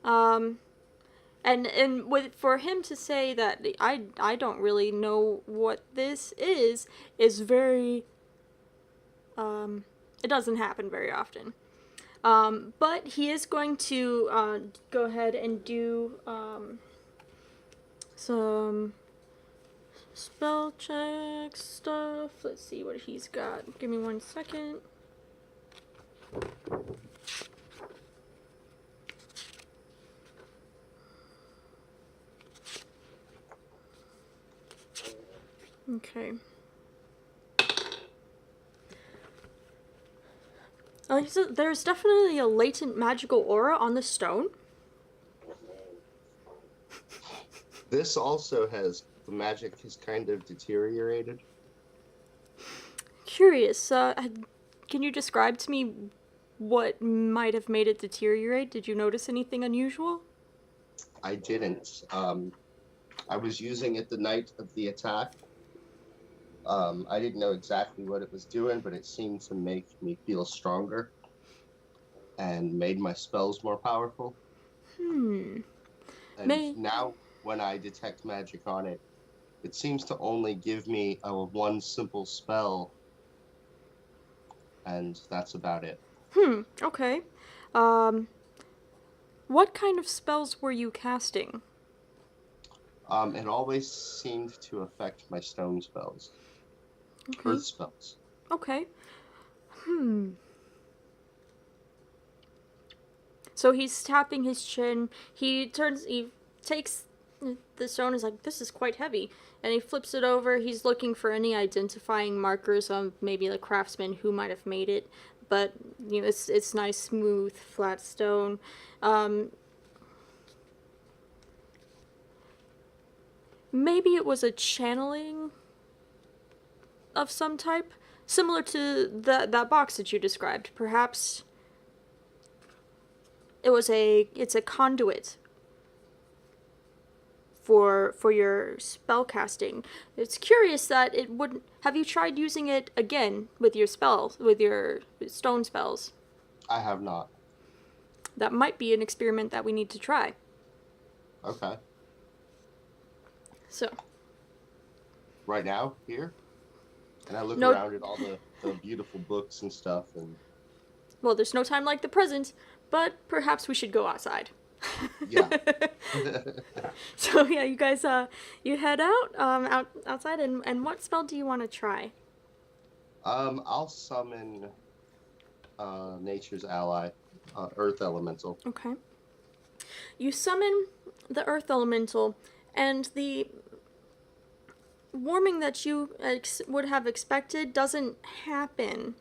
And for him to say that I don't really know what this is very, it doesn't happen very often. But he is going to go ahead and do some spell check stuff. Let's see what he's got. Give me 1 second. Okay. So there's definitely a latent magical aura on the stone. This also has, the magic has kind of deteriorated. Curious, can you describe to me what might have made it deteriorate? Did you notice anything unusual? I didn't. I was using it the night of the attack. I didn't know exactly what it was doing, but it seemed to make me feel stronger and made my spells more powerful. And now when I detect magic on it, it seems to only give me one simple spell, and that's about it. Okay. What kind of spells were you casting? It always seemed to affect my stone spells. Okay. Earth spells. Okay. So he's tapping his chin. He takes the stone, is like, this is quite heavy. And he flips it over. He's looking for any identifying markers of maybe the craftsman who might have made it. But, you know, it's nice, smooth, flat stone. Maybe it was a channeling of some type, similar to that box that you described. Perhaps it's a conduit for your spell casting. It's curious that it wouldn't. Have you tried using it again with your spells, with your stone spells? I have not. That might be an experiment that we need to try. Okay. So. Right now, here? And I look No. around at all the beautiful books and stuff, and Well, there's no time like the present, but perhaps we should go outside. yeah. So yeah, you guys you head outside, and what spell do you want to try? I'll summon nature's ally, earth elemental. Okay. You summon the earth elemental, and the warming that you would have expected doesn't happen.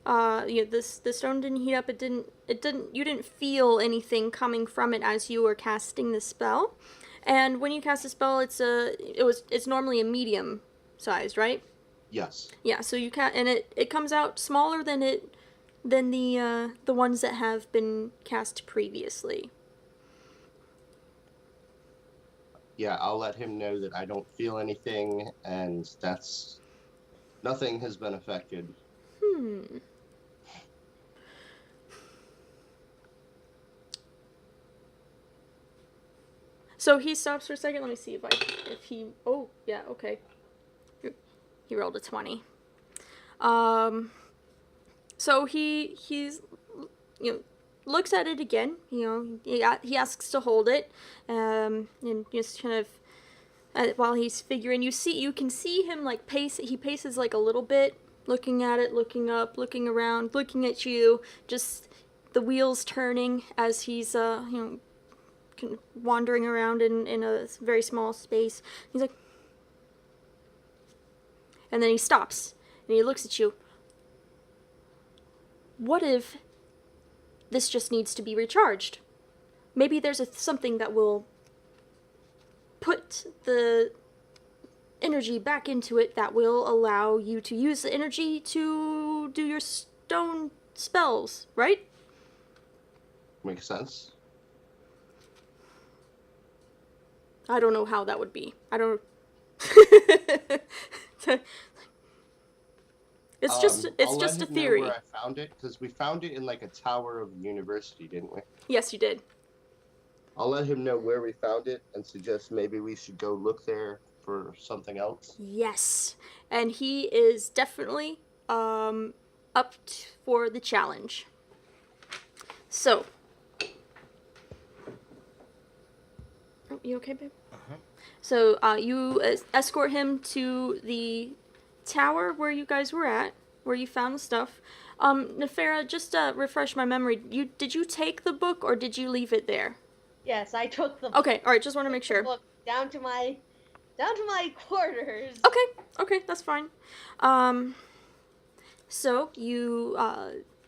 The stone didn't heat up. You didn't feel anything coming from it as you were casting the spell. And when you cast a spell, it's normally a medium size, right? Yes. Yeah. So you and it comes out smaller than the ones that have been cast previously. Yeah, I'll let him know that I don't feel anything, and nothing has been affected. So he stops for a second. Let me see if he. Oh yeah, okay. He rolled a 20. So he's looks at it again. He asks to hold it, and just kind of while he's figuring. You can see him like pace. He paces like a little bit, looking at it, looking up, looking around, looking at you. Just the wheels turning as he's wandering around in a very small space. He's like, and then he stops and he looks at you. What if this just needs to be recharged. Maybe there's something that will put the energy back into it that will allow you to use the energy to do your stone spells, right? Makes sense. I don't know how that would be. I don't... It's just I'll let a him know theory. where I found it, because we found it in like a tower of the university, didn't we? Yes, you did. I'll let him know where we found it and suggest maybe we should go look there for something else. Yes. And he is definitely up for the challenge. So. Oh, you okay, babe? Uh-huh. So you escort him to the tower where you guys were at, where you found the stuff. Nefera, just refresh my memory. Did you take the book or did you leave it there? Yes, I took the Okay, all right. Just want to make sure. book down to my quarters. Okay, that's fine. So you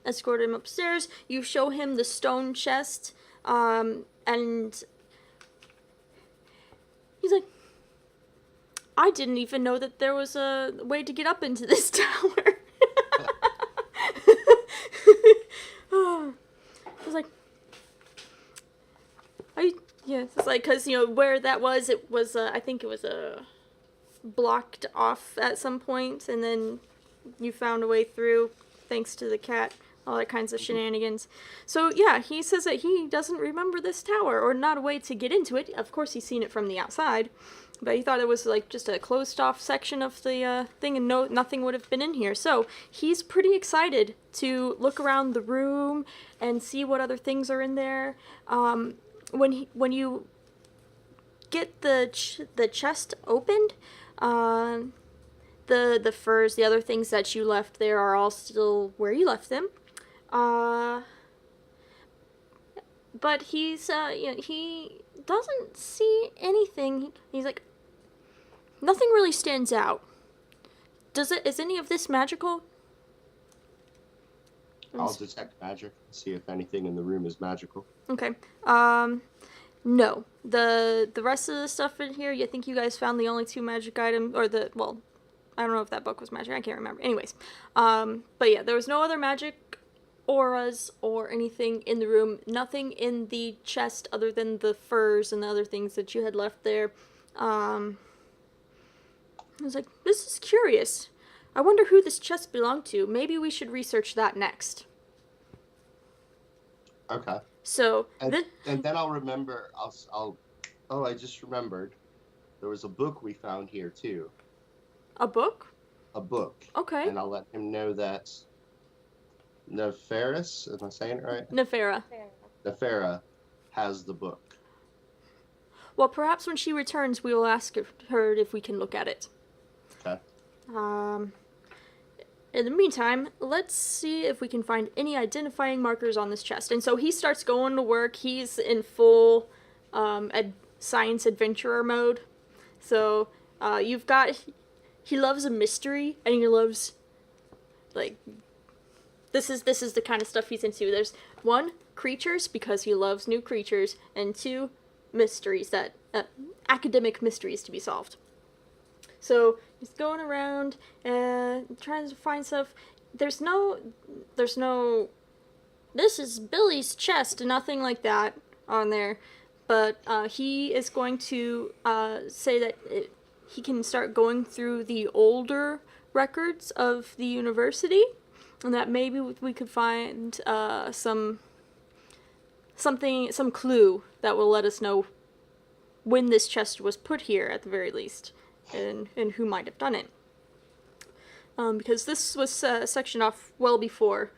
escort him upstairs. You show him the stone chest, and he's like, I didn't even know that there was a way to get up into this tower. I was like, yes, it's like, because, where that was, it was, I think it was blocked off at some point, and then you found a way through, thanks to the cat, all that kinds of shenanigans. So, yeah, he says that he doesn't remember this tower, or not a way to get into it. Of course, he's seen it from the outside, but he thought it was, like, just a closed-off section of the thing, and nothing would have been in here. So, he's pretty excited to look around the room and see what other things are in there. When you get the chest opened, the furs, the other things that you left there are all still where you left them. But he's he doesn't see anything. He's like, nothing really stands out. Is any of this magical? I'll detect magic and see if anything in the room is magical. Okay. No. The rest of the stuff in here, I think you guys found the only 2 magic items, or I don't know if that book was magic, I can't remember. Anyways. But yeah, there was no other magic auras or anything in the room. Nothing in the chest other than the furs and the other things that you had left there. I was like, this is curious. I wonder who this chest belonged to. Maybe we should research that next. Okay. So, and then I'll remember. Oh, I just remembered. There was a book we found here too. A book? A book. Okay. And I'll let him know that Neferis, am I saying it right? Nefera. Nefera has the book. Well, perhaps when she returns, we will ask her if we can look at it. Okay. In the meantime, let's see if we can find any identifying markers on this chest. And so he starts going to work. He's in full science adventurer mode. So you've got... He loves a mystery, and he loves... Like... This is the kind of stuff he's into. There's 1, creatures, because he loves new creatures, and 2, mysteries, that academic mysteries to be solved. So he's going around and trying to find stuff. There's no, this is Billy's chest, nothing like that on there. But he is going to say that he can start going through the older records of the university, and that maybe we could find some clue that will let us know when this chest was put here, at the very least, and who might have done it. Because this was sectioned off well before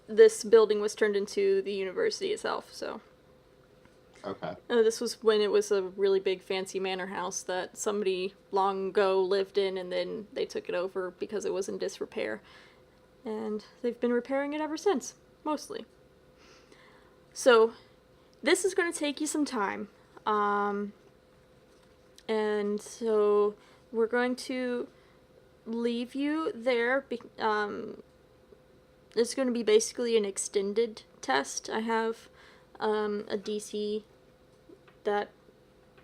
this building was turned into the university itself, so... Okay. This was when it was a really big fancy manor house that somebody long ago lived in, and then they took it over because it was in disrepair. And they've been repairing it ever since, mostly. So, this is going to take you some time. And so, we're going to leave you there, it's going to be basically an extended test. I have a DC that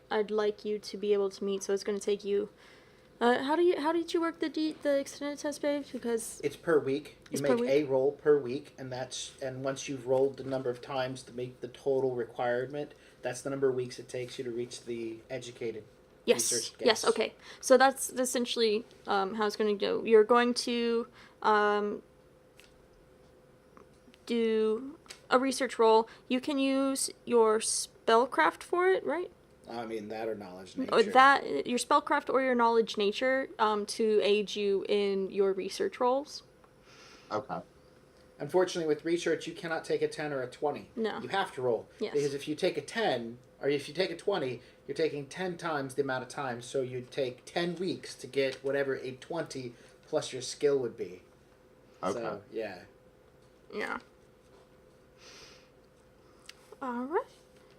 I'd like you to be able to meet, so it's going to take you. How did you work the extended test, babe? Because It's per week. You It's make per week? a roll per week, and once you've rolled the number of times to make the total requirement, that's the number of weeks it takes you to reach the educated yes, research yes, guess. okay. So that's essentially how it's going to go. You're going to do a research roll. You can use your spellcraft for it, right? I mean, that or knowledge Or nature. that your spellcraft or your knowledge nature to aid you in your research rolls. Okay. Unfortunately, with research, you cannot take a 10 or a 20. No. You have to roll. Yes. Because if you take a 10, or if you take a 20, you're taking 10 times the amount of time. So you'd take 10 weeks to get whatever a 20 plus your skill would be. Okay. So, yeah. Yeah. All right.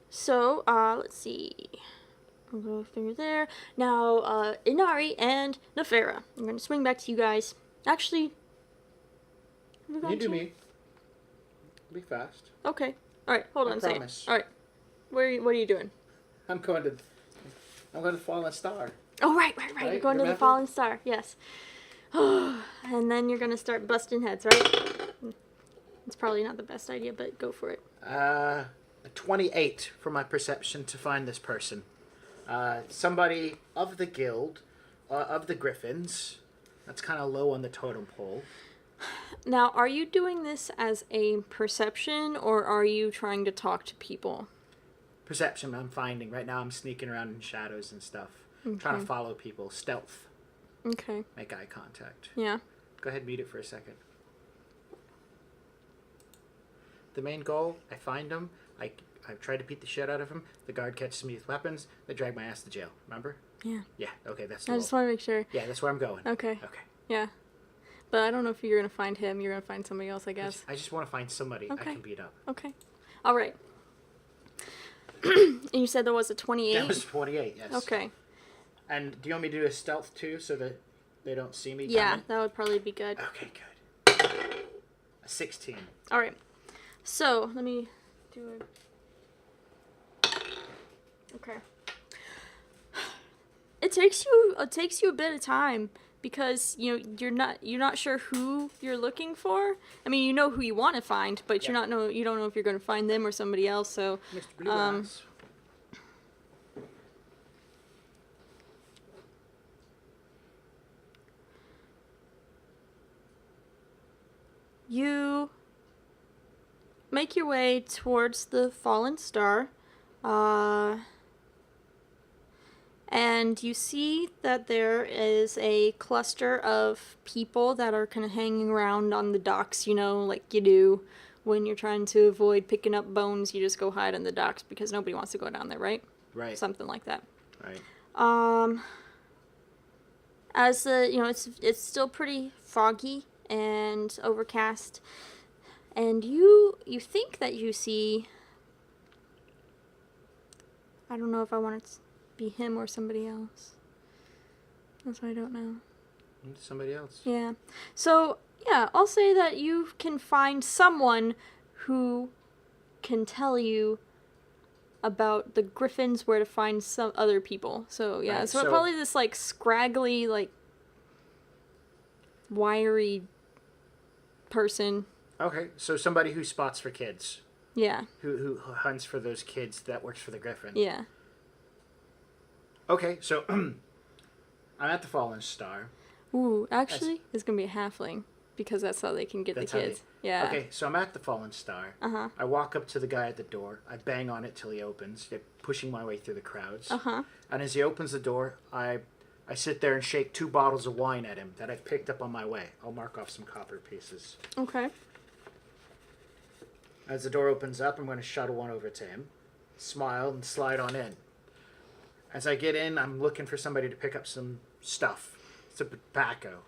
So, let's see. I'll go through there. Now, Inari and Nefera. I'm going to swing back to you guys. Actually, You do me. Be fast. Okay. All right. Hold I on a second. promise. All right. What are you doing? I'm going to Fallen Star. Oh, right. You're Right, going to the remember? Fallen Star. Yes. And then you're going to start busting heads, right? It's probably not the best idea, but go for it. A 28 for my perception to find this person. Somebody of the guild, of the Griffins. That's kind of low on the totem pole. Now, are you doing this as a perception, or are you trying to talk to people? Perception I'm finding. Right now I'm sneaking around in shadows and stuff. Trying to follow people. Stealth. Okay. Make eye contact. Yeah. Go ahead and mute it for a second. The main goal, I find him. I try to beat the shit out of him. The guard catches me with weapons. They drag my ass to jail. Remember? Yeah. Yeah. Okay, that's the I goal. just want to make sure. Yeah, that's where I'm going. Okay. Okay. Yeah. But I don't know if you're going to find him. You're going to find somebody else, I I guess. just, I just want to find somebody I Okay. can beat up. Okay. All right. And you said there was a 28? That was 28, yes. Okay. And do you want me to do a stealth too so that they don't see me? Yeah, coming? that would probably be good. Okay, good. A 16. All right. So, let me do it. Okay. It takes you a bit of time because you're not sure who you're looking for. I mean, you know who you want to find, but you don't know if you're going to find them or somebody else. So, Mr. Blue Eyes. you make your way towards the fallen star, and you see that there is a cluster of people that are kind of hanging around on the docks, like you do when you're trying to avoid picking up bones. You just go hide on the docks because nobody wants to go down there, right? Right. Something like that. Right. As it's still pretty foggy and overcast, and you think that you see, I don't know if I want it to be him or somebody else. That's why I don't know. Somebody else. Yeah. So, yeah, I'll say that you can find someone who can tell you about the Griffins, where to find some other people. So, yeah, Right, so so- probably this, scraggly, wiry person. Okay, so somebody who spots for kids. Yeah, Who hunts for those kids that works for the Griffin. yeah. Okay, so I'm at the Fallen Star. Ooh, actually, it's gonna be a halfling, because that's how they can get That's the how kids. Yeah. Okay, so I'm at the Fallen Star. Uh-huh. I walk up to the guy at the door. I bang on it till he opens, pushing my way through the crowds. Uh-huh. And as he opens the door, I sit there and shake 2 bottles of wine at him that I've picked up on my way. I'll mark off some copper pieces. Okay. As the door opens up, I'm going to shuttle one over to him, smile, and slide on in. As I get in, I'm looking for somebody to pick up some stuff. Some tobacco,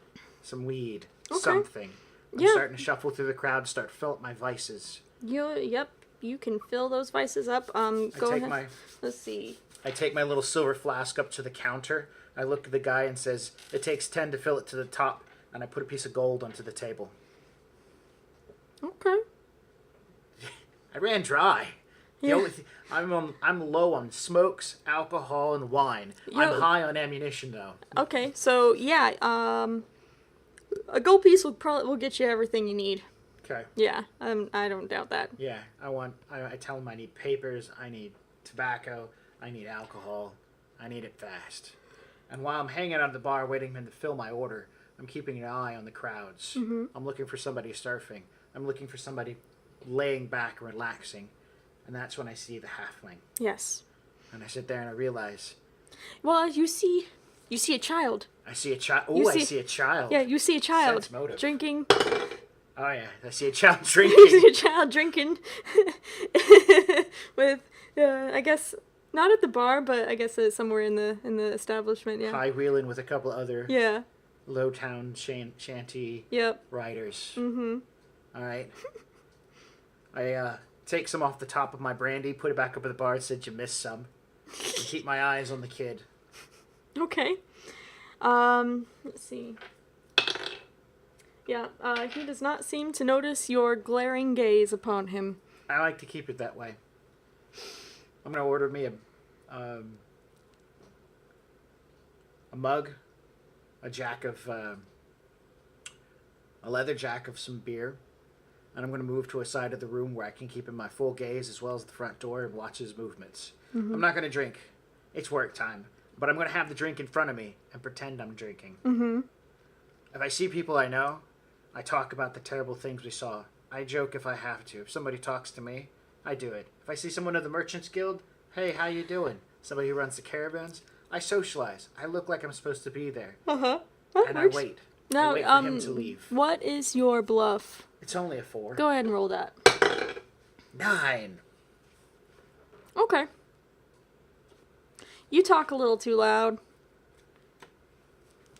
some weed, Okay. something. I'm Yeah. starting to shuffle through the crowd, start to fill up my vices. Yep, you can fill those vices up. Go ahead. Let's see. I take my little silver flask up to the counter. I look at the guy and says, "It takes 10 to fill it to the top," and I put a piece of gold onto the table. Okay. I ran dry. The Yeah. only I'm low on smokes, alcohol, and wine. I'm Yo. high on ammunition though. Okay, so yeah, a gold piece will get you everything you need. Okay. Yeah, I don't doubt that. Yeah, I tell him I need papers, I need tobacco, I need alcohol, I need it fast. And while I'm hanging out at the bar waiting for him to fill my order, I'm keeping an eye on the crowds. Mm-hmm. I'm looking for somebody surfing. I'm looking for somebody laying back and relaxing. And that's when I see the halfling. Yes. And I sit there and I realize, Well, you see a child. I see a child. Oh, You I see- see a child. Yeah, you see a child Sense motive. drinking. Oh yeah, I see a child You drinking. see a child drinking with, I guess not at the bar, but I guess somewhere in the establishment. Yeah. High wheeling with a couple other Yeah. low town shanty Yep. riders. Mm-hmm. All right. I take some off the top of my brandy, put it back up at the bar, and said you missed some. And keep my eyes on the kid. Okay. Let's see. Yeah, he does not seem to notice your glaring gaze upon him. I like to keep it that way. I'm gonna order me a mug, a leather jack of some beer, and I'm gonna move to a side of the room where I can keep him my full gaze as well as the front door and watch his movements. Mm-hmm. I'm not gonna drink. It's work time, but I'm gonna have the drink in front of me and pretend I'm drinking. Mm-hmm. If I see people I know, I talk about the terrible things we saw. I joke if I have to. If somebody talks to me, I do it. If I see someone of the Merchants Guild, hey, how you doing? Somebody who runs the caravans, I socialize. I look like I'm supposed to be there. Uh-huh. And I wait. Now, I wait for him to leave. What is your bluff? It's only a 4. Go ahead and roll that. 9. Okay. You talk a little too loud.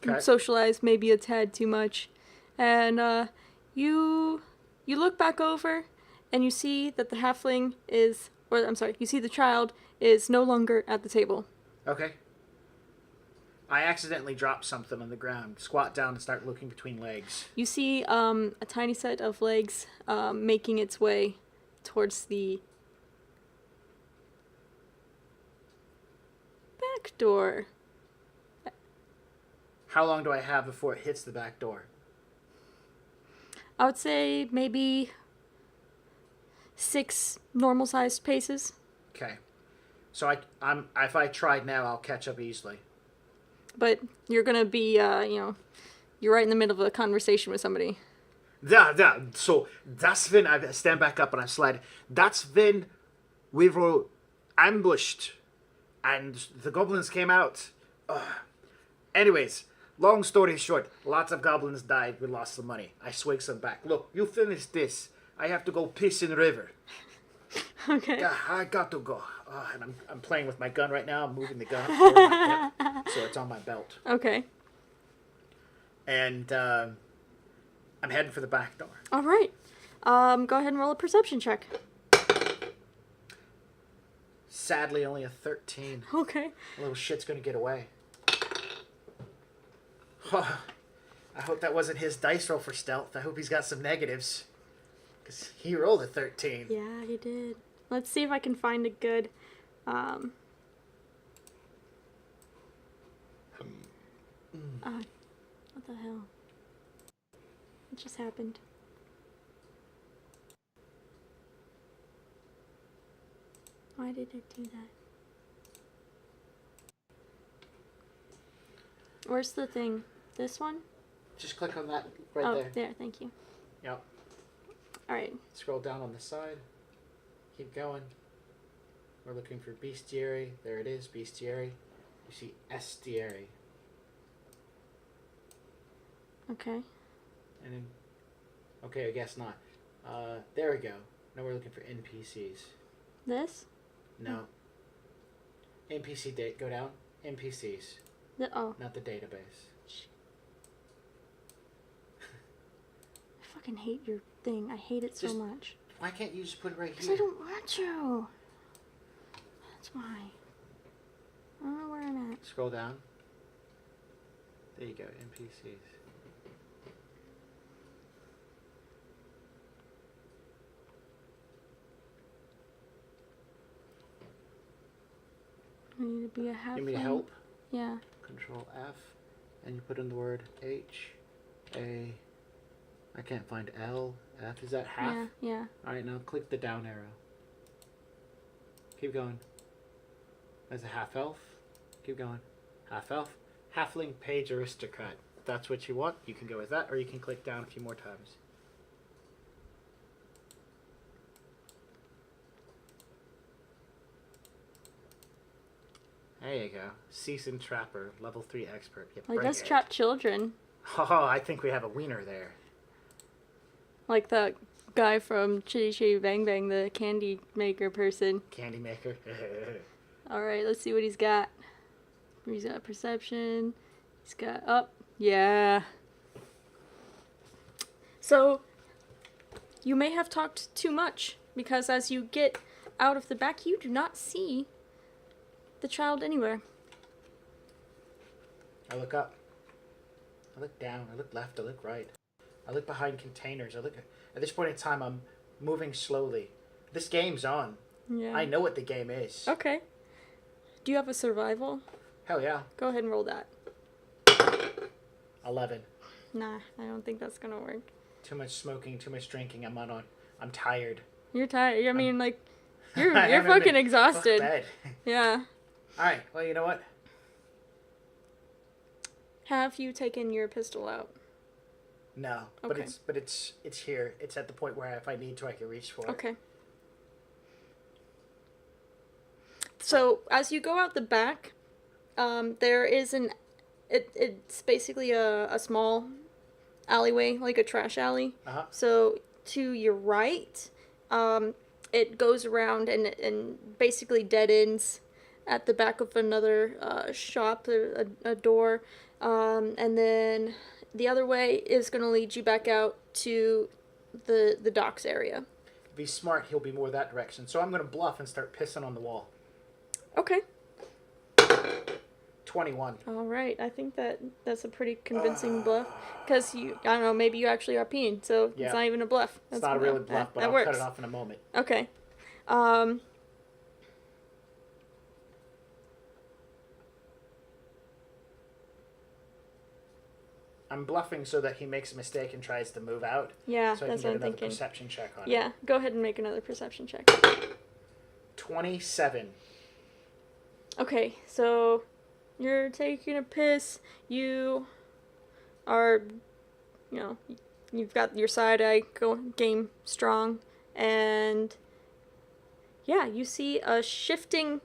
Okay. Socialize maybe a tad too much. And you look back over and you see that the halfling is, or I'm sorry, you see the child is no longer at the table. Okay. I accidentally drop something on the ground. Squat down and start looking between legs. You see a tiny set of legs making its way towards the back door. How long do I have before it hits the back door? I would say maybe 6 normal-sized paces. Okay. So if I tried now, I'll catch up easily. But you're gonna be, you're right in the middle of a conversation with somebody. So that's when I stand back up and I slide. That's when we were ambushed and the goblins came out. Anyways, long story short, lots of goblins died. We lost some money. I swing some back. Look, you finish this. I have to go piss in the river. Okay. Yeah, I got to go. And I'm playing with my gun right now. I'm moving the gun up toward my hip, so it's on my belt. Okay. And I'm heading for the back door. All right. Go ahead and roll a perception check. Sadly, only a 13. Okay. Little shit's gonna get away. I hope that wasn't his dice roll for stealth. I hope he's got some negatives. Because he rolled a 13. Yeah, he did. Let's see if I can find a good, what the hell? What just happened? Why did it do that? Where's the thing? This one? Just click on that right oh, there. there, thank you. Yep. Alright. Scroll down on the side. Keep going. We're looking for bestiary. There it is, bestiary. You see estuary. Okay. And then, okay, I guess not. There we go. Now we're looking for NPCs. This? No. NPC date. Go down. NPCs. Oh. Not the database. I fucking hate your thing. I hate it so Just- much. Why can't you just put it right Because I here? don't want to. That's why. I don't know where I'm at. Scroll down. There you go. NPCs. need to be a half. Give me help. Yeah. Control F, and you put in the word H, A. I can't find L, F. Is that half? Yeah, yeah. All right, now click the down arrow. Keep going. As a half elf. Keep going. Half elf. Halfling page aristocrat. If that's what you want, you can go with that, or you can click down a few more times. There you go. Seasoned Trapper, level 3 expert. Yep, Like, bring let's it. trap children. Oh, I think we have a wiener there. Like that guy from Chitty Chitty Bang Bang, the candy maker person. Candy maker. Alright, let's see what he's got. He's got perception. He's got up. Yeah. So, you may have talked too much, because as you get out of the back, you do not see the child anywhere. I look up. I look down. I look left. I look right. I look behind containers. At this point in time, I'm moving slowly. This game's on. Yeah. I know what the game is. Okay. Do you have a survival? Hell yeah. Go ahead and roll that. 11. Nah, I don't think that's gonna work. Too much smoking, too much drinking. I'm tired. You're tired. I mean, like, I you're haven't fucking been- exhausted. Fuck bed. Yeah. Alright, well, you know what? Have you taken your pistol out? No. But Okay. it's here. It's at the point where if I need to, I can reach for it. Okay. So as you go out the back, there is it's basically a small alleyway, like a trash alley. Uh-huh. So to your right, it goes around and basically dead ends at the back of another shop, a door, and then the other way is going to lead you back out to the docks area. If he's smart, he'll be more that direction. So I'm going to bluff and start pissing on the wall. Okay. 21. All right. I think that's a pretty convincing bluff, because I don't know, maybe you actually are peeing, so Yeah. it's not even a bluff. It's not a really bluff, but that I'll works. cut it off in a moment. Okay. I'm bluffing so that he makes a mistake and tries to move out. Yeah, So I that's can what get I'm another thinking. perception check on it. Yeah, go ahead and make another perception check. 27. Okay, so you're taking a piss. You are, you've got your side eye game strong, and yeah, you see a shifting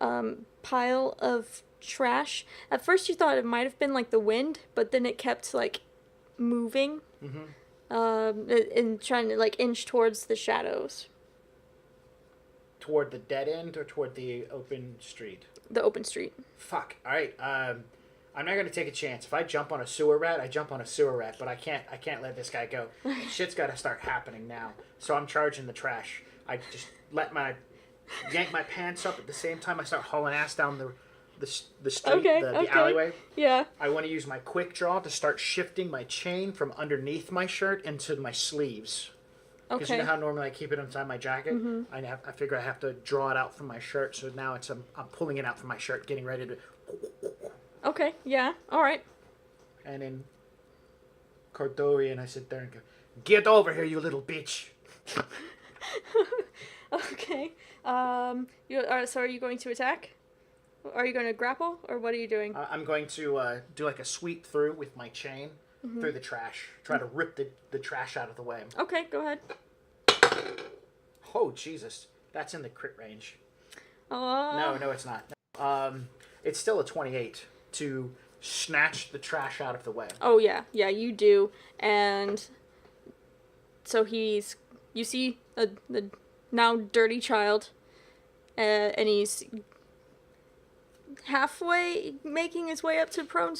pile of trash. At first you thought it might have been like the wind, but then it kept like moving, and trying to like inch towards the shadows. Toward the dead end or toward the open street? The open street. Fuck. All right. I'm not gonna take a chance. If I jump on a sewer rat, I jump on a sewer rat. But I can't let this guy go. Shit's got to start happening now. So I'm charging the trash. I just yank my pants up at the same time. I start hauling ass down the street, Okay, the okay. alleyway. Yeah. I want to use my quick draw to start shifting my chain from underneath my shirt into my sleeves. Because Okay. you know how normally I keep it inside my jacket? I figure I have to draw it out from my shirt, so now I'm pulling it out from my shirt, getting ready to... Okay, yeah, alright. And in Cordorian, I sit there and go, "Get over here, you little bitch!" Okay. So are you going to attack? Are you going to grapple, or what are you doing? I'm going to do like a sweep through with my chain through the trash. Try to rip the trash out of the way. Okay, go ahead. Oh, Jesus. That's in the crit range. Oh. No, it's not. It's still a 28 to snatch the trash out of the way. Oh, yeah, you do. And so you see the now dirty child, and he's halfway making his way up to prone,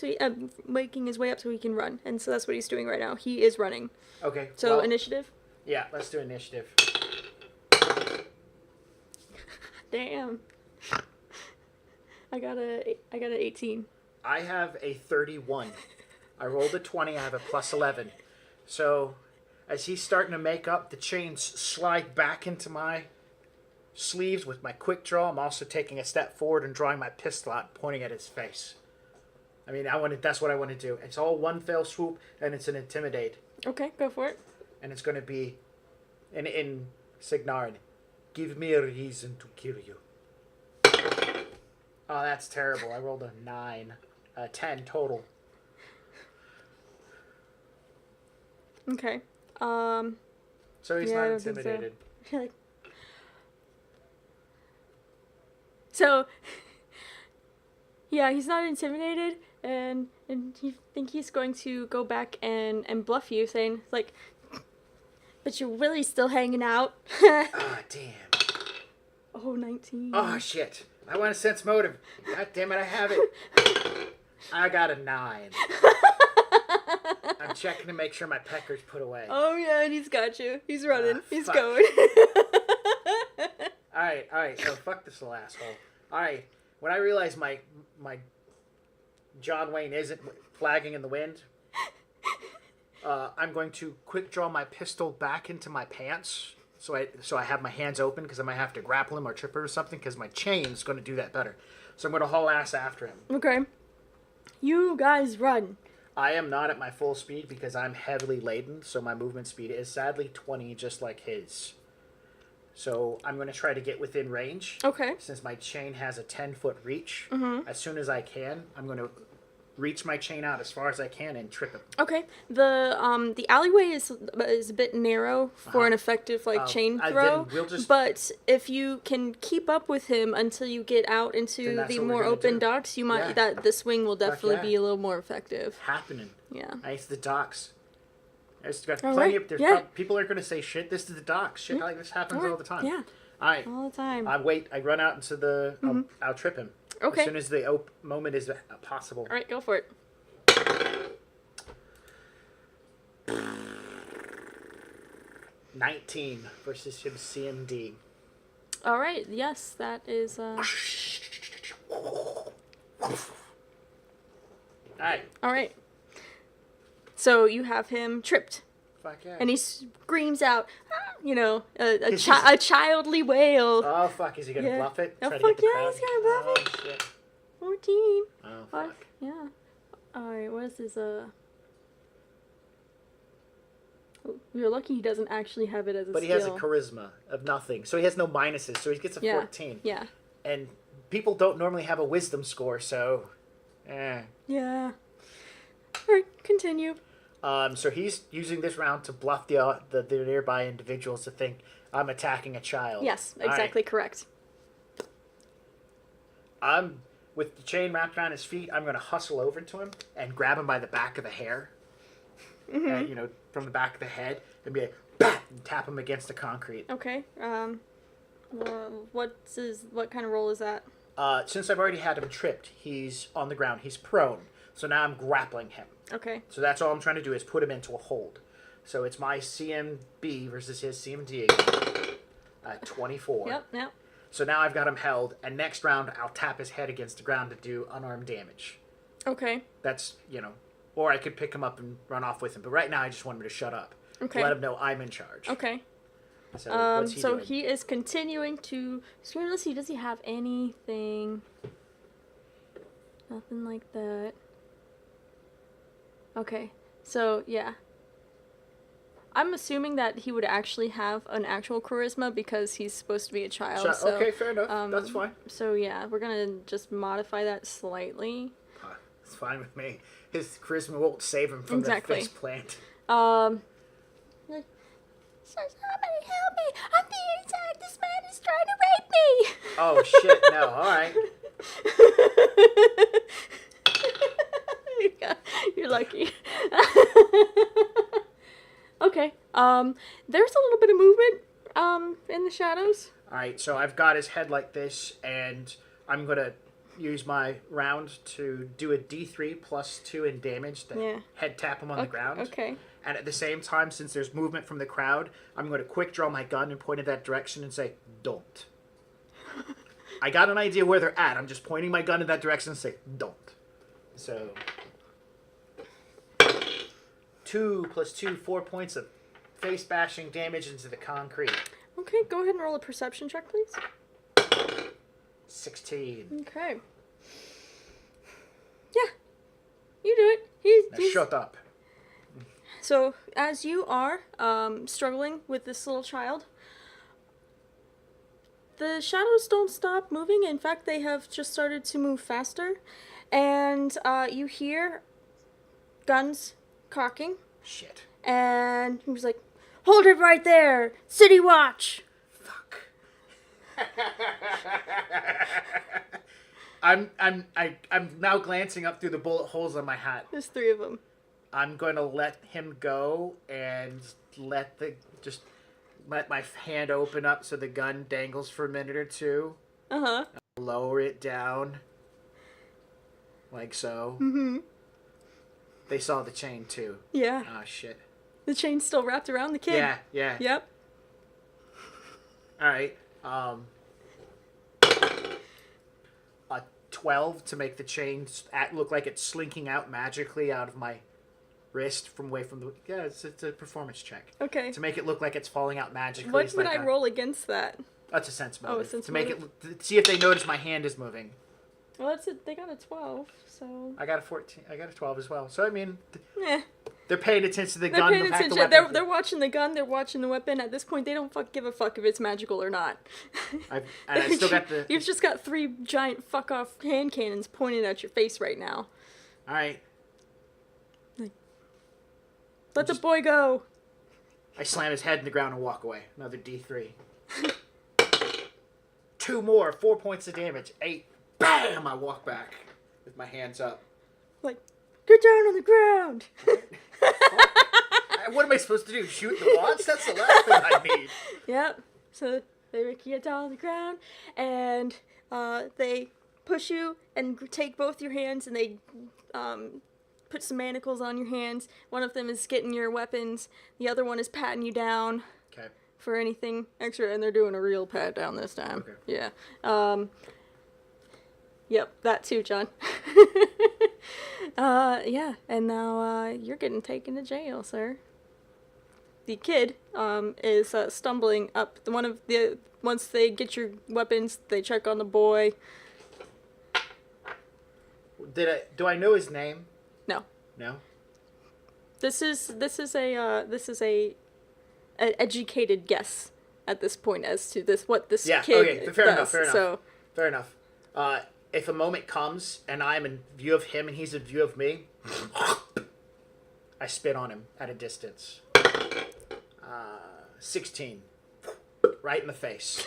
making his way up so he can run. And so that's what he's doing right now. He is running. Okay. So well, initiative? Yeah, let's do initiative. Damn. I got an 18. I have a 31. I rolled a 20. I have a plus 11. So, as he's starting to make up, the chains slide back into my sleeves with my quick draw. I'm also taking a step forward and drawing my pistol out, and pointing at his face. I mean, that's what I want to do. It's all one fell swoop, and it's an intimidate. Okay, go for it. And it's going to be in Signarin. Give me a reason to kill you. Oh, that's terrible. I rolled a 9. 10 total. Okay. So he's Yeah, I not don't think so. intimidated. Like, so, yeah, he's not intimidated, and you think he's going to go back and bluff you, saying, like, but you're really still hanging out. Ah, damn. Oh, 19. Oh, shit. I want to sense motive. God damn it, I have it. I got a 9. I'm checking to make sure my pecker's put away. Oh, yeah, and he's got you. He's running. He's fuck. going. Alright, so fuck this little asshole. Alright, when I realize my John Wayne isn't flagging in the wind, I'm going to quick draw my pistol back into my pants, so I have my hands open, because I might have to grapple him or trip him or something, because my chain's going to do that better. So I'm going to haul ass after him. Okay. You guys run. I am not at my full speed because I'm heavily laden, so my movement speed is sadly 20, just like his. So I'm going to try to get within range. Okay. Since my chain has a 10-foot reach, Mm-hmm. as soon as I can, I'm going to reach my chain out as far as I can and trip him. Okay. The alleyway is a bit narrow for an effective chain throw. But if you can keep up with him until you get out into the more open docks, you might the swing will definitely be a little more effective. Happening. Yeah. Nice, the docks. There's got All plenty right, of people are going to say shit. This is the docks. Shit like this happens all the time. Yeah. All right. All the time. I run out into the. I'll trip him. Okay. As soon as the moment is possible. All right, go for it. 19 versus him CMD. All right. Yes, that is. Alright. All right. So you have him tripped, Fuck yeah. and he screams out, a childly wail. Oh fuck, is he gonna bluff it? Oh, Try to fuck get the yeah, crowd? he's gonna bluff Oh, it. shit. 14. Oh Fuck. fuck. Yeah. All right. What is his Oh, you're lucky he doesn't actually have it as a But he skill. has a charisma of nothing, so he has no minuses, so he gets a 14. Yeah. And people don't normally have a wisdom score, so Yeah. All right. Continue. So he's using this round to bluff the nearby individuals to think I'm attacking a child. Yes. All right. Exactly correct. I'm with the chain wrapped around his feet. I'm going to hustle over to him and grab him by the back of the hair, from the back of the head, and be like, bah! And tap him against the concrete. Okay. What kind of roll is that? Since I've already had him tripped, he's on the ground. He's prone. So now I'm grappling him. Okay. So that's all I'm trying to do is put him into a hold. So it's my CMB versus his CMD again. 24. Yep. So now I've got him held, and next round I'll tap his head against the ground to do unarmed damage. Okay. That's, or I could pick him up and run off with him. But right now I just want him to shut up. Okay. Let him know I'm in charge. Okay. So what's he doing? He is continuing to. So let's see. Does he have anything? Nothing like that. Okay. So yeah. I'm assuming that he would actually have an actual charisma because he's supposed to be a child. So, okay, fair enough. That's fine. So yeah, we're gonna just modify that slightly. It's fine with me. His charisma won't save him from the face plant. Like, somebody help me! I'm being attacked. This man is trying to rape me. Oh shit! No. All right. You're lucky. Okay. There's a little bit of movement in the shadows. All right. So I've got his head like this, and I'm gonna use my round to do a D3 plus 2 in damage to head tap him on the ground. Okay. And at the same time, since there's movement from the crowd, I'm going to quick draw my gun and point in that direction and say, don't. I got an idea where they're at. I'm just pointing my gun in that direction and say, don't. So, 2 plus 2, 4 points of face bashing damage into the concrete. Okay, go ahead and roll a perception check, please. 16. Okay. Yeah, you do it. He's Shut up. So, as you are struggling with this little child, the shadows don't stop moving. In fact, they have just started to move faster. And you hear guns cocking. Shit. And he was like, "Hold it right there! City watch!" Fuck. I'm now glancing up through the bullet holes on my hat. There's 3 of them. I'm going to let him go and let my hand open up so the gun dangles for a minute or two. Uh-huh. Lower it down. Like so. Mm-hmm. They saw the chain too. Yeah. Ah, shit. The chain's still wrapped around the kid. Yeah. Yep. Alright. A 12 to make the chain look like it's slinking out magically out of my wrist from away from the... Yeah, it's a performance check. Okay. To make it look like it's falling out magically. What It's would like I roll against that? That's a sense motive. Oh, a sense to make motive. it... See if they notice my hand is moving. Well, they got a 12, so... I got a 14. I got a 12 as well. So, I mean... Eh. They're paying attention to the They're gun. paying the fact the attention. weapon- They're watching the gun. They're watching the weapon. At this point, they don't give a fuck if it's magical or not. I still got the... You've just got 3 giant fuck off hand cannons pointed at your face right now. Alright. Let the boy go. I slam his head in the ground and walk away. Another D3. 2 more. 4 points of damage. 8. Bam! I walk back with my hands up. Like, get down on the ground. What am I supposed to do? Shoot the watch? That's the last thing I need. Yep. So they make you get down on the ground, and they push you and take both your hands, and they put some manacles on your hands. One of them is getting your weapons. The other one is patting you down Okay. for anything extra, and they're doing a real pat down this time. Okay. Yeah. Yep, that too, John. Yeah, and now you're getting taken to jail, sir. The kid is stumbling up. Once they get your weapons, they check on the boy. Do I know his name? No. No? This is a an educated guess at this point as to what this Yeah, kid okay. Fair does. enough, fair enough. So Fair enough. If a moment comes and I'm in view of him and he's in view of me, I spit on him at a distance. 16. Right in the face.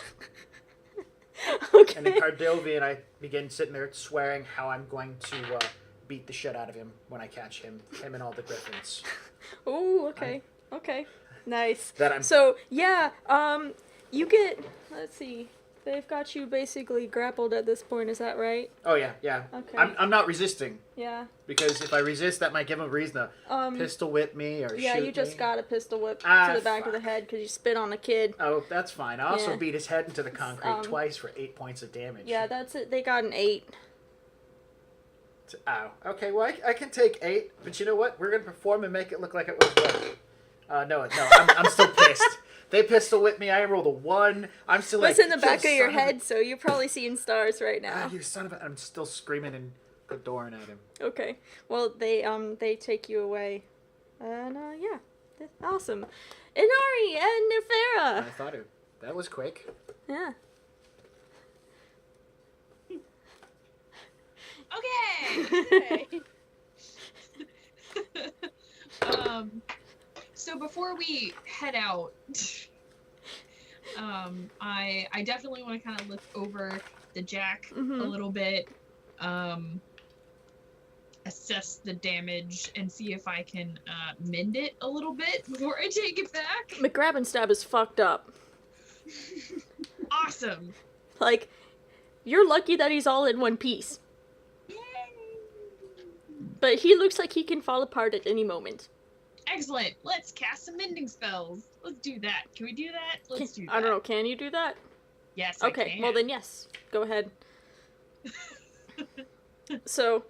okay. And then Cardovi and I begin sitting there swearing how I'm going to beat the shit out of him when I catch him and all the griffins. Oh, okay. Okay. Nice. That I'm- So, yeah, you get, let's see, they've got you basically grappled at this point, is that right? Oh, yeah. Okay. I'm not resisting, Yeah. because if I resist, that might give him a reason to pistol whip me or Yeah, shoot you just me. got a pistol whip Ah, to the back of the fuck. head because you spit on a kid. Oh, that's fine. I also Yeah. beat his head into the concrete twice for 8 points of damage. Yeah, that's it. They got an 8. Ow. Okay, well, I can take 8, but you know what? We're going to perform and make it look like it was well. No, I'm still pissed. They pistol whipped me. I rolled a 1. I'm still What's like... in the back of your son a- head, so you're probably seeing stars right now. Ah, you son of a... I'm still screaming and adoring at him. Okay. Well, they take you away. And, yeah. That's awesome. Inari and Nefera! I thought that was quick. Yeah. Okay. So before we head out, I definitely want to kind of look over the jack a little bit, assess the damage, and see if I can mend it a little bit before I take it back. McGrab and Stab is fucked up. Awesome. Like, you're lucky that he's all in one piece. Yay. But he looks like he can fall apart at any moment. Excellent. Let's cast some mending spells. Let's do that. Can we do that? Let's do that. I don't know, can you do that? Yes, I Okay, can. well then yes. Go ahead. So,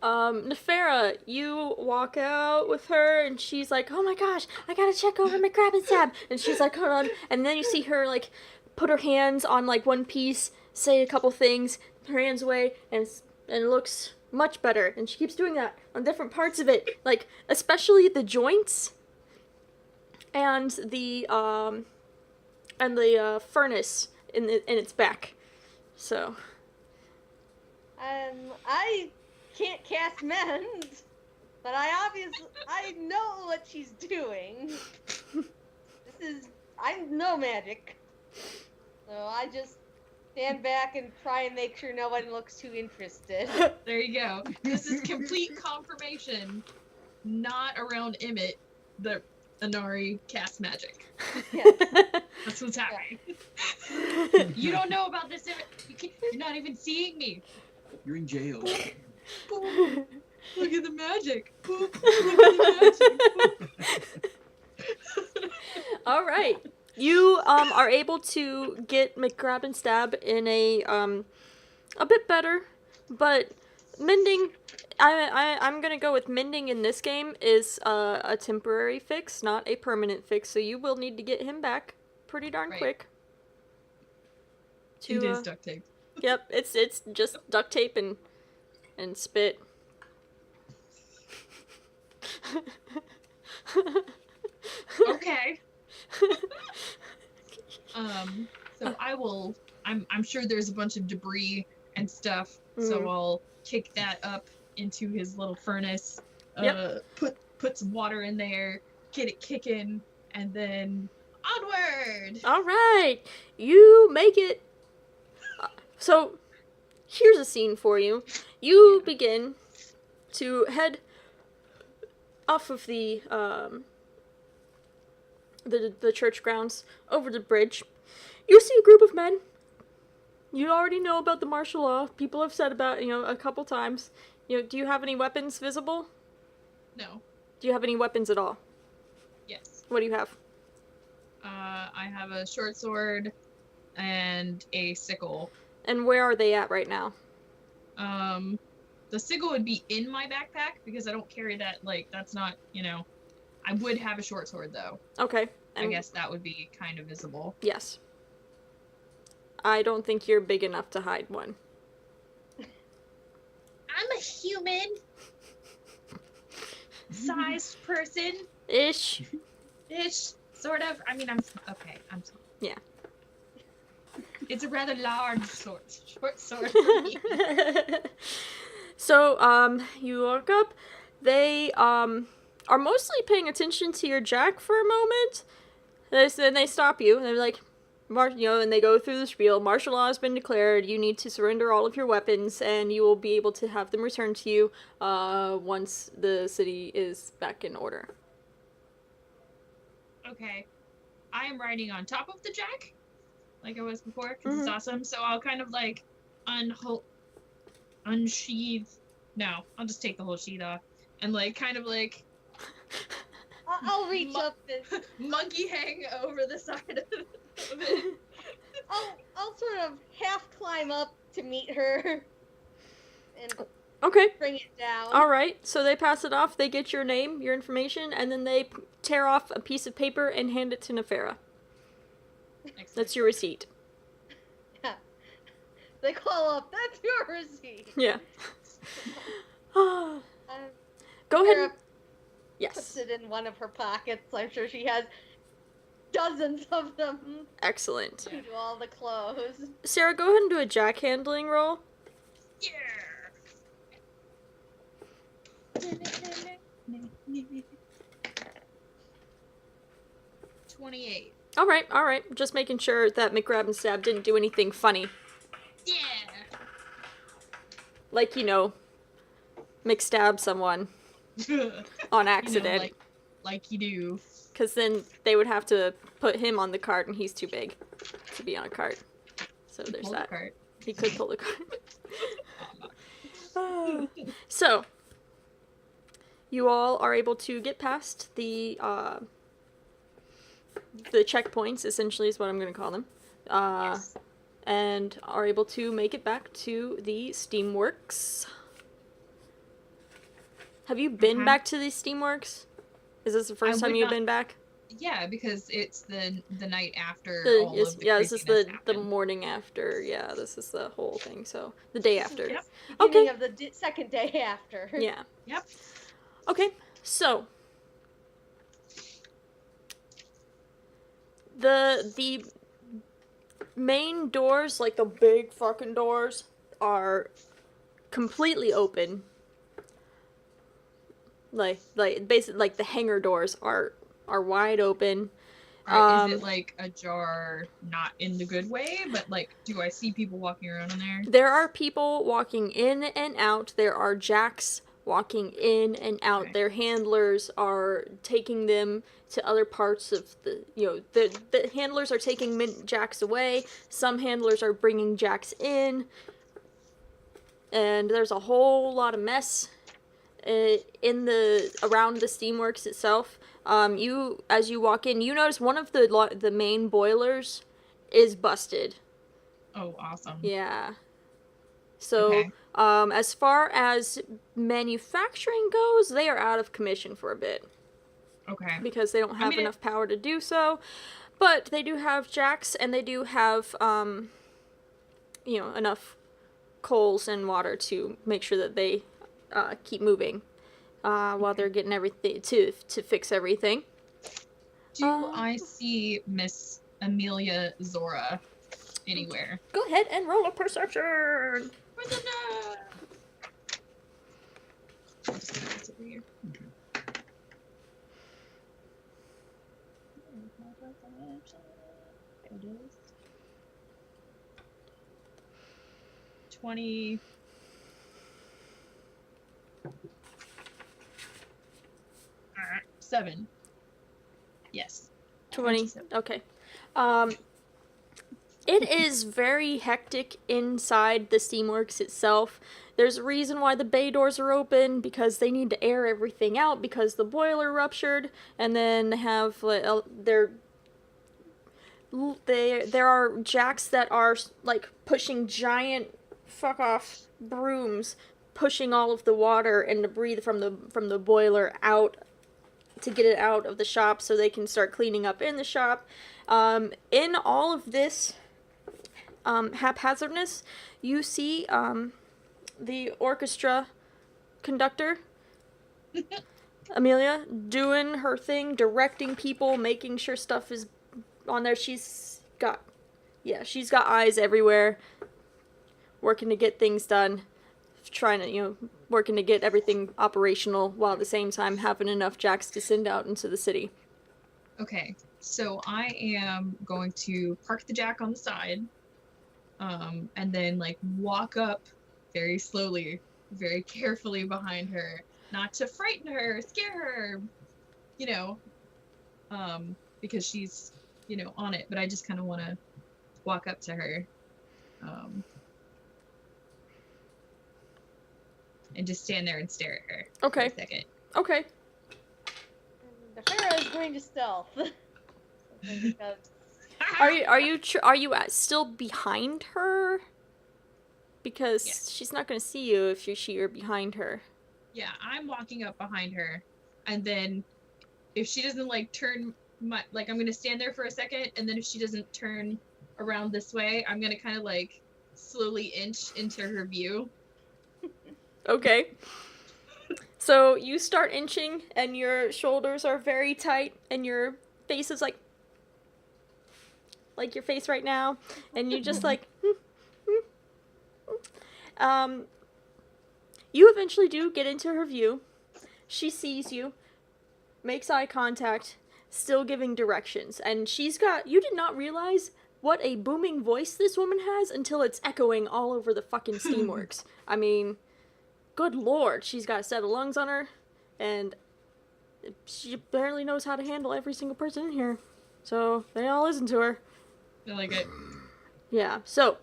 Nefera, you walk out with her, and she's like, oh my gosh, I gotta check over McGrabbenstab. And she's like, hold on. And then you see her, like, put her hands on, like, one piece, say a couple things, put her hands away, and it looks much better. And she keeps doing that on different parts of it, like, especially the joints and the furnace in its back. So. I can't cast mend, but I know what she's doing. I'm no magic. So I just stand back and try and make sure no one looks too interested. There you go. This is complete confirmation. Not around Emmett, the Inari cast magic. Yes. That's what's happening. You don't know about this, Emmett. You're not even seeing me. You're in jail. Boom. Look at the magic. Boom. Look at the magic. All right. You are able to get McGrabbenstab in a bit better, but mending. I'm gonna go with mending in this game is a temporary fix, not a permanent fix. So you will need to get him back pretty darn Right. quick. It is duct tape. Yep, it's just duct tape and spit. Okay. So I'm sure there's a bunch of debris and stuff, so I'll kick that up into his little furnace. Yep. Put some water in there, get it kicking, and then onward. All right, you make it. So, here's a scene for you. You begin to head off of the church grounds over the bridge. You see a group of men. You already know about the martial law. People have said about it, a couple times. Do you have any weapons visible? No. Do you have any weapons at all? Yes. What do you have? I have a short sword and a sickle. And where are they at right now? The sickle would be in my backpack because I don't carry that, that's not, I would have a short sword though. Okay. I guess that would be kind of visible. Yes. I don't think you're big enough to hide one. I'm a human sized person. Ish. Sort of. I mean, I'm small. Yeah. It's a rather large short sword for me. So, you look up. They, are mostly paying attention to your jack for a moment. Then they stop you, and they're like, and they go through the spiel. Martial law has been declared. You need to surrender all of your weapons, and you will be able to have them returned to you, once the city is back in order. Okay. I am riding on top of the jack, like I was before, because it's awesome. So I'll kind of unsheathe. No, I'll just take the whole sheath off and I'll reach up and monkey hang over the side of it. I'll sort of half climb up to meet her and Okay. bring it down. All right. So they pass it off. They get your name, your information, and then they tear off a piece of paper and hand it to Nefera. Excellent. That's your receipt. Yeah. They call up, that's your receipt. Yeah. Um, Go ahead. Sarah And... Yes. puts it in one of her pockets. I'm sure she has dozens of them Excellent. to do all the clothes. Sarah, go ahead and do a jack handling roll. Yeah. 28. All right. Just making sure that McGrabbenstab didn't do anything funny. Yeah. Like, McStab someone on accident. Like you do. Because then they would have to put him on the cart, and he's too big to be on a cart. So there's Pull the that. cart. He could pull the cart. So, you all are able to get past the checkpoints, essentially is what I'm going to call them. Yes. And are able to make it back to the Steamworks. Have you been Okay. back to these steamworks? Is this the first I time would you've not- been back? Yeah, because it's the night after The, all is, of the yeah, this is craziness the happened. morning after. Yeah, this is the whole thing. So the day after. Yep. Beginning Okay. of the second day after. Yeah. Yep. Okay. So the main doors, like the big fucking doors, are completely open. Like basically like the hangar doors are wide open. Right, is it like ajar, not in the good way, but like, do I see people walking around in there? There are people walking in and out. There are jacks walking in and out. Okay. Their handlers are taking them to other parts of the, the handlers are taking jacks away. Some handlers are bringing jacks in. And there's a whole lot of mess in around the steamworks itself. As you walk in, you notice one of the main boilers is busted. Oh, awesome. Yeah. So, Okay. as far as manufacturing goes, they are out of commission for a bit Okay. because they don't have mean, enough power to do so. But they do have jacks, and they do have, enough coals and water to make sure that they keep moving while they're getting everything to fix everything. Do I see Miss Amelia Zora anywhere? Go ahead and roll a perception. Where's the nut? It's over here. There it is. 20. Alright, 7. Yes. 20. 27. Okay. It is very hectic inside the steamworks itself. There's a reason why the bay doors are open, because they need to air everything out because the boiler ruptured, and then have there are jacks that are like pushing giant fuck off brooms, pushing all of the water and debris from the boiler out to get it out of the shop so they can start cleaning up in the shop. In all of this haphazardness, you see the orchestra conductor, Amelia, doing her thing, directing people, making sure stuff is on there. She's got eyes everywhere, working to get things done, trying to, working to get everything operational while at the same time having enough jacks to send out into the city. Okay, so I am going to park the jack on the side, and then like walk up very slowly, very carefully behind her, not to frighten her, scare her, because she's, on it. But I just kind of want to walk up to her, and just stand there and stare at her. Okay. For a second. Okay. Farah is going to stealth. Because Are you still behind her? Because Yes. she's not going to see you if you're behind her. Yeah, I'm walking up behind her, and then if she doesn't turn I'm gonna stand there for a second, and then if she doesn't turn around this way, I'm gonna kind of slowly inch into her view. Okay. So you start inching, and your shoulders are very tight, and your face is like your face right now, and you just you eventually do get into her view. She sees you, makes eye contact, still giving directions, and you did not realize what a booming voice this woman has until it's echoing all over the fucking steamworks. I mean, good lord, she's got a set of lungs on her, and she apparently knows how to handle every single person in here. So, they all listen to her. I like it. Yeah, so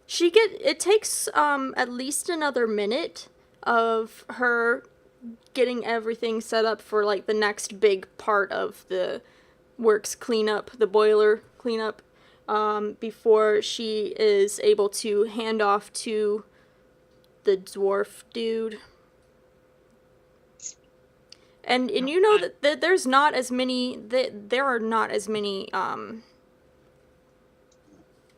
it takes at least another minute of her getting everything set up for the next big part of the works cleanup, the boiler cleanup, before she is able to hand off to the dwarf dude. And you know that there's not as many there are not as many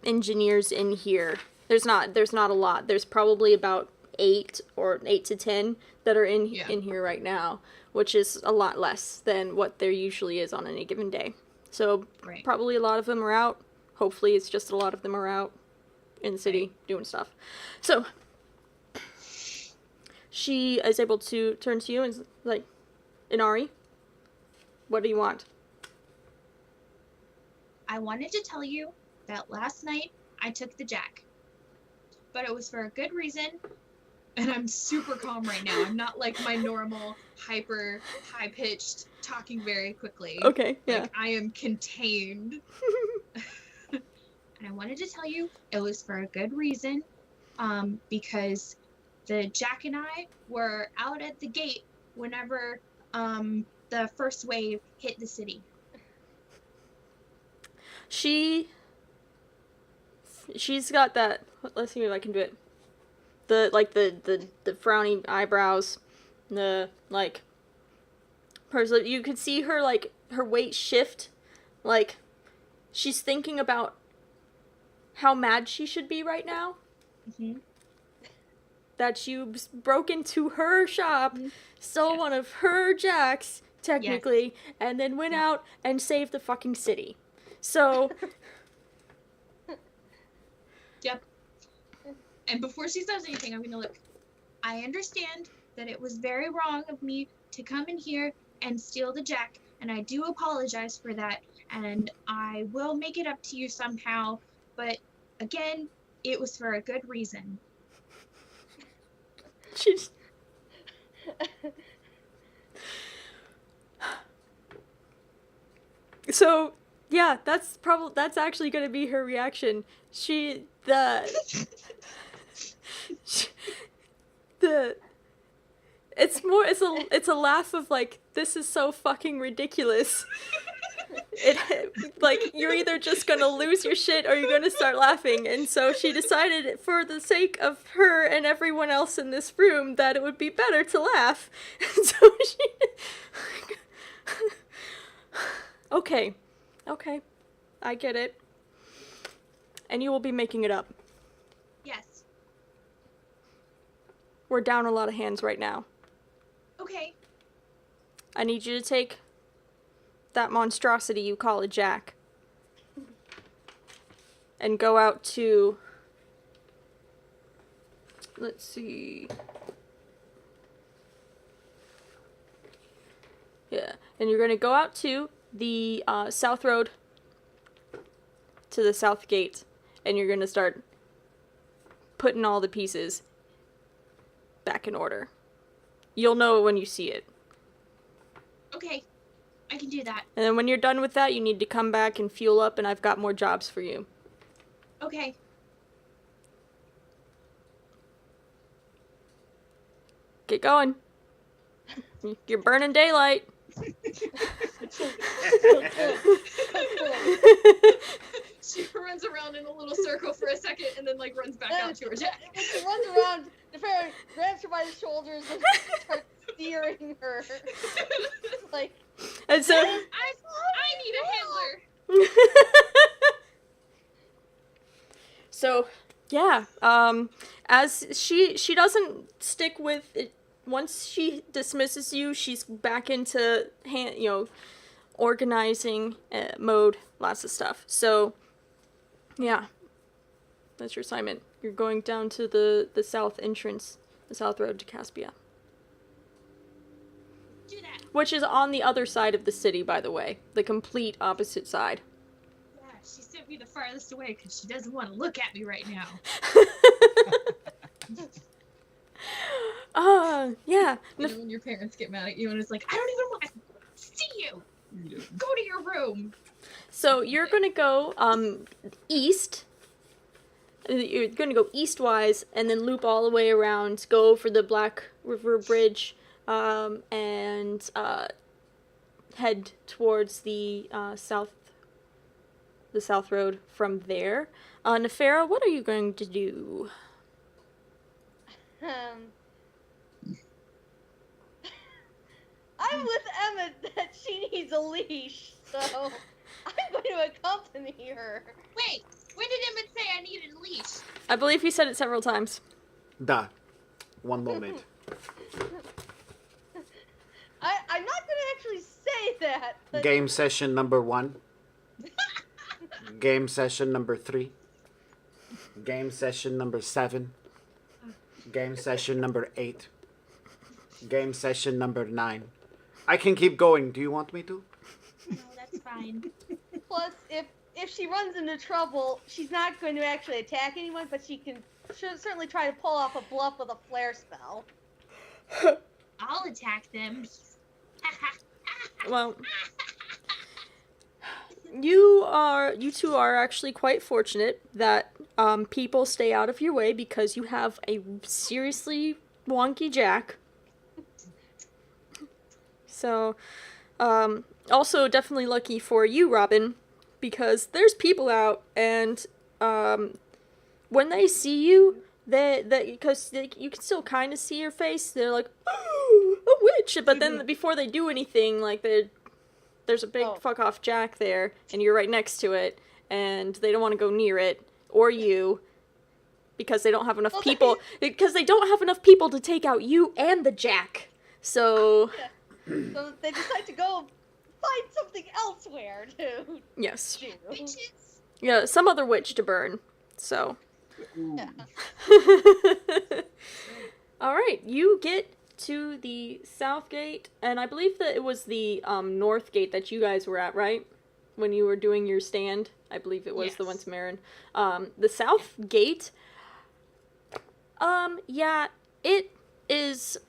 engineers in here. There's not a lot. There's probably about 8 to 10 that are in here right now, which is a lot less than what there usually is on any given day. So probably a lot of them are out. Hopefully it's just a lot of them are out in the city doing stuff. So she is able to turn to you and is like, Inari, what do you want? I wanted to tell you that last night I took the Jack, but it was for a good reason, and I'm super calm right now. I'm not like my normal hyper high-pitched talking very quickly. Okay, yeah. Like, I am contained. And I wanted to tell you it was for a good reason, because the Jack and I were out at the gate whenever the first wave hit the city. She's got that. Let's see if I can do it. The frowny eyebrows, the like. Person, you could see her like her weight shift, like she's thinking about how mad she should be right now. Mm-hmm. That you broke into her shop, stole one of her jacks, technically, and then went out and saved the fucking city. So... Yep. And before she says anything, I'm gonna look. I understand that it was very wrong of me to come in here and steal the jack, and I do apologize for that, and I will make it up to you somehow, but again, it was for a good reason. She's... So, yeah, that's actually gonna be her reaction. It's a laugh of like, this is so fucking ridiculous. Like, you're either just gonna lose your shit or you're gonna start laughing. And so she decided, for the sake of her and everyone else in this room, that it would be better to laugh. And so she... Okay, I get it. And you will be making it up. Yes. We're down a lot of hands right now. Okay. I need you to take that monstrosity you call a jack and go out to... Let's see... Yeah, and you're gonna go out to the south road to the south gate, and you're gonna start putting all the pieces back in order. You'll know it when you see it. Okay. I can do that. And then when you're done with that, you need to come back and fuel up, and I've got more jobs for you. Okay. Get going. You're burning daylight. She runs around in a little circle for a second and then like runs back out to her jack. She runs around, the fairy grabs her by the shoulders and starts steering her. Like, And so... I need a handler. So, yeah, as she doesn't stick with it. Once she dismisses you, she's back into organizing mode, lots of stuff. So, yeah, that's your assignment. You're going down to the south entrance, the south road to Caspia. Do that. Which is on the other side of the city, by the way. The complete opposite side. Yeah, she sent me the farthest away because she doesn't want to look at me right now. Yeah. You know, when your parents get mad at you and it's like, I don't even want to see you. Go to your room. So you're gonna go east. You're gonna go eastwise and then loop all the way around, go over the Black River Bridge, and head towards the south road from there. Nefera, what are you going to do? I I'm with Emma that she needs a leash, so I'm going to accompany her. Wait, when did Emmett say I needed a leash? I believe he said it several times. Da. One moment. I'm not going to actually say that. But Game session number 1. Game session number 3. Game session number 7. Game session number 8. Game session number 9. I can keep going. Do you want me to? No, that's fine. plus, if she runs into trouble, she's not going to actually attack anyone, but she can certainly try to pull off a bluff with a flare spell. I'll attack them. Well, you two are actually quite fortunate that people stay out of your way because you have a seriously wonky jack. So, also definitely lucky for you, Robin, because there's people out, and when they see you, because you can still kind of see your face, they're like, oh, a witch, but then before they do anything, like there's a big fuck off jack there, and you're right next to it, and they don't want to go near it, or you, because they don't have enough people, because they don't have enough people to take out you and the jack, so... Yeah. So they decide to go find something elsewhere to Yes. do. Bitches. Yeah, some other witch to burn, so... Ooh. Alright, you get to the south gate, and I believe that it was the north gate that you guys were at, right? When you were doing your stand. I believe it was the one Yes. to Marin. The south gate, yeah, it is,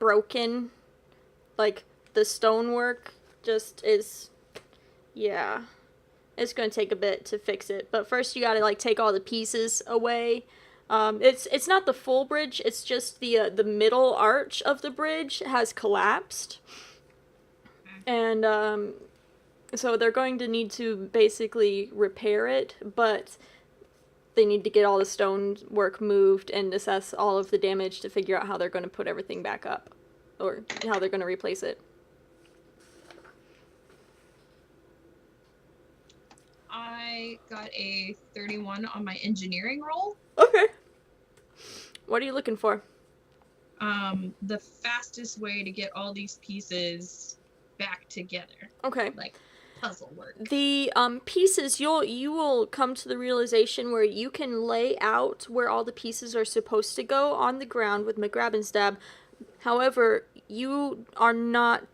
broken. Like, the stonework just is, yeah. It's gonna take a bit to fix it, but first you gotta, like, take all the pieces away. It's not the full bridge, it's just the middle arch of the bridge has collapsed. And, so they're going to need to basically repair it, but they need to get all the stonework moved and assess all of the damage to figure out how they're going to put everything back up, or how they're going to replace it. I got a 31 on my engineering roll. Okay. What are you looking for? The fastest way to get all these pieces back together, Okay. like puzzle work. The pieces, you will come to the realization where you can lay out where all the pieces are supposed to go on the ground with McGrab and Stab. However, you are not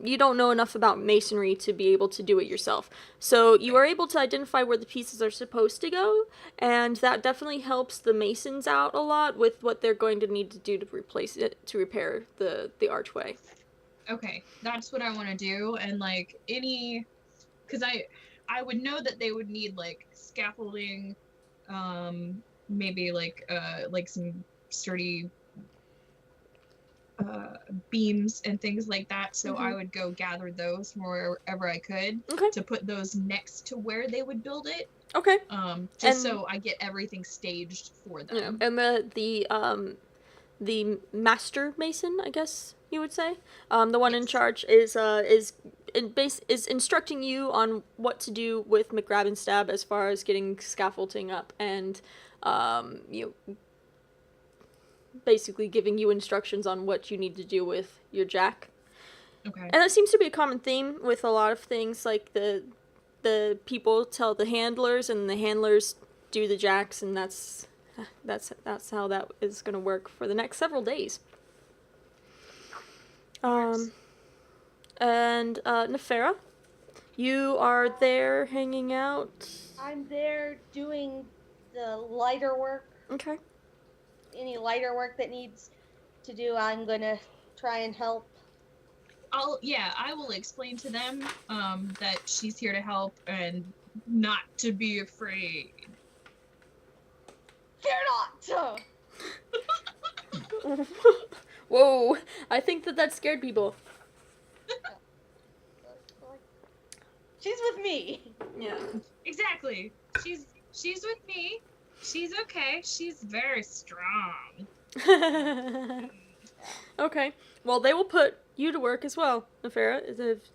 you don't know enough about masonry to be able to do it yourself. So you are able to identify where the pieces are supposed to go, and that definitely helps the masons out a lot with what they're going to need to do to replace it, to repair the archway. Okay, that's what I want to do, and like because I would know that they would need like scaffolding, maybe like some sturdy beams and things like that. So I would go gather those from wherever I could Okay. to put those next to where they would build it. Okay. Just so I get everything staged for them. Yeah. And the master mason, I guess you would say, the one in charge is instructing you on what to do with McGrab and Stab as far as getting scaffolding up and basically giving you instructions on what you need to do with your jack. Okay. And that seems to be a common theme with a lot of things, like the people tell the handlers and the handlers do the jacks, and that's how that is going to work for the next several days. And Nefera, you are there hanging out. I'm there doing the lighter work. Okay. Any lighter work that needs to do, I'm gonna try and help. I will explain to them that she's here to help and not to be afraid. Fear not! Whoa, I think that scared people. She's with me. Yeah. Exactly. She's with me. She's okay. She's very strong. Okay. Well, they will put you to work as well, Nefera.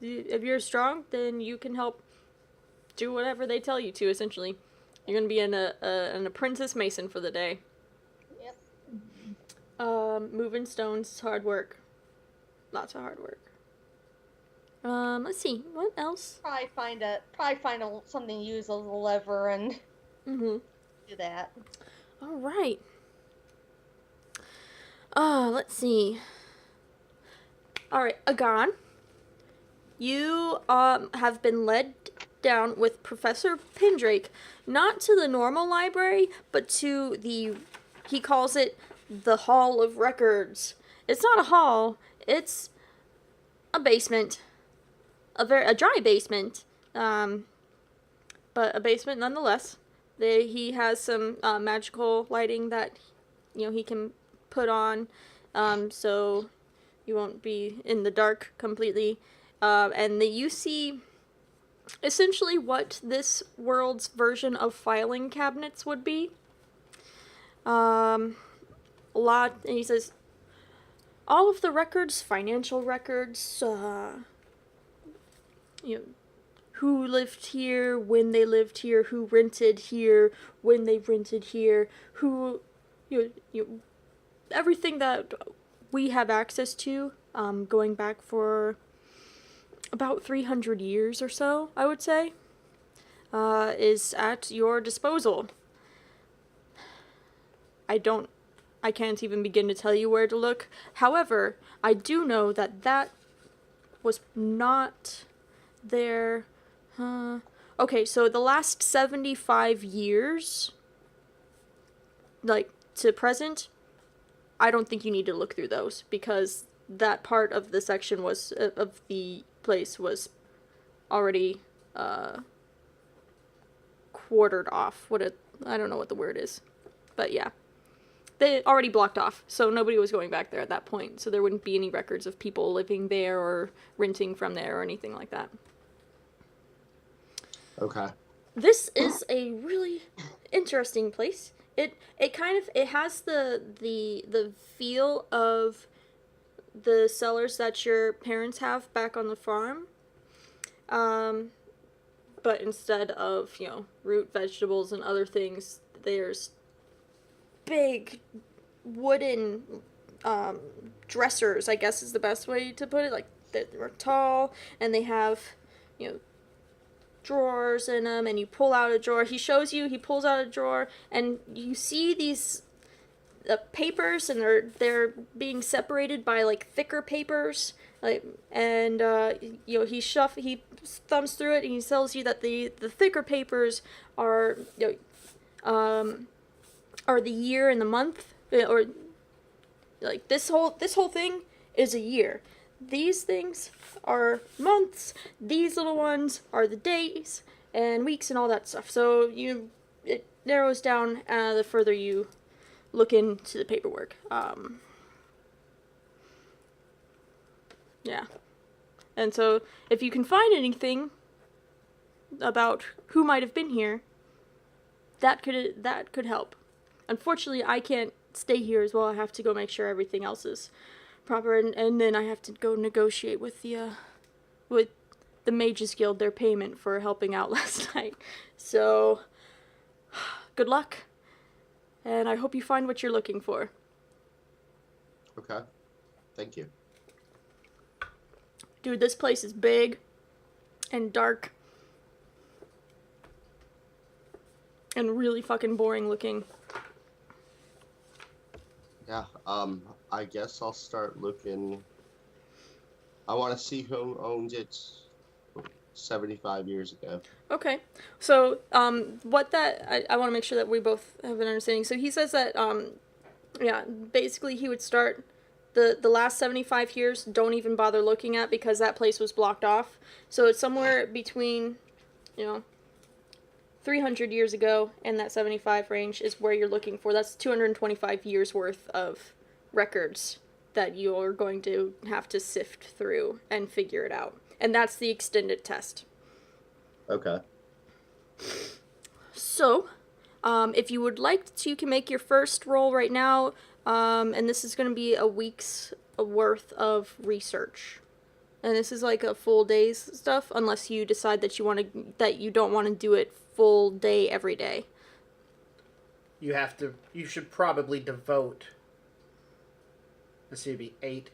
If you're strong, then you can help do whatever they tell you to, essentially. You're going to be an apprentice mason for the day. Yep. Moving stones is hard work. Lots of hard work. Let's see. What else? Probably find something to use as a lever and Mm-hmm. do that. All right. Let's see. All right, Agon. You have been led down with Professor Pindrake, not to the normal library, but to he calls it the Hall of Records. It's not a hall, it's a basement. A dry basement. But a basement nonetheless. He has some magical lighting that he can put on, so you won't be in the dark completely. And you see essentially what this world's version of filing cabinets would be. And he says, all of the records, financial records, who lived here, when they lived here, who rented here, when they rented here, who, everything that we have access to, going back for about 300 years or so, I would say, is at your disposal. I can't even begin to tell you where to look. However, I do know that was not there. Okay, so the last 75 years, like, to present, I don't think you need to look through those, because that part of the section of the place was already, quartered off. I don't know what the word is. But yeah. They already blocked off, so nobody was going back there at that point, so there wouldn't be any records of people living there or renting from there or anything like that. Okay. This is a really interesting place. It has the feel of the cellars that your parents have back on the farm. But instead of, root vegetables and other things, there's big wooden dressers, I guess is the best way to put it. Like, they're tall, and they have, drawers in them, and you pull out a drawer. He pulls out a drawer, and you see these papers, and they're being separated by, like, thicker papers, like, and he thumbs through it, and he tells you that the thicker papers are the year and the month, or like this whole thing is a year. These things are months. These little ones are the days and weeks and all that stuff. So it narrows down the further you look into the paperwork. Yeah. And so if you can find anything about who might have been here, that could help. Unfortunately, I can't stay here as well. I have to go make sure everything else is proper, and then I have to go negotiate with the Mages Guild their payment for helping out last night. So, good luck, and I hope you find what you're looking for. Okay. Thank you. Dude, this place is big and dark and really fucking boring looking. Yeah, I guess I'll start looking. I want to see who owned it 75 years ago. Okay. So, I want to make sure that we both have an understanding. So he says that, basically he would start the last 75 years, don't even bother looking at, because that place was blocked off. So it's somewhere between, 300 years ago and that 75 range is where you're looking for. That's 225 years worth of records that you're going to have to sift through and figure it out. And that's the extended test. Okay. So, if you would like to, you can make your first roll right now. and this is going to be a week's worth of research. And this is like a full day's stuff, unless you decide that you don't want to do it full day every day. You should probably devote, let's see, it'd be 8,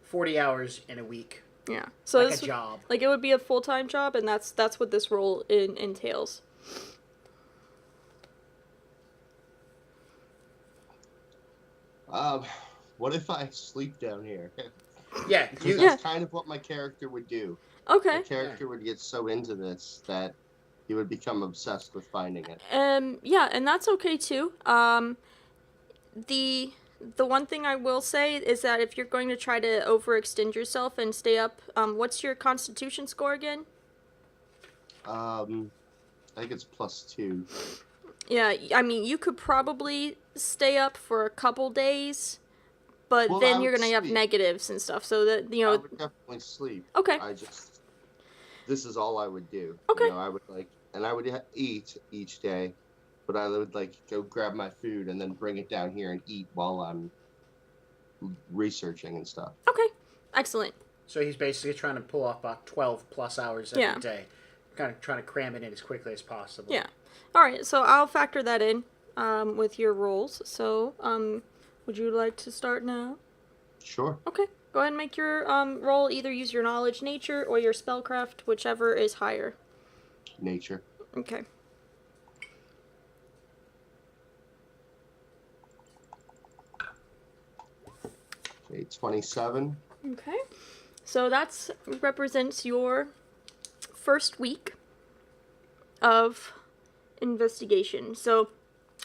40 hours in a week. Yeah. So Like this a job. Like it would be a full-time job, and that's what this role entails. What if I sleep down here? Yeah, Because that's kind of what my character would do. Okay. My character would get so into this that he would become obsessed with finding it. Yeah, and that's okay too. The one thing I will say is that if you're going to try to overextend yourself and stay up, what's your Constitution score again? I think it's +2. Yeah, I mean, you could probably stay up for a couple days, but Well, then I you're would gonna have sleep. negatives and stuff. So that I would definitely sleep. Okay. This is all I would do. Okay. You know, I would and I would eat each day, but I would go grab my food and then bring it down here and eat while I'm researching and stuff. Okay, excellent. So he's basically trying to pull off about 12 plus hours every day. Kind of trying to cram it in as quickly as possible. Yeah. All right, so I'll factor that in with your rolls. So, would you like to start now? Sure. Okay. Go ahead and make your roll. Either use your knowledge nature or your spellcraft, whichever is higher. Nature. Okay. Okay, 27. Okay. So that's represents your first week of investigation. So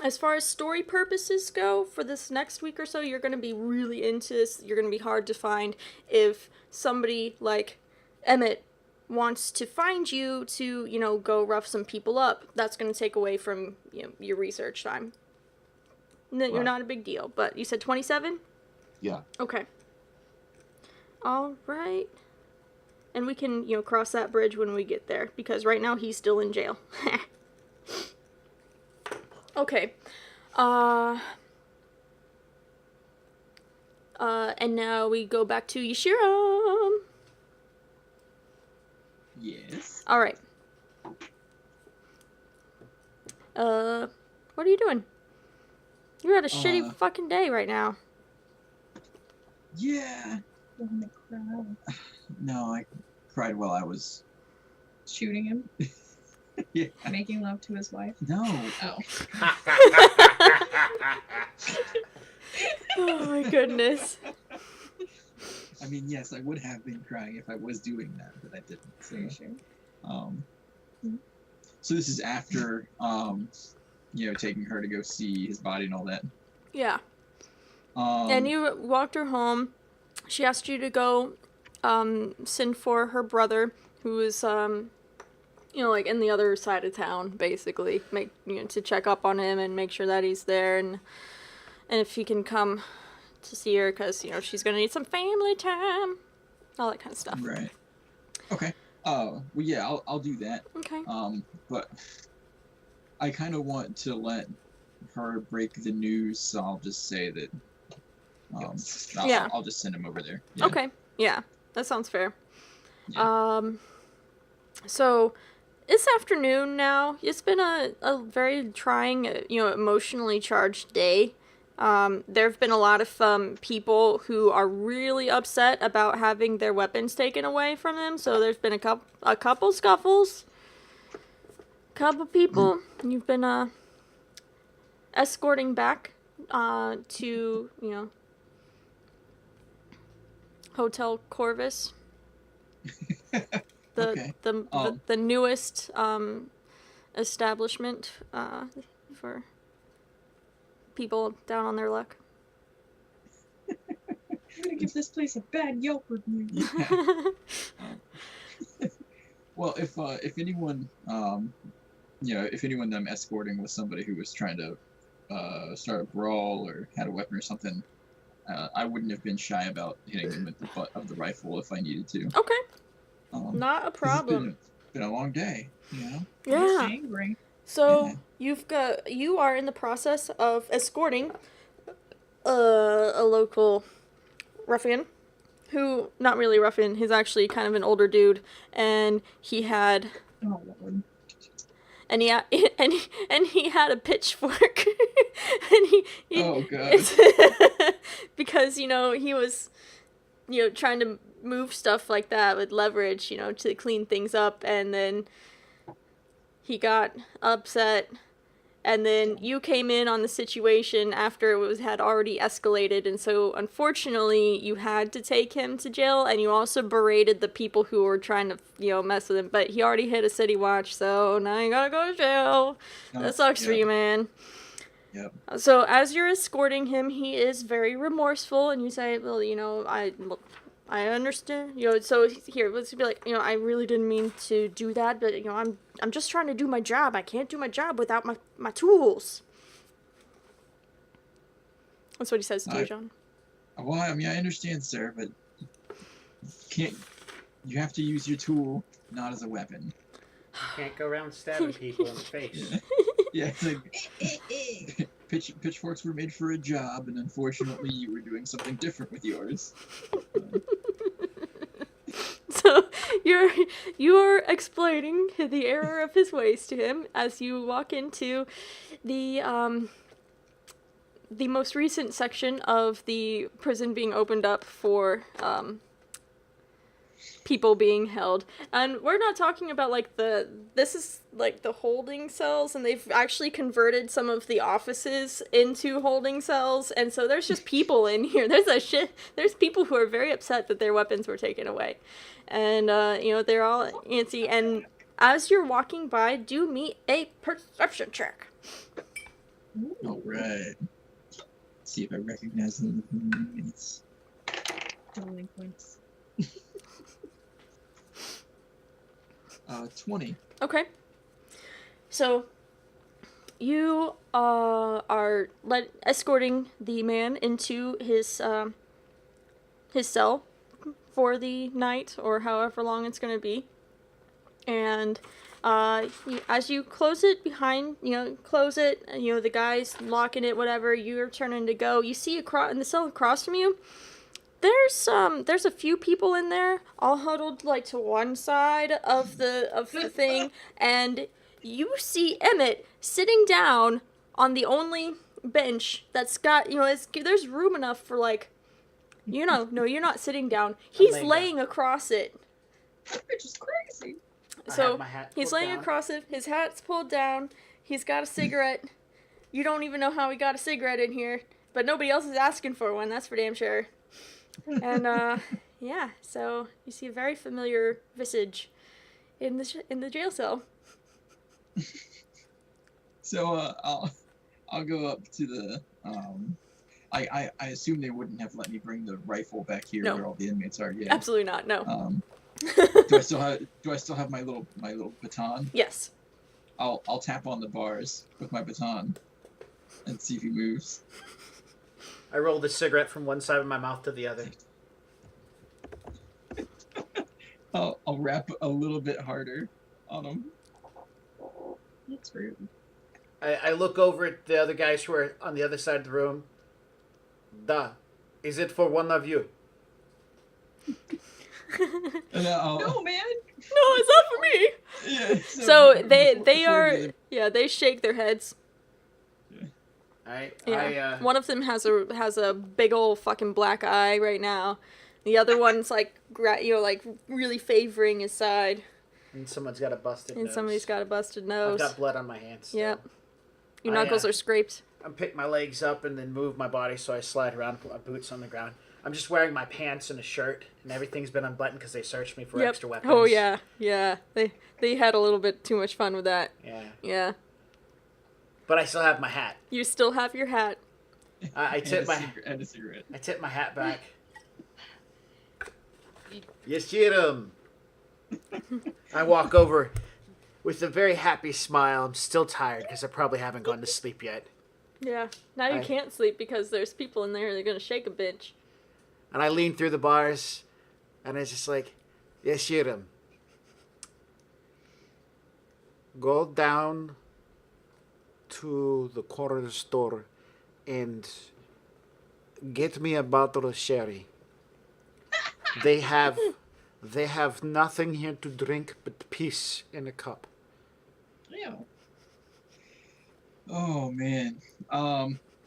as far as story purposes go, for this next week or so, you're going to be really into this. You're going to be hard to find if somebody like Emmett wants to find you to, go rough some people up. That's going to take away from, your research time. No, you're Right. not a big deal, but you said 27? Yeah. Okay. All right. And we can, cross that bridge when we get there, because right now he's still in jail. Okay. And now we go back to Yashiro. Yes. All right. What are you doing? You had a shitty fucking day right now. Yeah. Wanna cry. No, I cried while I was. Shooting him, Yeah. making love to his wife. No. Oh. Oh my goodness. I mean, yes, I would have been crying if I was doing that, but I didn't. So, Sure. um, so this is after, taking her to go see his body and all that. Yeah. And you walked her home. She asked you to go send for her brother, who is in the other side of town, basically, to check up on him and make sure that he's there, and if he can come to see her, because she's gonna need some family time, all that kind of stuff. Right. Okay. Well, yeah, I'll do that. Okay. But I kind of want to let her break the news, so I'll just say that. Yeah. I'll just send him over there. Yeah. Okay. Yeah, that sounds fair. Yeah. So this afternoon now, it's been a very trying, emotionally charged day. There have been a lot of people who are really upset about having their weapons taken away from them. So there's been a couple scuffles. Couple people you've been escorting back to Hotel Corvis. Okay. The newest establishment for people down on their luck. I'm gonna give this place a bad Yelp review. Well, if anyone if anyone that I'm escorting was somebody who was trying to start a brawl or had a weapon or something, I wouldn't have been shy about hitting them with the butt of the rifle if I needed to. Okay, not a 'Cause problem. It's been a long day, Yeah. Angry. So Yeah. you are in the process of escorting a local ruffian, who, not really ruffian, he's actually kind of an older dude, and he had Oh, Lord. and he had, and he had a pitchfork, and he Oh, God. it's because he was trying to move stuff like that with leverage, to clean things up, and then he got upset, and then you came in on the situation after had already escalated, and so unfortunately you had to take him to jail, and you also berated the people who were trying to mess with him, but he already hit a city watch, so now you gotta go to jail. That sucks for you, man. Yep. So as you're escorting him, he is very remorseful, and you say, well, I understand. So here, let's be like, I really didn't mean to do that, but I'm just trying to do my job. I can't do my job without my tools. That's what he says to you, John. Well, I mean, I understand, sir, but you have to use your tool, not as a weapon. You can't go around stabbing people in the face. Yeah, it's like pitchforks were made for a job, and unfortunately, you were doing something different with yours. So you're explaining the error of his ways to him as you walk into the most recent section of the prison being opened up for people being held. And we're not talking about this is like the holding cells, and they've actually converted some of the offices into holding cells, and so there's just people in here. There's people who are very upset that their weapons were taken away. And they're all antsy, and as you're walking by, do me a perception check. Alright. See if I recognize them from the roommates. Delinquents. 20. Okay. So, you are escorting the man into his cell for the night, or however long it's going to be. And as you close it behind, the guy's locking it, whatever, you're turning to go. You see in the cell across from you, there's a few people in there, all huddled to one side of the thing, and you see Emmett sitting down on the only bench that's got, there's room enough for no, you're not sitting down. He's laying across it. That bitch is crazy. So he's laying across it. His hat's pulled down. He's got a cigarette. You don't even know how he got a cigarette in here, but nobody else is asking for one. That's for damn sure. And yeah, so you see a very familiar visage in the jail cell. So I'll go up to the I assume they wouldn't have let me bring the rifle back here No. where all the inmates are. Yeah. Absolutely not. No. Do I still have my little baton? Yes. I'll tap on the bars with my baton and see if he moves. I roll the cigarette from one side of my mouth to the other. I'll rap a little bit harder on him. That's rude. I look over at the other guys who are on the other side of the room. Is it for one of you? And No, man. No, it's not for me. Yeah, So they before are the- they shake their heads. I One of them has a big old fucking black eye right now. The other one's really favoring his side. And someone's got a busted And nose. somebody's got a busted I've nose. got blood on my hands. Still. Yep. Your knuckles are scraped. I pick my legs up and then move my body so I slide around, put my boots on the ground. I'm just wearing my pants and a shirt, and everything's been unbuttoned because they searched me for extra weapons. Oh yeah. They had a little bit too much fun with that. Yeah. Yeah. But I still have my hat. You still have your hat. I tip and a cigarette. I tip my hat back. Yes, Jerem. I walk over with a very happy smile. I'm still tired because I probably haven't gone to sleep yet. Yeah. Now you can't sleep because there's people in there that are gonna shake a bitch. And I lean through the bars, and it's just like, yes, Jerem. Go down to the corner store and get me a bottle of sherry. They have nothing here to drink but piss in a cup. Ew. Oh man.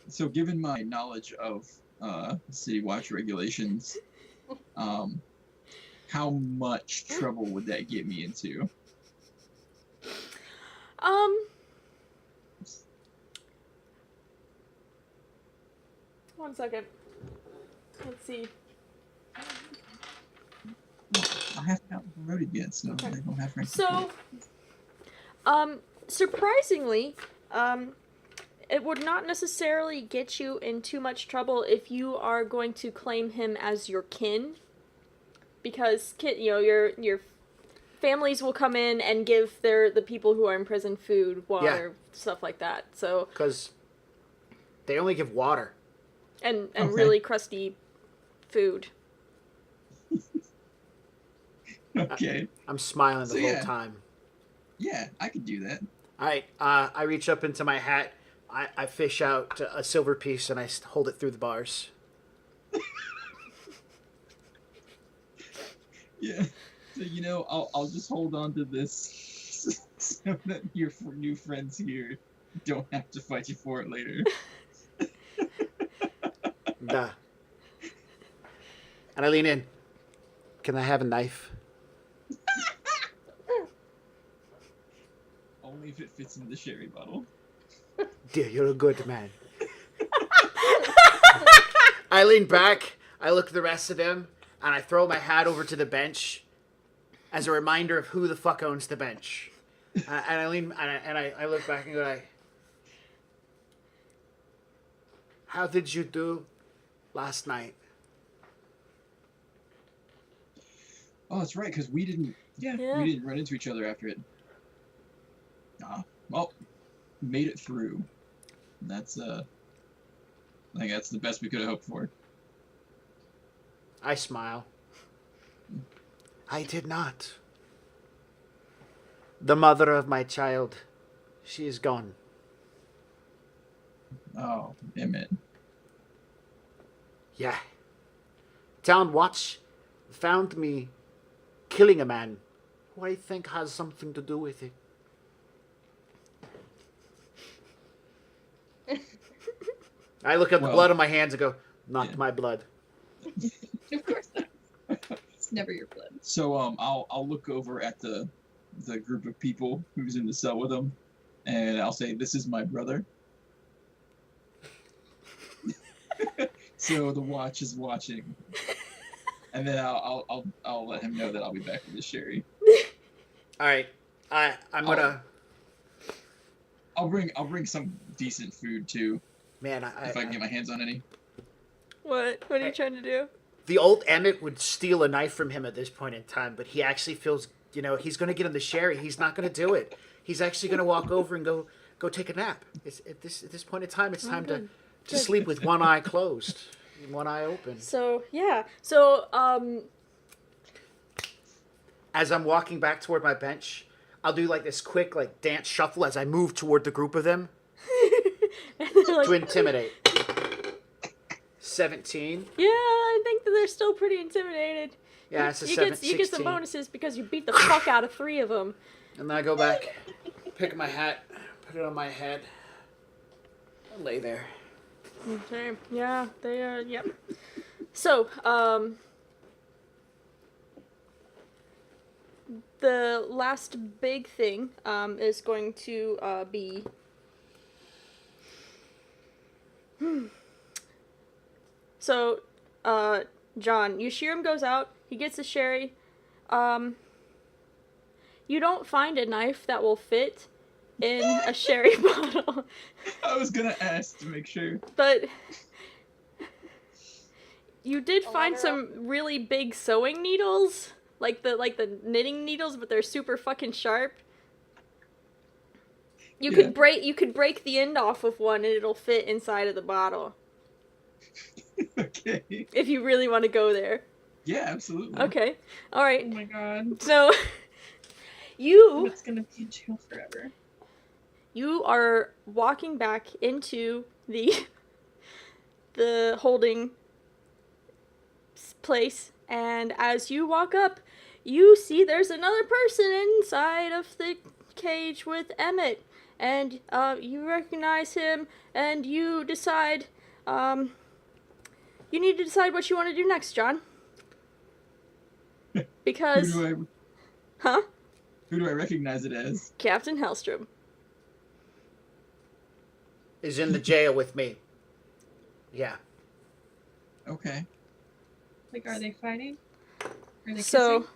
So given my knowledge of City Watch regulations, how much trouble would that get me into? One second. Let's see. I haven't gotten promoted yet, so Okay. I don't have rank. So, surprisingly, it would not necessarily get you in too much trouble if you are going to claim him as your kin, because your families will come in and give the people who are in prison food, water, stuff like that. So Because they only give water. and Okay. really crusty food. Okay. I'm smiling the So, whole yeah. time. Yeah, I could do that. All right, I reach up into my hat. I fish out a silver piece and I hold it through the bars. Yeah. So I'll just hold on to this so that your new friends here don't have to fight you for it later. Duh. And I lean in. Can I have a knife? Only if it fits in the sherry bottle. Dear, you're a good man. I lean back, I look at the rest of them, and I throw my hat over to the bench as a reminder of who the fuck owns the bench. And I lean and I look back and go, how did you do last night? Oh, that's right, because we didn't run into each other after it. Well, made it through. That's I think that's the best we could have hoped for. I smile. I did not. The mother of my child, she is gone. Oh, Emmett. Yeah. Town Watch found me killing a man who I think has something to do with it. I look at the Well, blood on my hands and go, not yeah. my blood. Of course not. It's never your blood. So I'll look over at the group of people who's in the cell with him, and I'll say, "This is my brother." So the watch is watching, and then I'll let him know that I'll be back with the sherry. All right. I'm gonna. I'll bring some decent food too, Man, if I can get my hands on any. What are you trying to do? the old Emmett would steal a knife from him at this point in time, but he actually feels, he's going to get him the sherry. He's not going to do it. He's actually going to walk over and go take a nap. At this point in time, it's time to sleep with one eye closed and one eye open. So yeah. So As I'm walking back toward my bench, I'll do like this quick dance shuffle as I move toward the group of them to intimidate. 17. Yeah, I think that they're still pretty intimidated. Yeah, it's a You 7, get some 16. bonuses because you beat the fuck out of 3 of them. And then I go back, pick my hat, put it on my head, and lay there. Okay. Yeah, they are. Yep. So, the last big thing is going to be. So, John, Yushiram goes out. He gets the sherry. You don't find a knife that will fit in a sherry bottle. I was gonna ask to make sure. But you did find ladder some really big sewing needles, like the knitting needles, but they're super fucking sharp. You Yeah. could break the end off of one and it'll fit inside of the bottle Okay. if you really want to go there. Yeah, absolutely. Okay. All Oh right. my god. So you It's gonna be in jail forever. are walking back into the the holding place, and as you walk up, you see there's another person inside of the cage with Emmett, and you recognize him, and you decide, you need to decide what you want to do next, John. Because, Who do I recognize it as? Captain Hellstrom. Is in the jail with me. Yeah. Okay. Like, are they fighting? Are they So, kissing?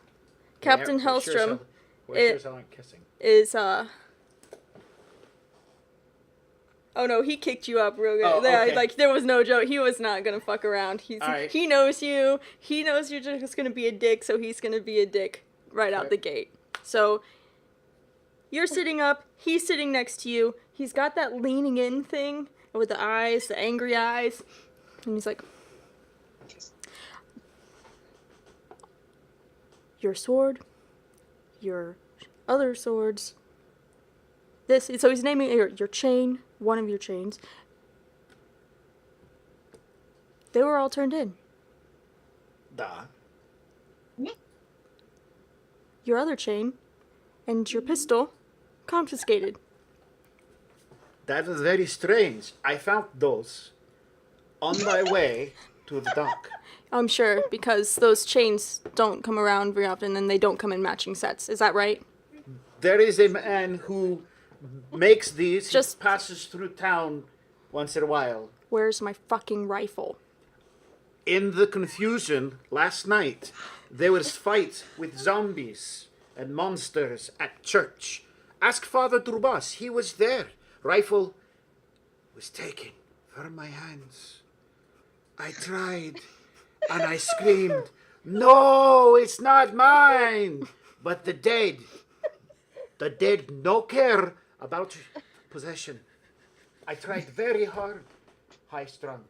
Captain We're sure as Hellstrom hell- we're sure it- as hell aren't kissing. is, oh no, he kicked you up real good. Oh, Yeah, okay. like, there was no joke. He was not gonna fuck around. Alright. He knows you. He knows you're just gonna be a dick, so he's gonna be a dick right out Okay. the gate. So, you're sitting up, he's sitting next to you. He's got that leaning in thing with the eyes, the angry eyes. And he's like, your sword, your other swords, this, so he's naming your chain, one of your chains. They were all turned in. Duh. Your other chain and your pistol confiscated. That is very strange. I found those on my way to the dock. I'm sure, because those chains don't come around very often and they don't come in matching sets. Is that right? There is a man who makes these. He Just- passes through town once in a while. Where's my fucking rifle? In the confusion last night, there was fight with zombies and monsters at church. Ask Father Turbas. He was there. Rifle was taken from my hands. I tried and I screamed, "No, it's not mine!" But the dead no care about possession. I tried very hard, high strung.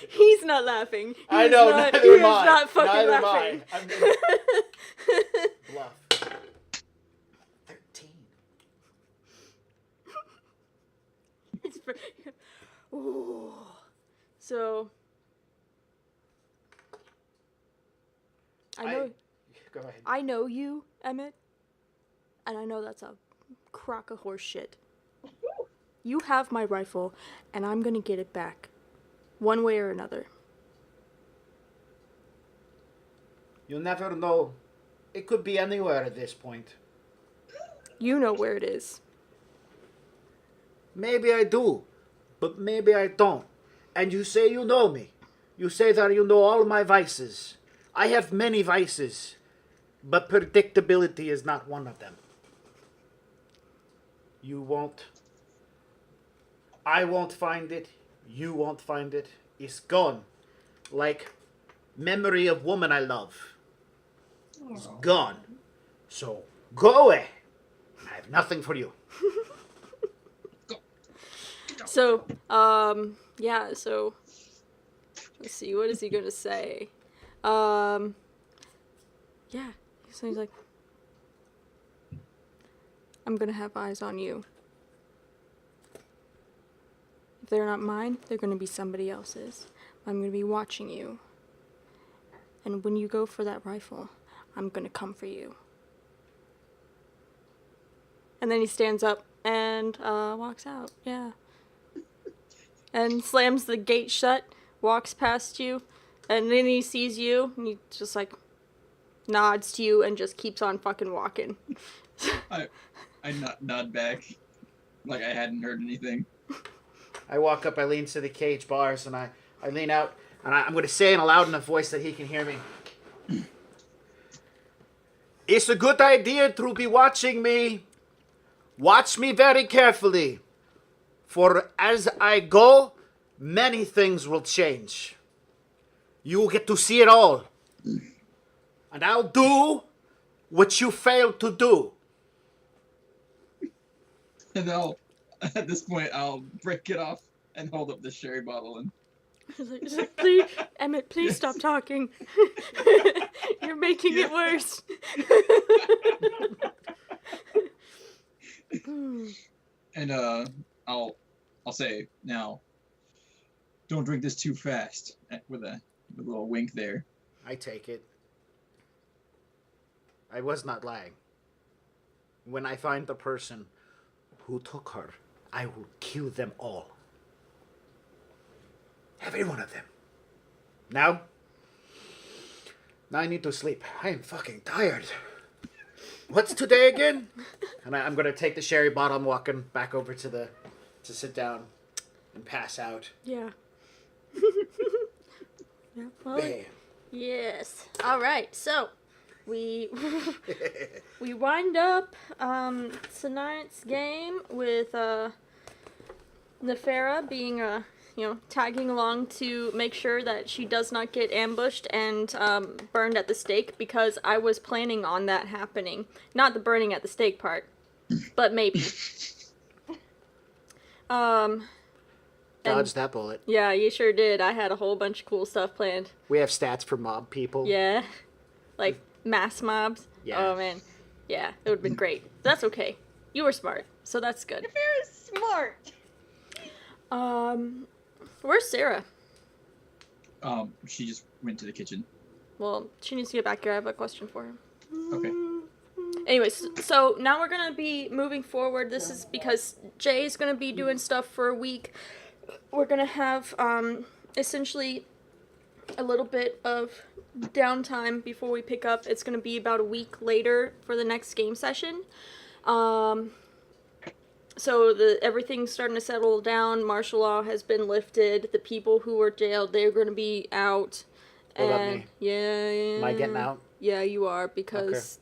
He's not laughing. I He's know, not, neither he am is I. not fucking Neither am laughing. I. I'm gonna bluff. 13. It's Ooh. So Go ahead. I know you, Emmett, and I know that's a crock of horse shit. You have my rifle, and I'm gonna get it back, one way or another. You'll never know. It could be anywhere at this point. You know where it is. Maybe I do, but maybe I don't. And you say you know me. You say that you know all my vices. I have many vices, but predictability is not one of them. You won't. I won't find it. You won't find it. It's gone. Like memory of woman I love. It's gone. So go away. I have nothing for you. So, yeah, so, let's see, what is he gonna say? Yeah, so he's like, I'm gonna have eyes on you. If they're not mine, they're gonna be somebody else's. I'm gonna be watching you. And when you go for that rifle, I'm gonna come for you. And then he stands up and, walks out, yeah. And slams the gate shut, walks past you, and then he sees you, and he just, like, nods to you and just keeps on fucking walking. I nod back, like I hadn't heard anything. I walk up, I lean to the cage bars, and I lean out, and I'm going to say in a loud enough voice that he can hear me. It's a good idea to be watching me. Watch me very carefully. For as I go, many things will change. You will get to see it all. And I'll do what you failed to do. And then at this point, I'll break it off and hold up the sherry bottle and. He's like, please, Emmett, please stop talking. You're making it worse. And I'll say now. Don't drink this too fast. With a little wink there. I take it. I was not lying. When I find the person who took her, I will kill them all. Every one of them. Now I need to sleep. I am fucking tired. What's today again? And I'm gonna take the sherry bottle. I'm walking back over to sit down and pass out. Yeah. Yeah. Well, Bam. yes. All right. So we wind up tonight's game with Nefera being tagging along to make sure that she does not get ambushed and burned at the stake, because I was planning on that happening. Not the burning at the stake part, but maybe. Dodged that bullet. Yeah, you sure did. I had a whole bunch of cool stuff planned. We have stats for mob people. Yeah. Like mass mobs. Yeah. Oh man. Yeah, it would have been great. That's okay. You were smart, so that's good. Nefera's smart. Where's Sarah? She just went to the kitchen. Well, she needs to get back here. I have a question for her. Okay. Anyways, so now we're gonna be moving forward. This is because Jay's gonna be doing stuff for a week. We're gonna have essentially a little bit of downtime before we pick up. It's gonna be about a week later for the next game session. So everything's starting to settle down. Martial law has been lifted. The people who were jailed, they're gonna be out. What about me? Yeah. Am I getting out? Yeah, you are, because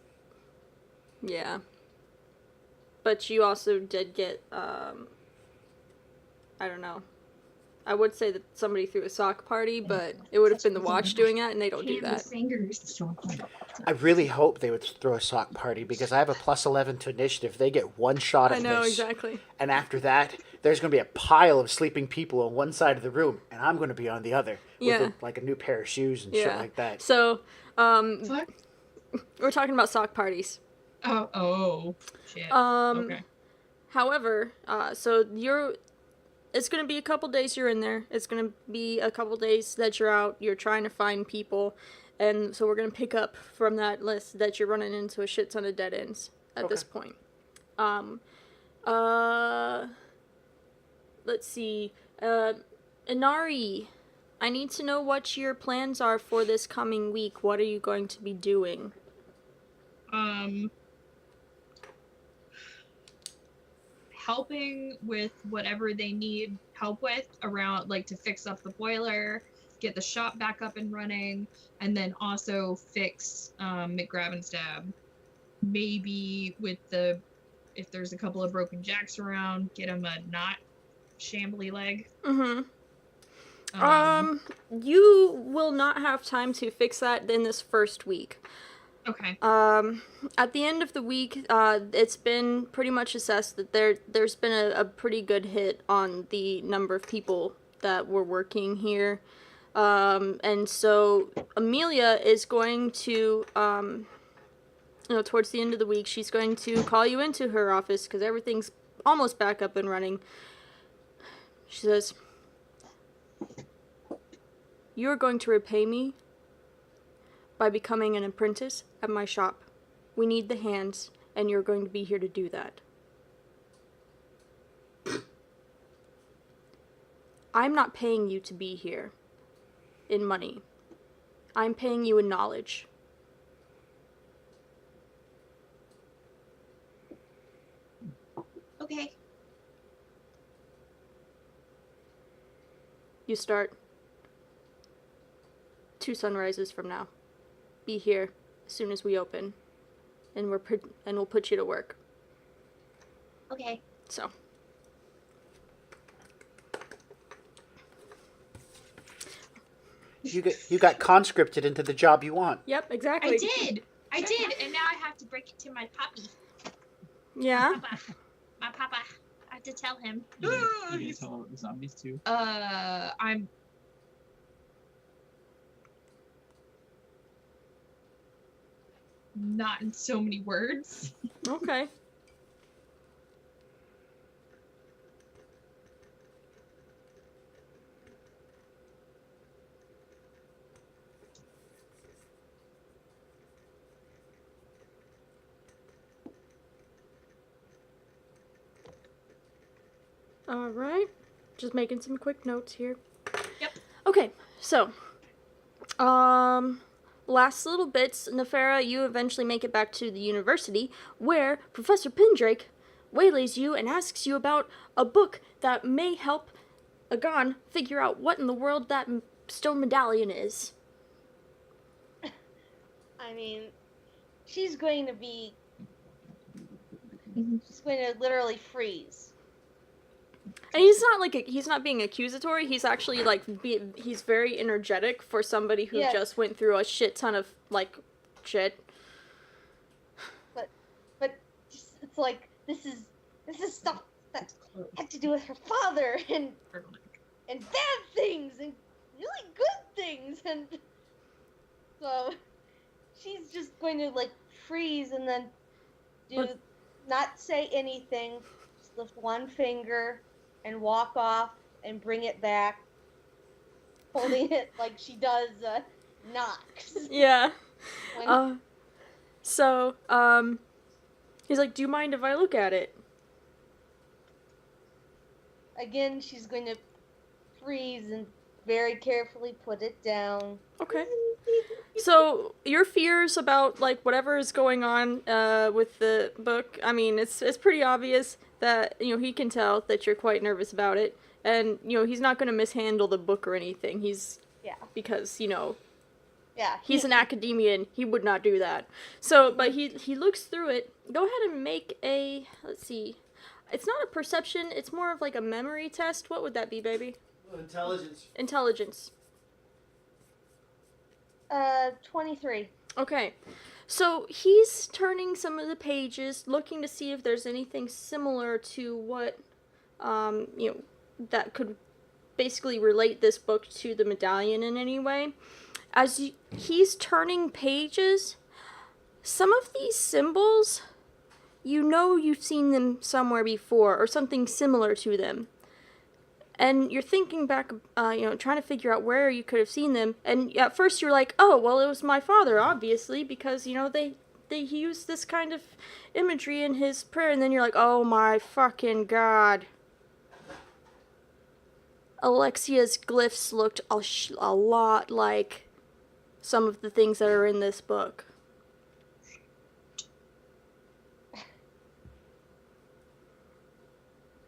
yeah. But you also did get I don't know. I would say that somebody threw a sock party, but it would have been the watch doing that, and they don't do that. I really hope they would throw a sock party, because I have a +11 to initiative. They get one shot at I know, this. exactly. And after that, there's going to be a pile of sleeping people on one side of the room, and I'm going to be on the other. Yeah. With like a new pair of shoes and shit Yeah. like that. So, Fuck. we're talking about sock parties. Oh, shit. Okay. However, so it's going to be a couple days you're in there. It's going to be a couple days that you're out. You're trying to find people. And so we're going to pick up from that list that you're running into a shit ton of dead ends at this point. Let's see. Inari, I need to know what your plans are for this coming week. What are you going to be doing? Helping with whatever they need help with around, like, to fix up the boiler, get the shop back up and running, and then also fix McGrab and Stab. Maybe if there's a couple of broken jacks around, get them a not shambly leg. Mm-hmm. You will not have time to fix that in this first week. Okay. At the end of the week, it's been pretty much assessed that there's been a pretty good hit on the number of people that were working here. And so Amelia is going to, towards the end of the week, she's going to call you into her office because everything's almost back up and running. She says, "You are going to repay me by becoming an apprentice at my shop. We need the hands, and you're going to be here to do that. I'm not paying you to be here in money. I'm paying you in knowledge. Okay. You start 2 sunrises from now. Be here as soon as we open, and we'll put you to work." Okay. So. You got conscripted into the job you want. Yep, exactly. I did, and now I have to break it to my puppy. Yeah. My papa. I have to tell him. You gonna tell about the zombies too? I'm. Not in so many words. Okay. All right. Just making some quick notes here. Yep. Okay, so, last little bits. Nefera, you eventually make it back to the university, where Professor Pindrake waylays you and asks you about a book that may help Agon figure out what in the world that stone medallion is. I mean, she's going to literally freeze. And he's not he's not being accusatory. He's actually he's very energetic for somebody who Yes. just went through a shit ton of shit. But it's like this is stuff that had to do with her father and bad things and really good things, and so she's just going to freeze and then not say anything, just lift one finger and walk off and bring it back, holding it like she does Knox. Yeah. When- He's like, "Do you mind if I look at it?" Again, she's going to freeze and very carefully put it down. Okay. So your fears about whatever is going on with the book, I mean, it's pretty obvious that he can tell that you're quite nervous about it, and he's not going to mishandle the book or anything. Because Yeah. he's an academician, he would not do that. So, but he looks through it. Go ahead and make a, let's see. It's not a perception, it's more of a memory test. What would that be, baby? Intelligence. Intelligence. 23. Okay. So he's turning some of the pages, looking to see if there's anything similar to what, that could basically relate this book to the medallion in any way. As he's turning pages, some of these symbols, you've seen them somewhere before, or something similar to them. And you're thinking back, trying to figure out where you could have seen them. And at first you're like, oh, well, it was my father, obviously, because, he used this kind of imagery in his prayer. And then you're like, oh my fucking God. Alexia's glyphs looked a lot like some of the things that are in this book.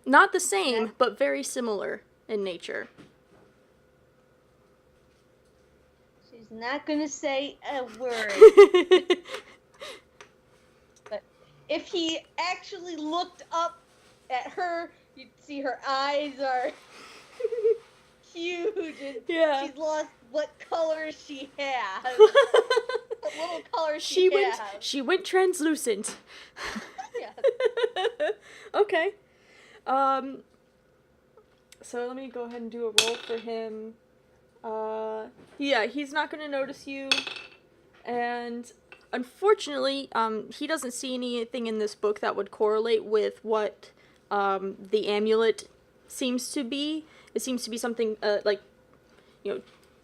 Not the same, but very similar in nature. She's not going to say a word. But if he actually looked up at her, you'd see her eyes are huge, and Yeah. she's lost what color she has. What little color she has. She went translucent. Yes. Okay. So let me go ahead and do a roll for him. Yeah, he's not gonna notice you, and unfortunately, he doesn't see anything in this book that would correlate with what, the amulet seems to be. It seems to be something,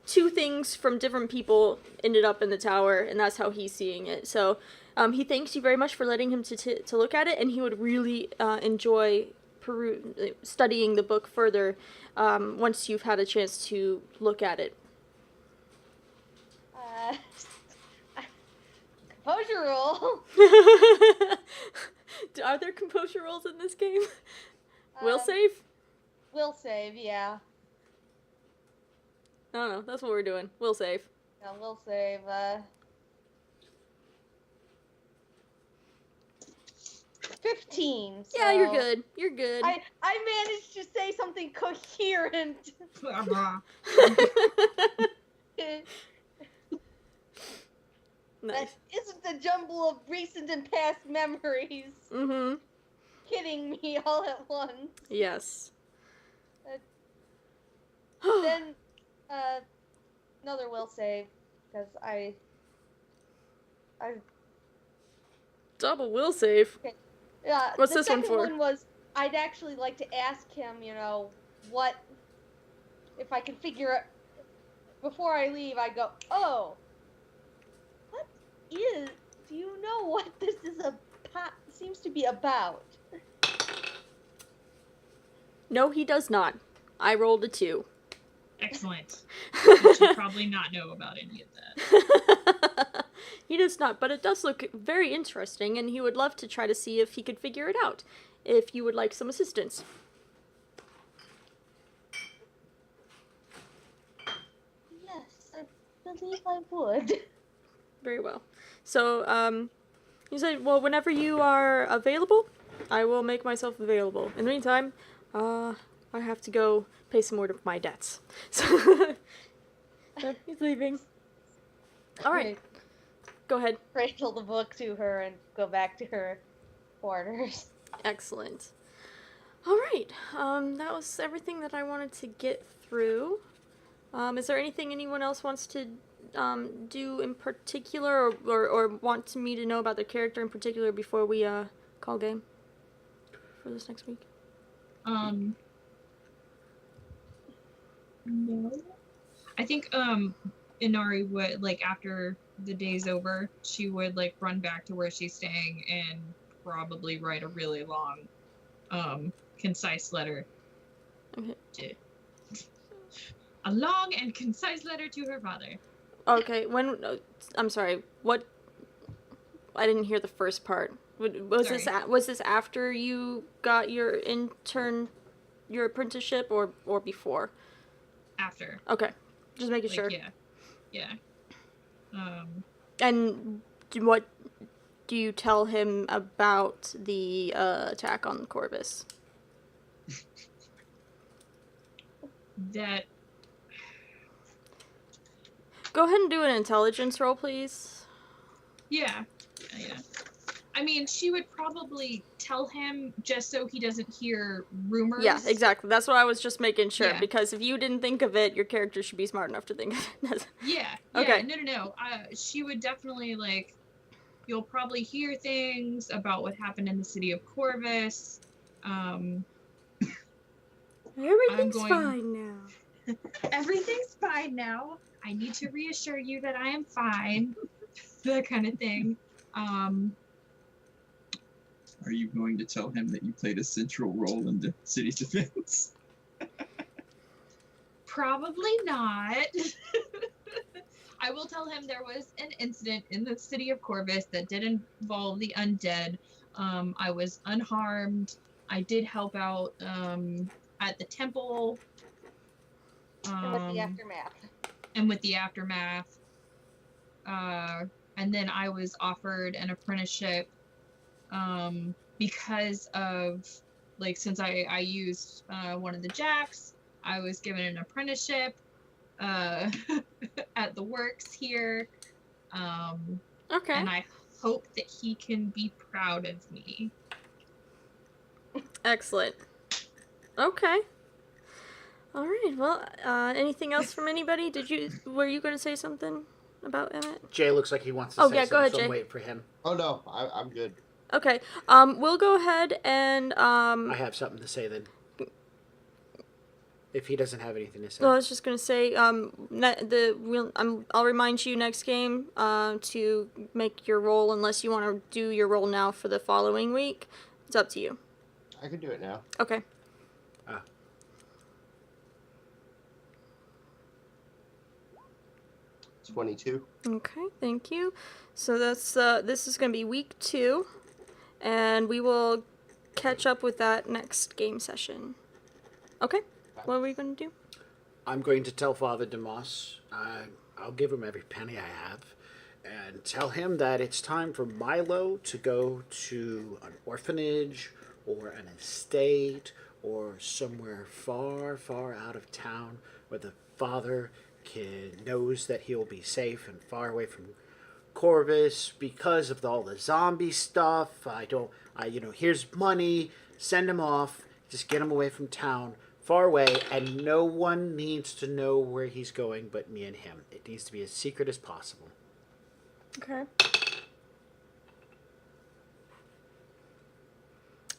two things from different people ended up in the tower, and that's how he's seeing it. So, he thanks you very much for letting him to look at it, and he would really, enjoy studying the book further once you've had a chance to look at it. Composure roll. Are there composure rolls in this game? Will save? Will save, yeah. I don't know. That's what we're doing. Will save. No, will save. 15. So Yeah, you're good. You're good. I managed to say something coherent. Nice. That isn't the jumble of recent and past memories Mm-hmm. hitting me all at once. Yes. Then, another will save, because I Double will save. What's the this one second for? one was, I'd actually like to ask him, what, if I could figure out, before I leave, I go, oh, do you know what this is seems to be about? No, he does not. I rolled a 2. Excellent. He should probably not know about any of that. He does not, but it does look very interesting, and he would love to try to see if he could figure it out. If you would like some assistance. Yes, I believe I would. Very well. So, you said, well, whenever you are available, I will make myself available. In the meantime, I have to go pay some more of my debts. So, he's leaving. Alright, go ahead. Cradle the book to her and go back to her quarters. Excellent. Alright, that was everything that I wanted to get through. Is there anything anyone else wants to do in particular, or want me to know about their character in particular before we call game for this next week? No. I think Inari would, like, after the day's over, she would, like, run back to where she's staying and probably write a really long, concise letter. Okay. A long and concise letter to her father. Okay, I'm sorry, what? I didn't hear the first part. Was this after you got your apprenticeship, or before? After. Okay, just making Like, sure. Yeah. And what do you tell him about the attack on Corvis? That. Go ahead and do an intelligence roll, please. Yeah. I mean, she would probably tell him just so he doesn't hear rumors. Yeah, exactly. That's what I was just making sure, Yeah. because if you didn't think of it, your character should be smart enough to think of it. Yeah. Okay. No. She would definitely, like, you'll probably hear things about what happened in the city of Corvis. Everything's going- fine now. Everything's fine now. I need to reassure you that I am fine. That kind of thing. Are you going to tell him that you played a central role in the city's defense? Probably not. I will tell him there was an incident in the city of Corvis that did involve the undead. I was unharmed. I did help out at the temple. And with the aftermath. And with the aftermath. And then I was offered an apprenticeship because of, like, since I used one of the jacks, I was given an apprenticeship at the works here. Okay. And I hope that he can be proud of me. Excellent. Okay. All right. Well, anything else from anybody? Were you going to say something about Emmett? Jay looks like he wants to Oh, say yeah, something, go ahead, so I'm Jay. waiting for him. Oh no, I'm good. Okay. We'll go ahead and I have something to say then. If he doesn't have anything to say. well, I was just gonna say, I'll remind you next game to make your roll, unless you want to do your roll now for the following week. It's up to you. I can do it now. Okay. 22. Okay, thank you. So that's this is gonna be week 2, and we will catch up with that next game session. Okay. What are we gonna do? I'm going to tell Father Demas, I'll give him every penny I have, and tell him that it's time for Milo to go to an orphanage or an estate or somewhere far, far out of town where the father knows that he'll be safe and far away from Corvis because of all the zombie stuff. Here's money, send him off, just get him away from town, far away, and no one needs to know where he's going but me and him. It needs to be as secret as possible. Okay.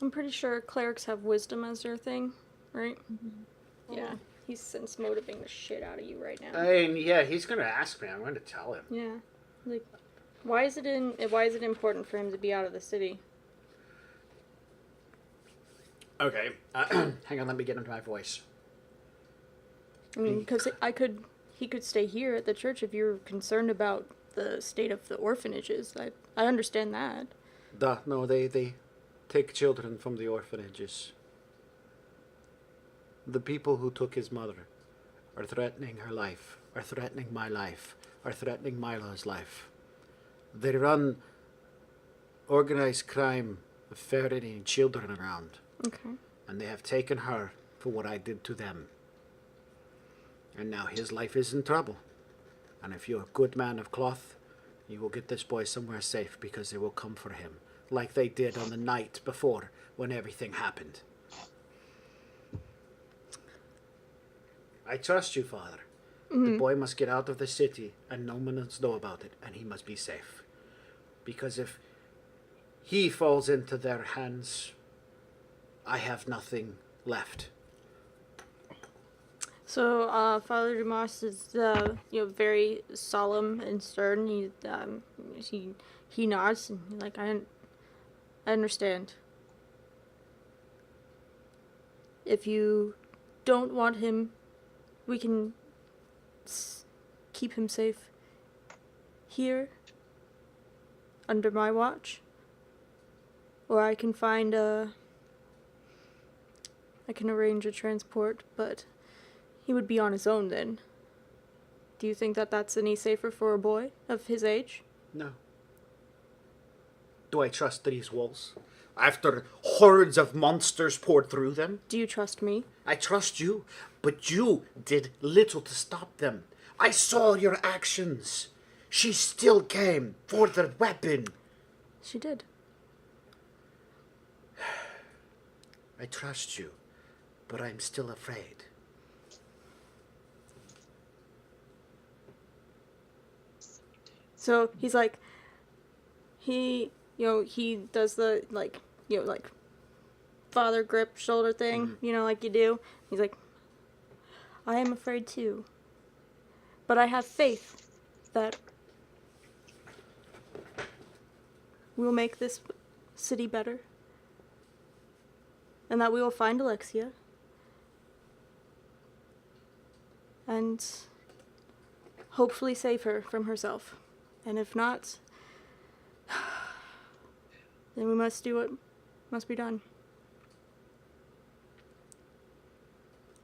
I'm pretty sure clerics have wisdom as their thing, right? Mm-hmm. Yeah. He's sense motivating the shit out of you right now. Yeah, he's gonna ask me. I'm going to tell him. Yeah. Like, why is it important for him to be out of the city? Okay. Hang on, let me get into my voice. I mean, because he could stay here at the church if you're concerned about the state of the orphanages. I understand that. No, they take children from the orphanages. The people who took his mother are threatening her life, are threatening my life, are threatening Milo's life. They run organized crime of ferreting children around. Okay. And they have taken her for what I did to them. And now his life is in trouble. And if you're a good man of cloth, you will get this boy somewhere safe because they will come for him, like they did on the night before when everything happened. I trust you, Father. The boy must get out of the city and no one must know about it, and he must be safe. Because if he falls into their hands, I have nothing left. So, Father Dumas is, very solemn and stern. He nods and like, I understand. If you don't want him, we can keep him safe here, under my watch. Or I can I can arrange a transport, but he would be on his own then. Do you think that that's any safer for a boy of his age? No. Do I trust these walls? After hordes of monsters poured through them? Do you trust me? I trust you, but you did little to stop them. I saw your actions. She still came for the weapon. She did. I trust you, but I'm still afraid. So he's like, he does the, father grip shoulder thing, like you do. He's like, I am afraid too. But I have faith that we'll make this city better. And that we will find Alexia. And hopefully save her from herself. And if not, then we must do what must be done.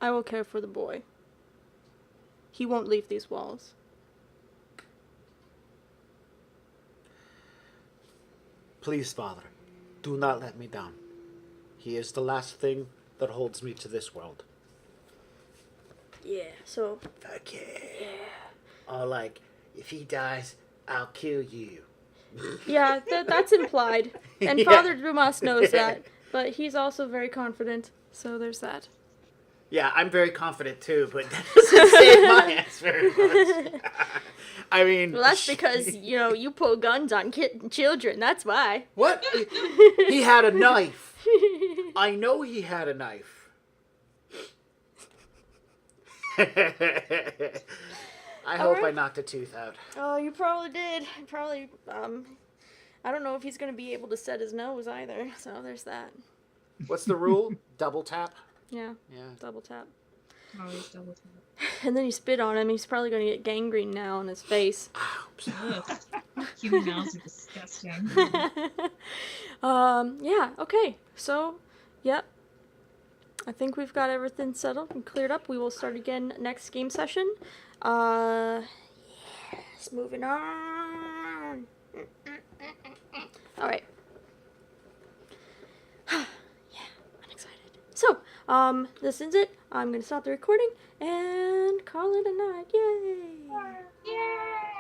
I will care for the boy. He won't leave these walls. Please, Father, do not let me down. He is the last thing that holds me to this world. Yeah, so... Fuck yeah. Or like, if he dies, I'll kill you. Yeah, that's implied. And Yeah. Father Dumas knows that. But he's also very confident, so there's that. Yeah, I'm very confident too, but that doesn't save my ass very much. I mean... Well, that's because, you pull guns on children, that's why. What? He had a knife. I know he had a knife. I hope I knocked a tooth out. Oh, you probably did. I don't know if he's going to be able to set his nose either, so there's that. What's the rule? Double tap? Yeah, Yeah. double tap. Always double tap. And then you spit on him, he's probably going to get gangrene now on his face. Ouch. Ugh. Human mouths are disgusting. Yeah, okay. So, yep. I think we've got everything settled and cleared up. We will start again next game session. Yes, moving on. Alright. Yeah, I'm excited. So, this is it. I'm gonna stop the recording and call it a night. Yay! Yay!